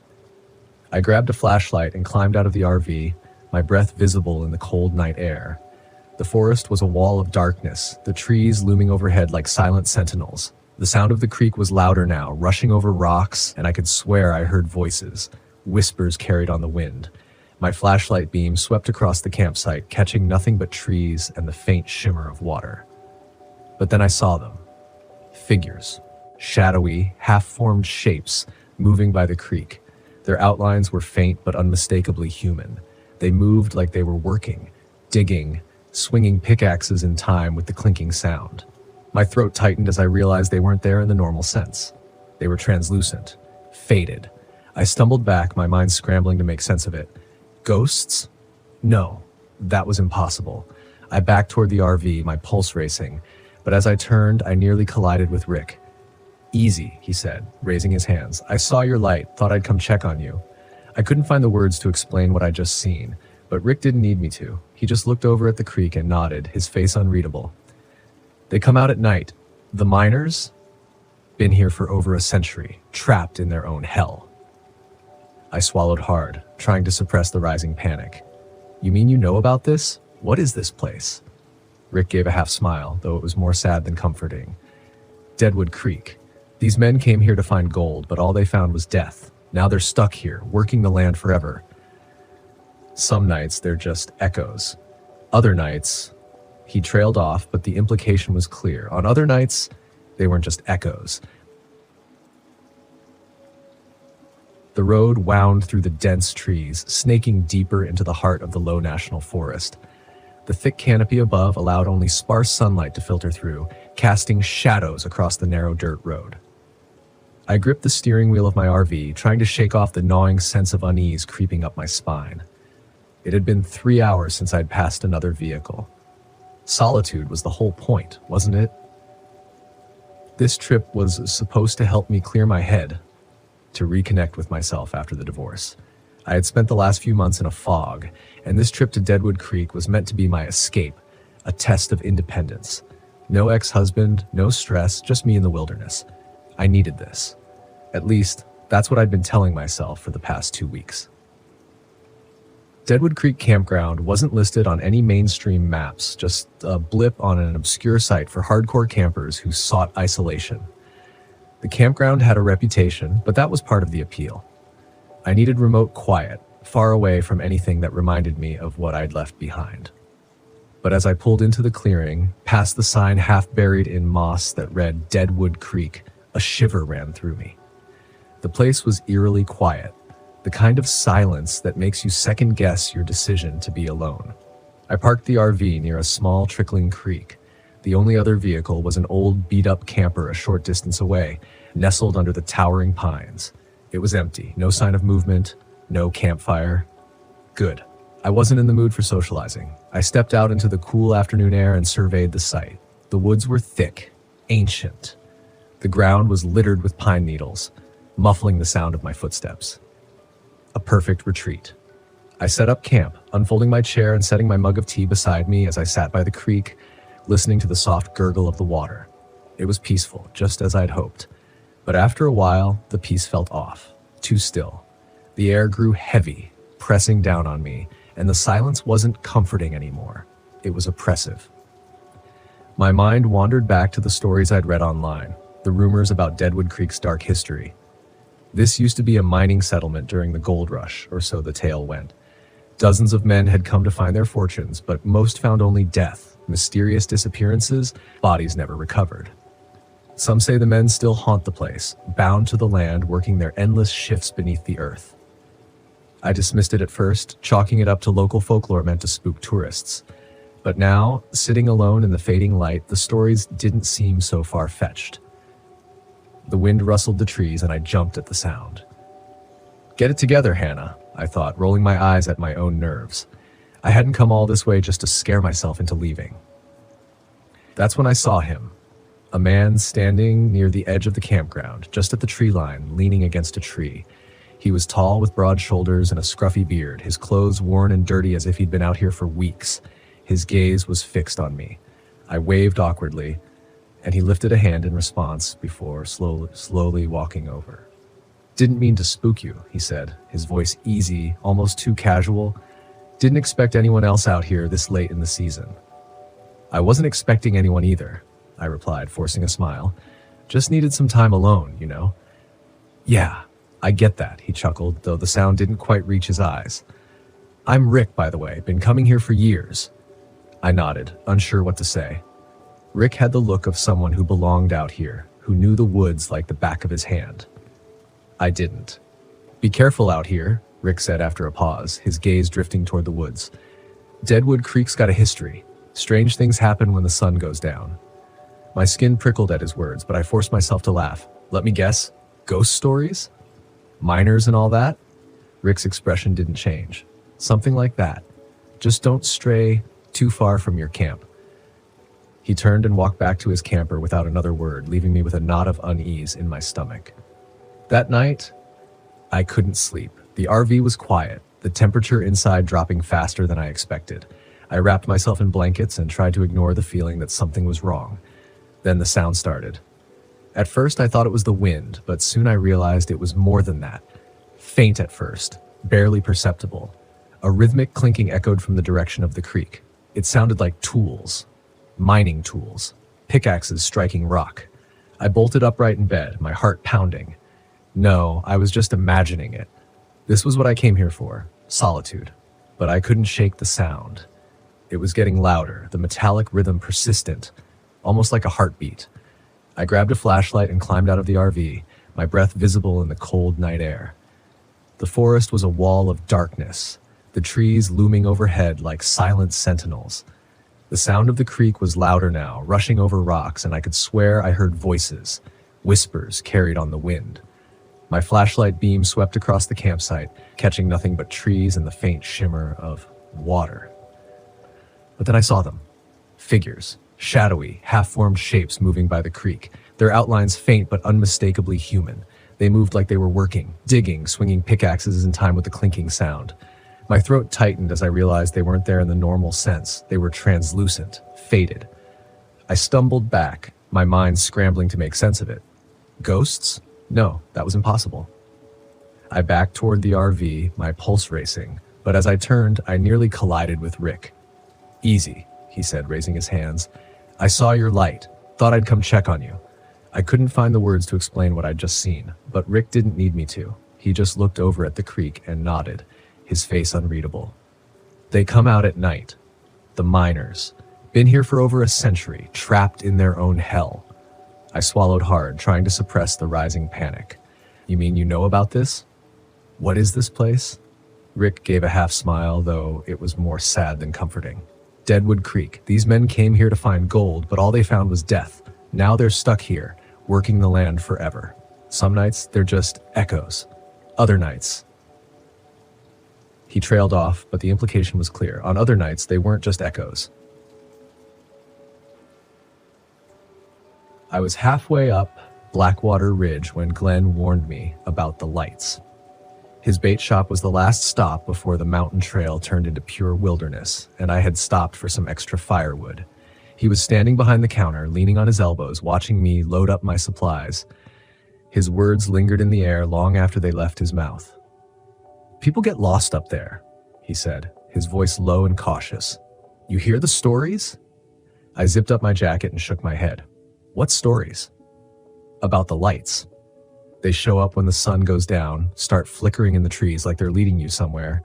I grabbed a flashlight and climbed out of the RV, my breath visible in the cold night air. The forest was a wall of darkness, the trees looming overhead like silent sentinels. The sound of the creek was louder now, rushing over rocks, and I could swear I heard voices, whispers carried on the wind. My flashlight beam swept across the campsite, catching nothing but trees and the faint shimmer of water. But then I saw them. Figures, shadowy, half-formed shapes moving by the creek. Their outlines were faint but unmistakably human. They moved like they were working, digging, swinging pickaxes in time with the clinking sound. My throat tightened as I realized they weren't there in the normal sense. They were translucent, faded. I stumbled back, my mind scrambling to make sense of it. Ghosts? No, that was impossible. I backed toward the RV, my pulse racing, but as I turned, I nearly collided with Rick. "Easy," he said, raising his hands. "I saw your light, thought I'd come check on you." I couldn't find the words to explain what I'd just seen, but Rick didn't need me to. He just looked over at the creek and nodded, his face unreadable. "They come out at night. The miners? Been here for over a century, trapped in their own hell." I swallowed hard, trying to suppress the rising panic. "You mean you know about this? What is this place?" Rick gave a half smile, though it was more sad than comforting. "Deadwood Creek. These men came here to find gold, but all they found was death. Now they're stuck here, working the land forever. Some nights they're just echoes. Other nights..." He trailed off, but the implication was clear. On other nights, they weren't just echoes. The road wound through the dense trees, snaking deeper into the heart of the low national forest. The thick canopy above allowed only sparse sunlight to filter through, casting shadows across the narrow dirt road. I gripped the steering wheel of my RV, trying to shake off the gnawing sense of unease creeping up my spine. It had been 3 hours since I'd passed another vehicle. Solitude was the whole point, wasn't it? This trip was supposed to help me clear my head, to reconnect with myself after the divorce. I had spent the last few months in a fog, and this trip to Deadwood Creek was meant to be my escape, a test of independence. No ex-husband, no stress, just me in the wilderness. I needed this. At least, that's what I'd been telling myself for the past 2 weeks. Deadwood Creek Campground wasn't listed on any mainstream maps, just a blip on an obscure site for hardcore campers who sought isolation. The campground had a reputation, but that was part of the appeal. I needed remote quiet, far away from anything that reminded me of what I'd left behind. But as I pulled into the clearing, past the sign half buried in moss that read Deadwood Creek, a shiver ran through me. The place was eerily quiet, the kind of silence that makes you second-guess your decision to be alone. I parked the RV near a small trickling creek. The only other vehicle was an old, beat-up camper a short distance away, nestled under the towering pines. It was empty, no sign of movement, no campfire. Good. I wasn't in the mood for socializing. I stepped out into the cool afternoon air and surveyed the site. The woods were thick, ancient. The ground was littered with pine needles, muffling the sound of my footsteps. A perfect retreat. I set up camp, unfolding my chair and setting my mug of tea beside me as I sat by the creek, listening to the soft gurgle of the water. It was peaceful, just as I'd hoped. But after a while, the peace felt off, too still. The air grew heavy, pressing down on me, and the silence wasn't comforting anymore. It was oppressive. My mind wandered back to the stories I'd read online, the rumors about Deadwood Creek's dark history. This used to be a mining settlement during the gold rush, or so the tale went. Dozens of men had come to find their fortunes, but most found only death, mysterious disappearances, bodies never recovered. Some say the men still haunt the place, bound to the land, working their endless shifts beneath the earth. I dismissed it at first, chalking it up to local folklore meant to spook tourists. But now, sitting alone in the fading light, the stories didn't seem so far-fetched. The wind rustled the trees and I jumped at the sound. "Get it together, Hannah," I thought, rolling my eyes at my own nerves. I hadn't come all this way just to scare myself into leaving. That's when I saw him. A man standing near the edge of the campground, just at the tree line, leaning against a tree. He was tall with broad shoulders and a scruffy beard, his clothes worn and dirty as if he'd been out here for weeks. His gaze was fixed on me. I waved awkwardly, and he lifted a hand in response before slowly walking over. "Didn't mean to spook you," he said, his voice easy, almost too casual. "Didn't expect anyone else out here this late in the season." "I wasn't expecting anyone either," I replied, forcing a smile. "Just needed some time alone, you know." "Yeah, I get that," he chuckled, though the sound didn't quite reach his eyes. "I'm Rick, by the way, been coming here for years." I nodded, unsure what to say. Rick had the look of someone who belonged out here, who knew the woods like the back of his hand. I didn't. "Be careful out here," Rick said after a pause, his gaze drifting toward the woods. "Deadwood Creek's got a history. Strange things happen when the sun goes down." My skin prickled at his words, but I forced myself to laugh. "Let me guess, ghost stories? Miners and all that?" Rick's expression didn't change. "Something like that. Just don't stray too far from your camp." He turned and walked back to his camper without another word, leaving me with a knot of unease in my stomach. That night, I couldn't sleep. The RV was quiet, the temperature inside dropping faster than I expected. I wrapped myself in blankets and tried to ignore the feeling that something was wrong. Then the sound started. At first, I thought it was the wind, but soon I realized it was more than that. Faint at first, barely perceptible. A rhythmic clinking echoed from the direction of the creek. It sounded like tools, mining tools, pickaxes striking rock. I bolted upright in bed, my heart pounding. No, I was just imagining it. This was what I came here for, solitude. But I couldn't shake the sound. It was getting louder, the metallic rhythm persistent, almost like a heartbeat. I grabbed a flashlight and climbed out of the RV, my breath visible in the cold night air. The forest was a wall of darkness, the trees looming overhead like silent sentinels. The sound of the creek was louder now, rushing over rocks, and I could swear I heard voices, whispers carried on the wind. My flashlight beam swept across the campsite, catching nothing but trees and the faint shimmer of water. But then I saw them. Figures, shadowy, half-formed shapes moving by the creek, their outlines faint but unmistakably human. They moved like they were working, digging, swinging pickaxes in time with the clinking sound. My throat tightened as I realized they weren't there in the normal sense. They were translucent, faded. I stumbled back, my mind scrambling to make sense of it. Ghosts? No, that was impossible. I backed toward the RV, my pulse racing, but as I turned, I nearly collided with Rick. "Easy," he said, raising his hands. "I saw your light. Thought I'd come check on you." I couldn't find the words to explain what I'd just seen, but Rick didn't need me to. He just looked over at the creek and nodded, his face unreadable. "They come out at night. The miners. Been here for over a century, trapped in their own hell." I swallowed hard, trying to suppress the rising panic. "You mean you know about this? What is this place?" Rick gave a half smile, though it was more sad than comforting. "Deadwood Creek. These men came here to find gold, but all they found was death. Now they're stuck here, working the land forever. Some nights, they're just echoes. Other nights..." He trailed off, but the implication was clear. On other nights, they weren't just echoes. I was halfway up Blackwater Ridge when Glenn warned me about the lights. His bait shop was the last stop before the mountain trail turned into pure wilderness, and I had stopped for some extra firewood. He was standing behind the counter, leaning on his elbows, watching me load up my supplies. His words lingered in the air long after they left his mouth. "People get lost up there," he said, his voice low and cautious. "You hear the stories?" I zipped up my jacket and shook my head. "What stories?" "About the lights. They show up when the sun goes down, start flickering in the trees like they're leading you somewhere.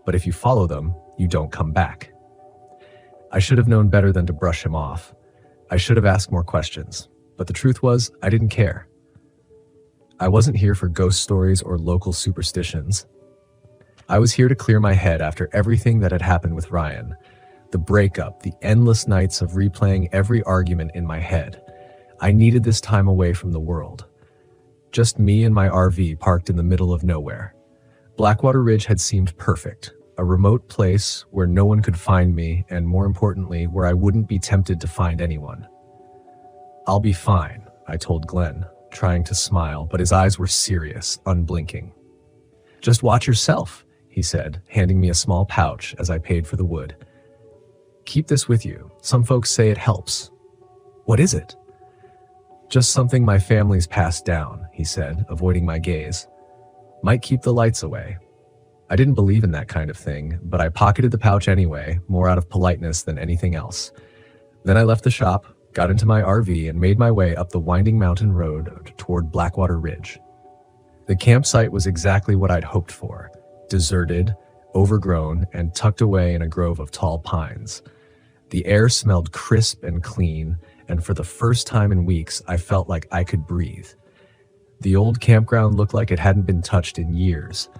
But if you follow them, you don't come back." I should have known better than to brush him off. I should have asked more questions, but the truth was, I didn't care. I wasn't here for ghost stories or local superstitions. I was here to clear my head after everything that had happened with Ryan. The breakup, the endless nights of replaying every argument in my head. I needed this time away from the world. Just me and my RV parked in the middle of nowhere. Blackwater Ridge had seemed perfect, a remote place where no one could find me, and more importantly, where I wouldn't be tempted to find anyone. "I'll be fine," I told Glenn, trying to smile, but his eyes were serious, unblinking. "Just watch yourself," he said, handing me a small pouch as I paid for the wood. "Keep this with you. Some folks say it helps." "What is it?" "Just something my family's passed down," he said, avoiding my gaze. "Might keep the lights away." I didn't believe in that kind of thing, but I pocketed the pouch anyway, more out of politeness than anything else. Then I left the shop, got into my RV, and made my way up the winding mountain road toward Blackwater Ridge. The campsite was exactly what I'd hoped for: deserted, overgrown, and tucked away in a grove of tall pines. The air smelled crisp and clean, and for the first time in weeks, I felt like I could breathe. The old campground looked like it hadn't been touched in years.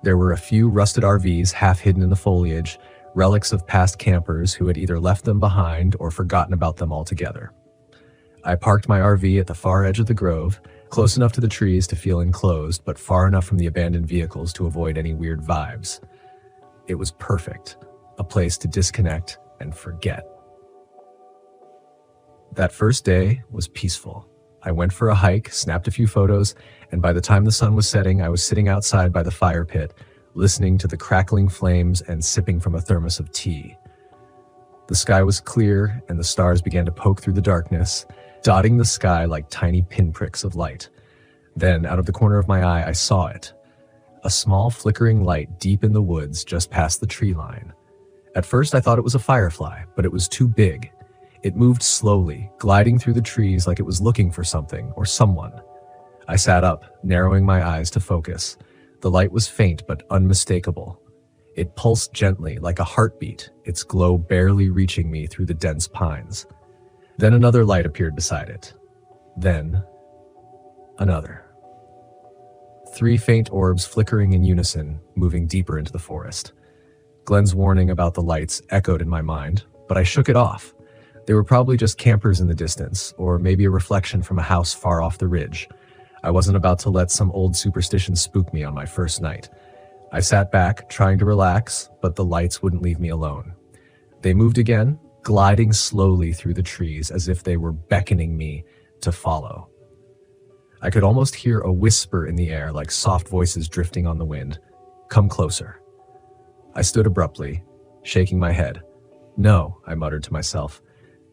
There were a few rusted RVs half hidden in the foliage, relics of past campers who had either left them behind or forgotten about them altogether. I parked my RV at the far edge of the grove, close enough to the trees to feel enclosed, but far enough from the abandoned vehicles to avoid any weird vibes. It was perfect, a place to disconnect and forget. That first day was peaceful. I went for a hike, snapped a few photos, and by the time the sun was setting, I was sitting outside by the fire pit, listening to the crackling flames and sipping from a thermos of tea. The sky was clear, and the stars began to poke through the darkness, dotting the sky like tiny pinpricks of light. Then, out of the corner of my eye, I saw it. A small flickering light deep in the woods just past the tree line. At first, I thought it was a firefly, but it was too big. It moved slowly, gliding through the trees like it was looking for something or someone. I sat up, narrowing my eyes to focus. The light was faint but unmistakable. It pulsed gently, like a heartbeat, its glow barely reaching me through the dense pines. Then another light appeared beside it. Then, another. 3 faint orbs flickering in unison, moving deeper into the forest. Glenn's warning about the lights echoed in my mind, but I shook it off. They were probably just campers in the distance, or maybe a reflection from a house far off the ridge. I wasn't about to let some old superstition spook me on my first night. I sat back, trying to relax, but the lights wouldn't leave me alone. They moved again, gliding slowly through the trees as if they were beckoning me to follow. I could almost hear a whisper in the air, like soft voices drifting on the wind. "Come closer." I stood abruptly, shaking my head. "No," I muttered to myself.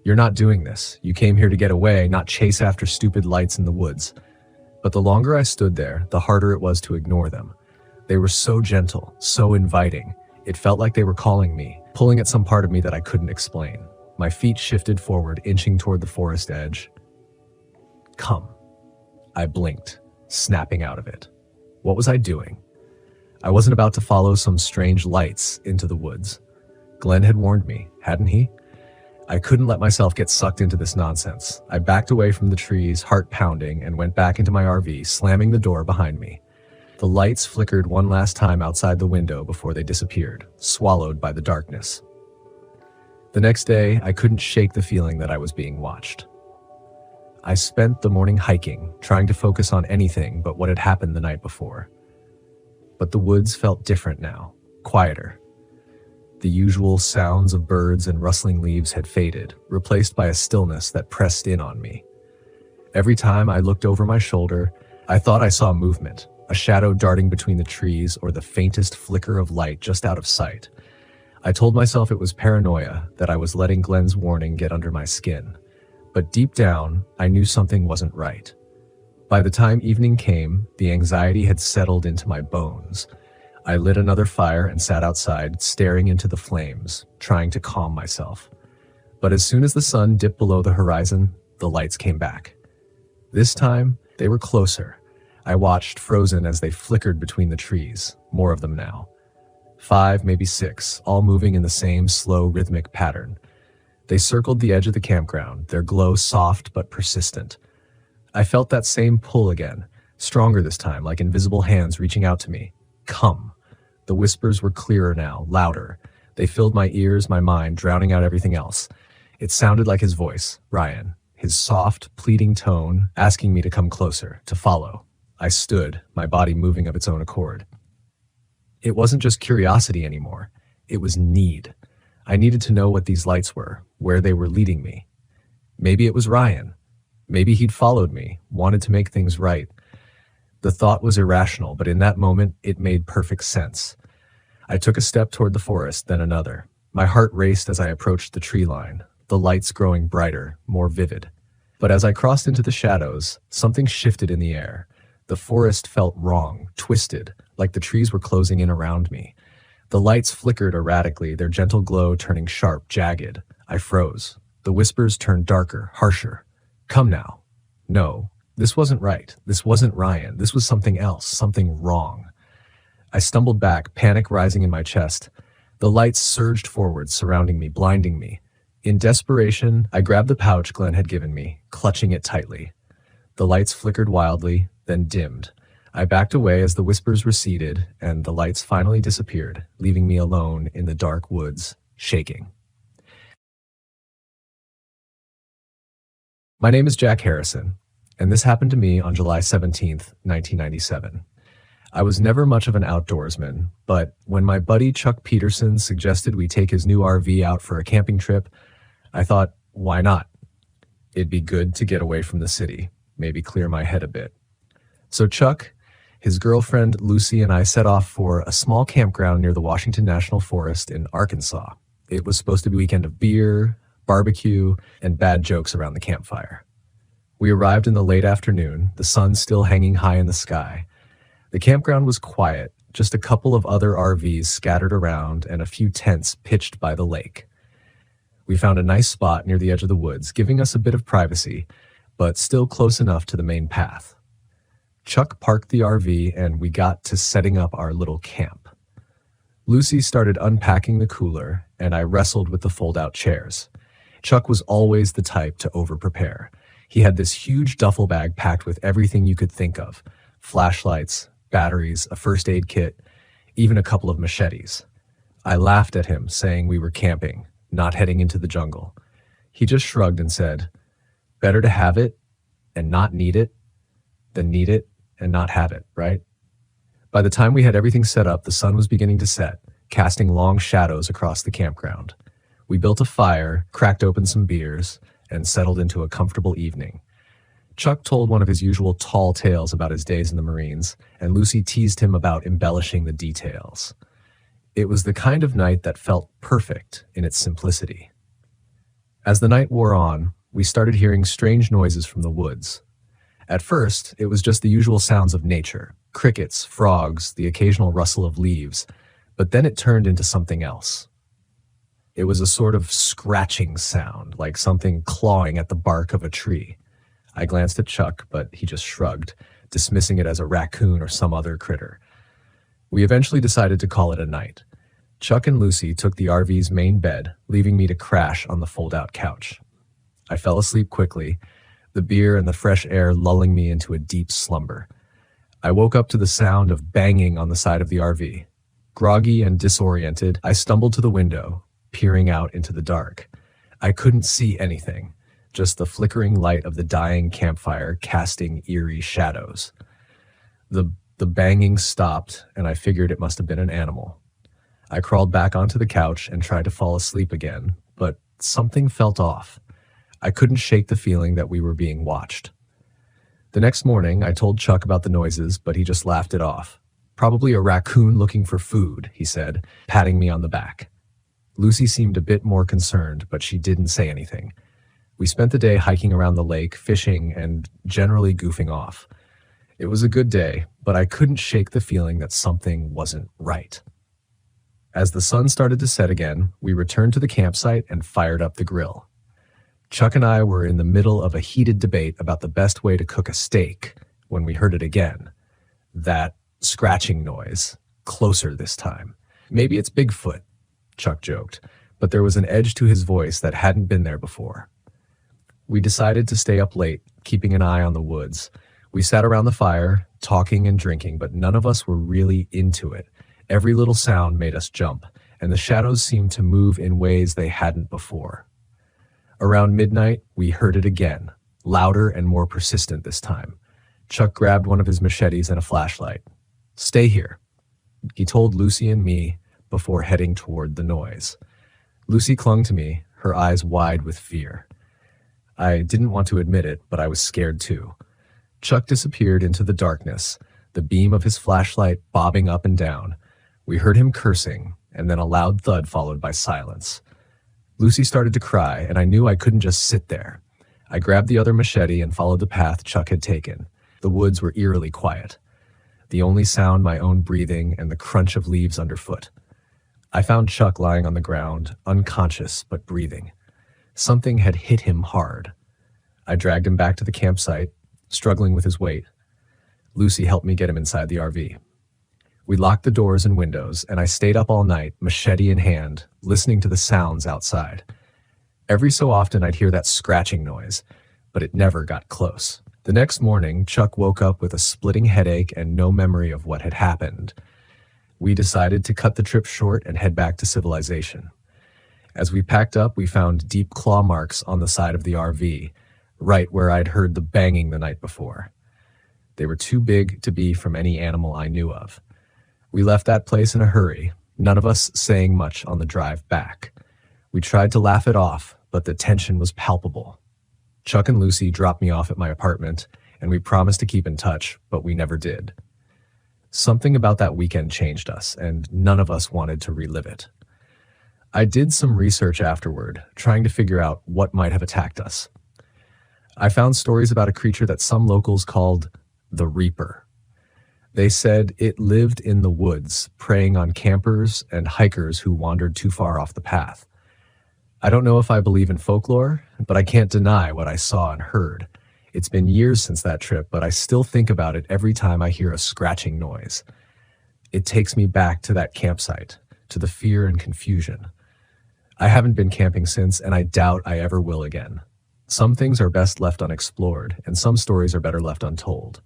"You're not doing this. You came here to get away, not chase after stupid lights in the woods." But the longer I stood there, the harder it was to ignore them. They were so gentle, so inviting. It felt like they were calling me, pulling at some part of me that I couldn't explain. My feet shifted forward, inching toward the forest edge. "Come." I blinked, snapping out of it. What was I doing? I wasn't about to follow some strange lights into the woods. Glenn had warned me, hadn't he? I couldn't let myself get sucked into this nonsense. I backed away from the trees, heart pounding, and went back into my RV, slamming the door behind me. The lights flickered one last time outside the window before they disappeared, swallowed by the darkness. The next day, I couldn't shake the feeling that I was being watched. I spent the morning hiking, trying to focus on anything but what had happened the night before. But the woods felt different now, quieter. The usual sounds of birds and rustling leaves had faded, replaced by a stillness that pressed in on me. Every time I looked over my shoulder, I thought I saw movement, a shadow darting between the trees or the faintest flicker of light just out of sight. I told myself it was paranoia, that I was letting Glenn's warning get under my skin. But deep down, I knew something wasn't right. By the time evening came, the anxiety had settled into my bones. I lit another fire and sat outside, staring into the flames, trying to calm myself. But as soon as the sun dipped below the horizon, the lights came back. This time, they were closer. I watched, frozen as they flickered between the trees, more of them now. 5, maybe 6, all moving in the same slow, rhythmic pattern. They circled the edge of the campground, their glow soft but persistent. I felt that same pull again, stronger this time, like invisible hands reaching out to me. "Come." The whispers were clearer now, louder. They filled my ears, my mind, drowning out everything else. It sounded like his voice, Ryan, his soft, pleading tone, asking me to come closer, to follow. I stood, my body moving of its own accord. It wasn't just curiosity anymore. It was need. I needed to know what these lights were, where they were leading me. Maybe it was Ryan. Maybe he'd followed me, wanted to make things right. The thought was irrational, but in that moment, it made perfect sense. I took a step toward the forest, then another. My heart raced as I approached the tree line, the lights growing brighter, more vivid. But as I crossed into the shadows, something shifted in the air. The forest felt wrong, twisted, like the trees were closing in around me. The lights flickered erratically, their gentle glow turning sharp, jagged. I froze. The whispers turned darker, harsher. "Come now." No, this wasn't right. This wasn't Ryan. This was something else, something wrong. I stumbled back, panic rising in my chest. The lights surged forward, surrounding me, blinding me. In desperation, I grabbed the pouch Glenn had given me, clutching it tightly. The lights flickered wildly, then dimmed. I backed away as the whispers receded, and the lights finally disappeared, leaving me alone in the dark woods, shaking. My name is Jack Harrison, and this happened to me on July 17th, 1997. I was never much of an outdoorsman, but when my buddy Chuck Peterson suggested we take his new RV out for a camping trip, I thought, why not? It'd be good to get away from the city, maybe clear my head a bit. So Chuck, his girlfriend Lucy, and I set off for a small campground near the Washington National Forest in Arkansas. It was supposed to be a weekend of beer, barbecue, and bad jokes around the campfire. We arrived in the late afternoon, the sun still hanging high in the sky. The campground was quiet, just a couple of other RVs scattered around and a few tents pitched by the lake. We found a nice spot near the edge of the woods, giving us a bit of privacy, but still close enough to the main path. Chuck parked the RV and we got to setting up our little camp. Lucy started unpacking the cooler and I wrestled with the fold-out chairs. Chuck was always the type to over-prepare. He had this huge duffel bag packed with everything you could think of: flashlights, batteries, a first aid kit, even a couple of machetes. I laughed at him, saying we were camping, not heading into the jungle. He just shrugged and said, "Better to have it and not need it than need it and not have it, right?" By the time we had everything set up, the sun was beginning to set, casting long shadows across the campground. We built a fire, cracked open some beers, and settled into a comfortable evening. Chuck told one of his usual tall tales about his days in the Marines, and Lucy teased him about embellishing the details. It was the kind of night that felt perfect in its simplicity. As the night wore on, we started hearing strange noises from the woods. At first, it was just the usual sounds of nature: crickets, frogs, the occasional rustle of leaves, but then it turned into something else. It was a sort of scratching sound, like something clawing at the bark of a tree. I glanced at Chuck, but he just shrugged, dismissing it as a raccoon or some other critter. We eventually decided to call it a night. Chuck and Lucy took the RV's main bed, leaving me to crash on the fold-out couch. I fell asleep quickly, the beer and the fresh air lulling me into a deep slumber. I woke up to the sound of banging on the side of the RV. Groggy and disoriented, I stumbled to the window, peering out into the dark. I couldn't see anything, just the flickering light of the dying campfire casting eerie shadows. The banging stopped, and I figured it must have been an animal. I crawled back onto the couch and tried to fall asleep again, but something felt off. I couldn't shake the feeling that we were being watched. The next morning, I told Chuck about the noises, but he just laughed it off. "Probably a raccoon looking for food," he said, patting me on the back. Lucy seemed a bit more concerned, but she didn't say anything. We spent the day hiking around the lake, fishing, and generally goofing off. It was a good day, but I couldn't shake the feeling that something wasn't right. As the sun started to set again, we returned to the campsite and fired up the grill. Chuck and I were in the middle of a heated debate about the best way to cook a steak when we heard it again. That scratching noise, closer this time. "Maybe it's Bigfoot," Chuck joked, but there was an edge to his voice that hadn't been there before. We decided to stay up late, keeping an eye on the woods. We sat around the fire, talking and drinking, but none of us were really into it. Every little sound made us jump, and the shadows seemed to move in ways they hadn't before. Around midnight, we heard it again, louder and more persistent this time. Chuck grabbed one of his machetes and a flashlight. "Stay here," he told Lucy and me before heading toward the noise. Lucy clung to me, her eyes wide with fear. I didn't want to admit it, but I was scared too. Chuck disappeared into the darkness, the beam of his flashlight bobbing up and down. We heard him cursing, and then a loud thud followed by silence. Lucy started to cry, and I knew I couldn't just sit there. I grabbed the other machete and followed the path Chuck had taken. The woods were eerily quiet. The only sound my own breathing and the crunch of leaves underfoot. I found Chuck lying on the ground, unconscious but breathing. Something had hit him hard. I dragged him back to the campsite, struggling with his weight. Lucy helped me get him inside the RV. We locked the doors and windows, and I stayed up all night, machete in hand, listening to the sounds outside. Every so often I'd hear that scratching noise, but it never got close. The next morning, Chuck woke up with a splitting headache and no memory of what had happened. We decided to cut the trip short and head back to civilization. As we packed up, we found deep claw marks on the side of the RV, right where I'd heard the banging the night before. They were too big to be from any animal I knew of. We left that place in a hurry, none of us saying much on the drive back. We tried to laugh it off, but the tension was palpable. Chuck and Lucy dropped me off at my apartment, and we promised to keep in touch, but we never did. Something about that weekend changed us, and none of us wanted to relive it. I did some research afterward, trying to figure out what might have attacked us. I found stories about a creature that some locals called the Reaper. They said it lived in the woods, preying on campers and hikers who wandered too far off the path. I don't know if I believe in folklore, but I can't deny what I saw and heard. It's been years since that trip, but I still think about it every time I hear a scratching noise. It takes me back to that campsite, to the fear and confusion. I haven't been camping since, and I doubt I ever will again. Some things are best left unexplored, and some stories are better left untold.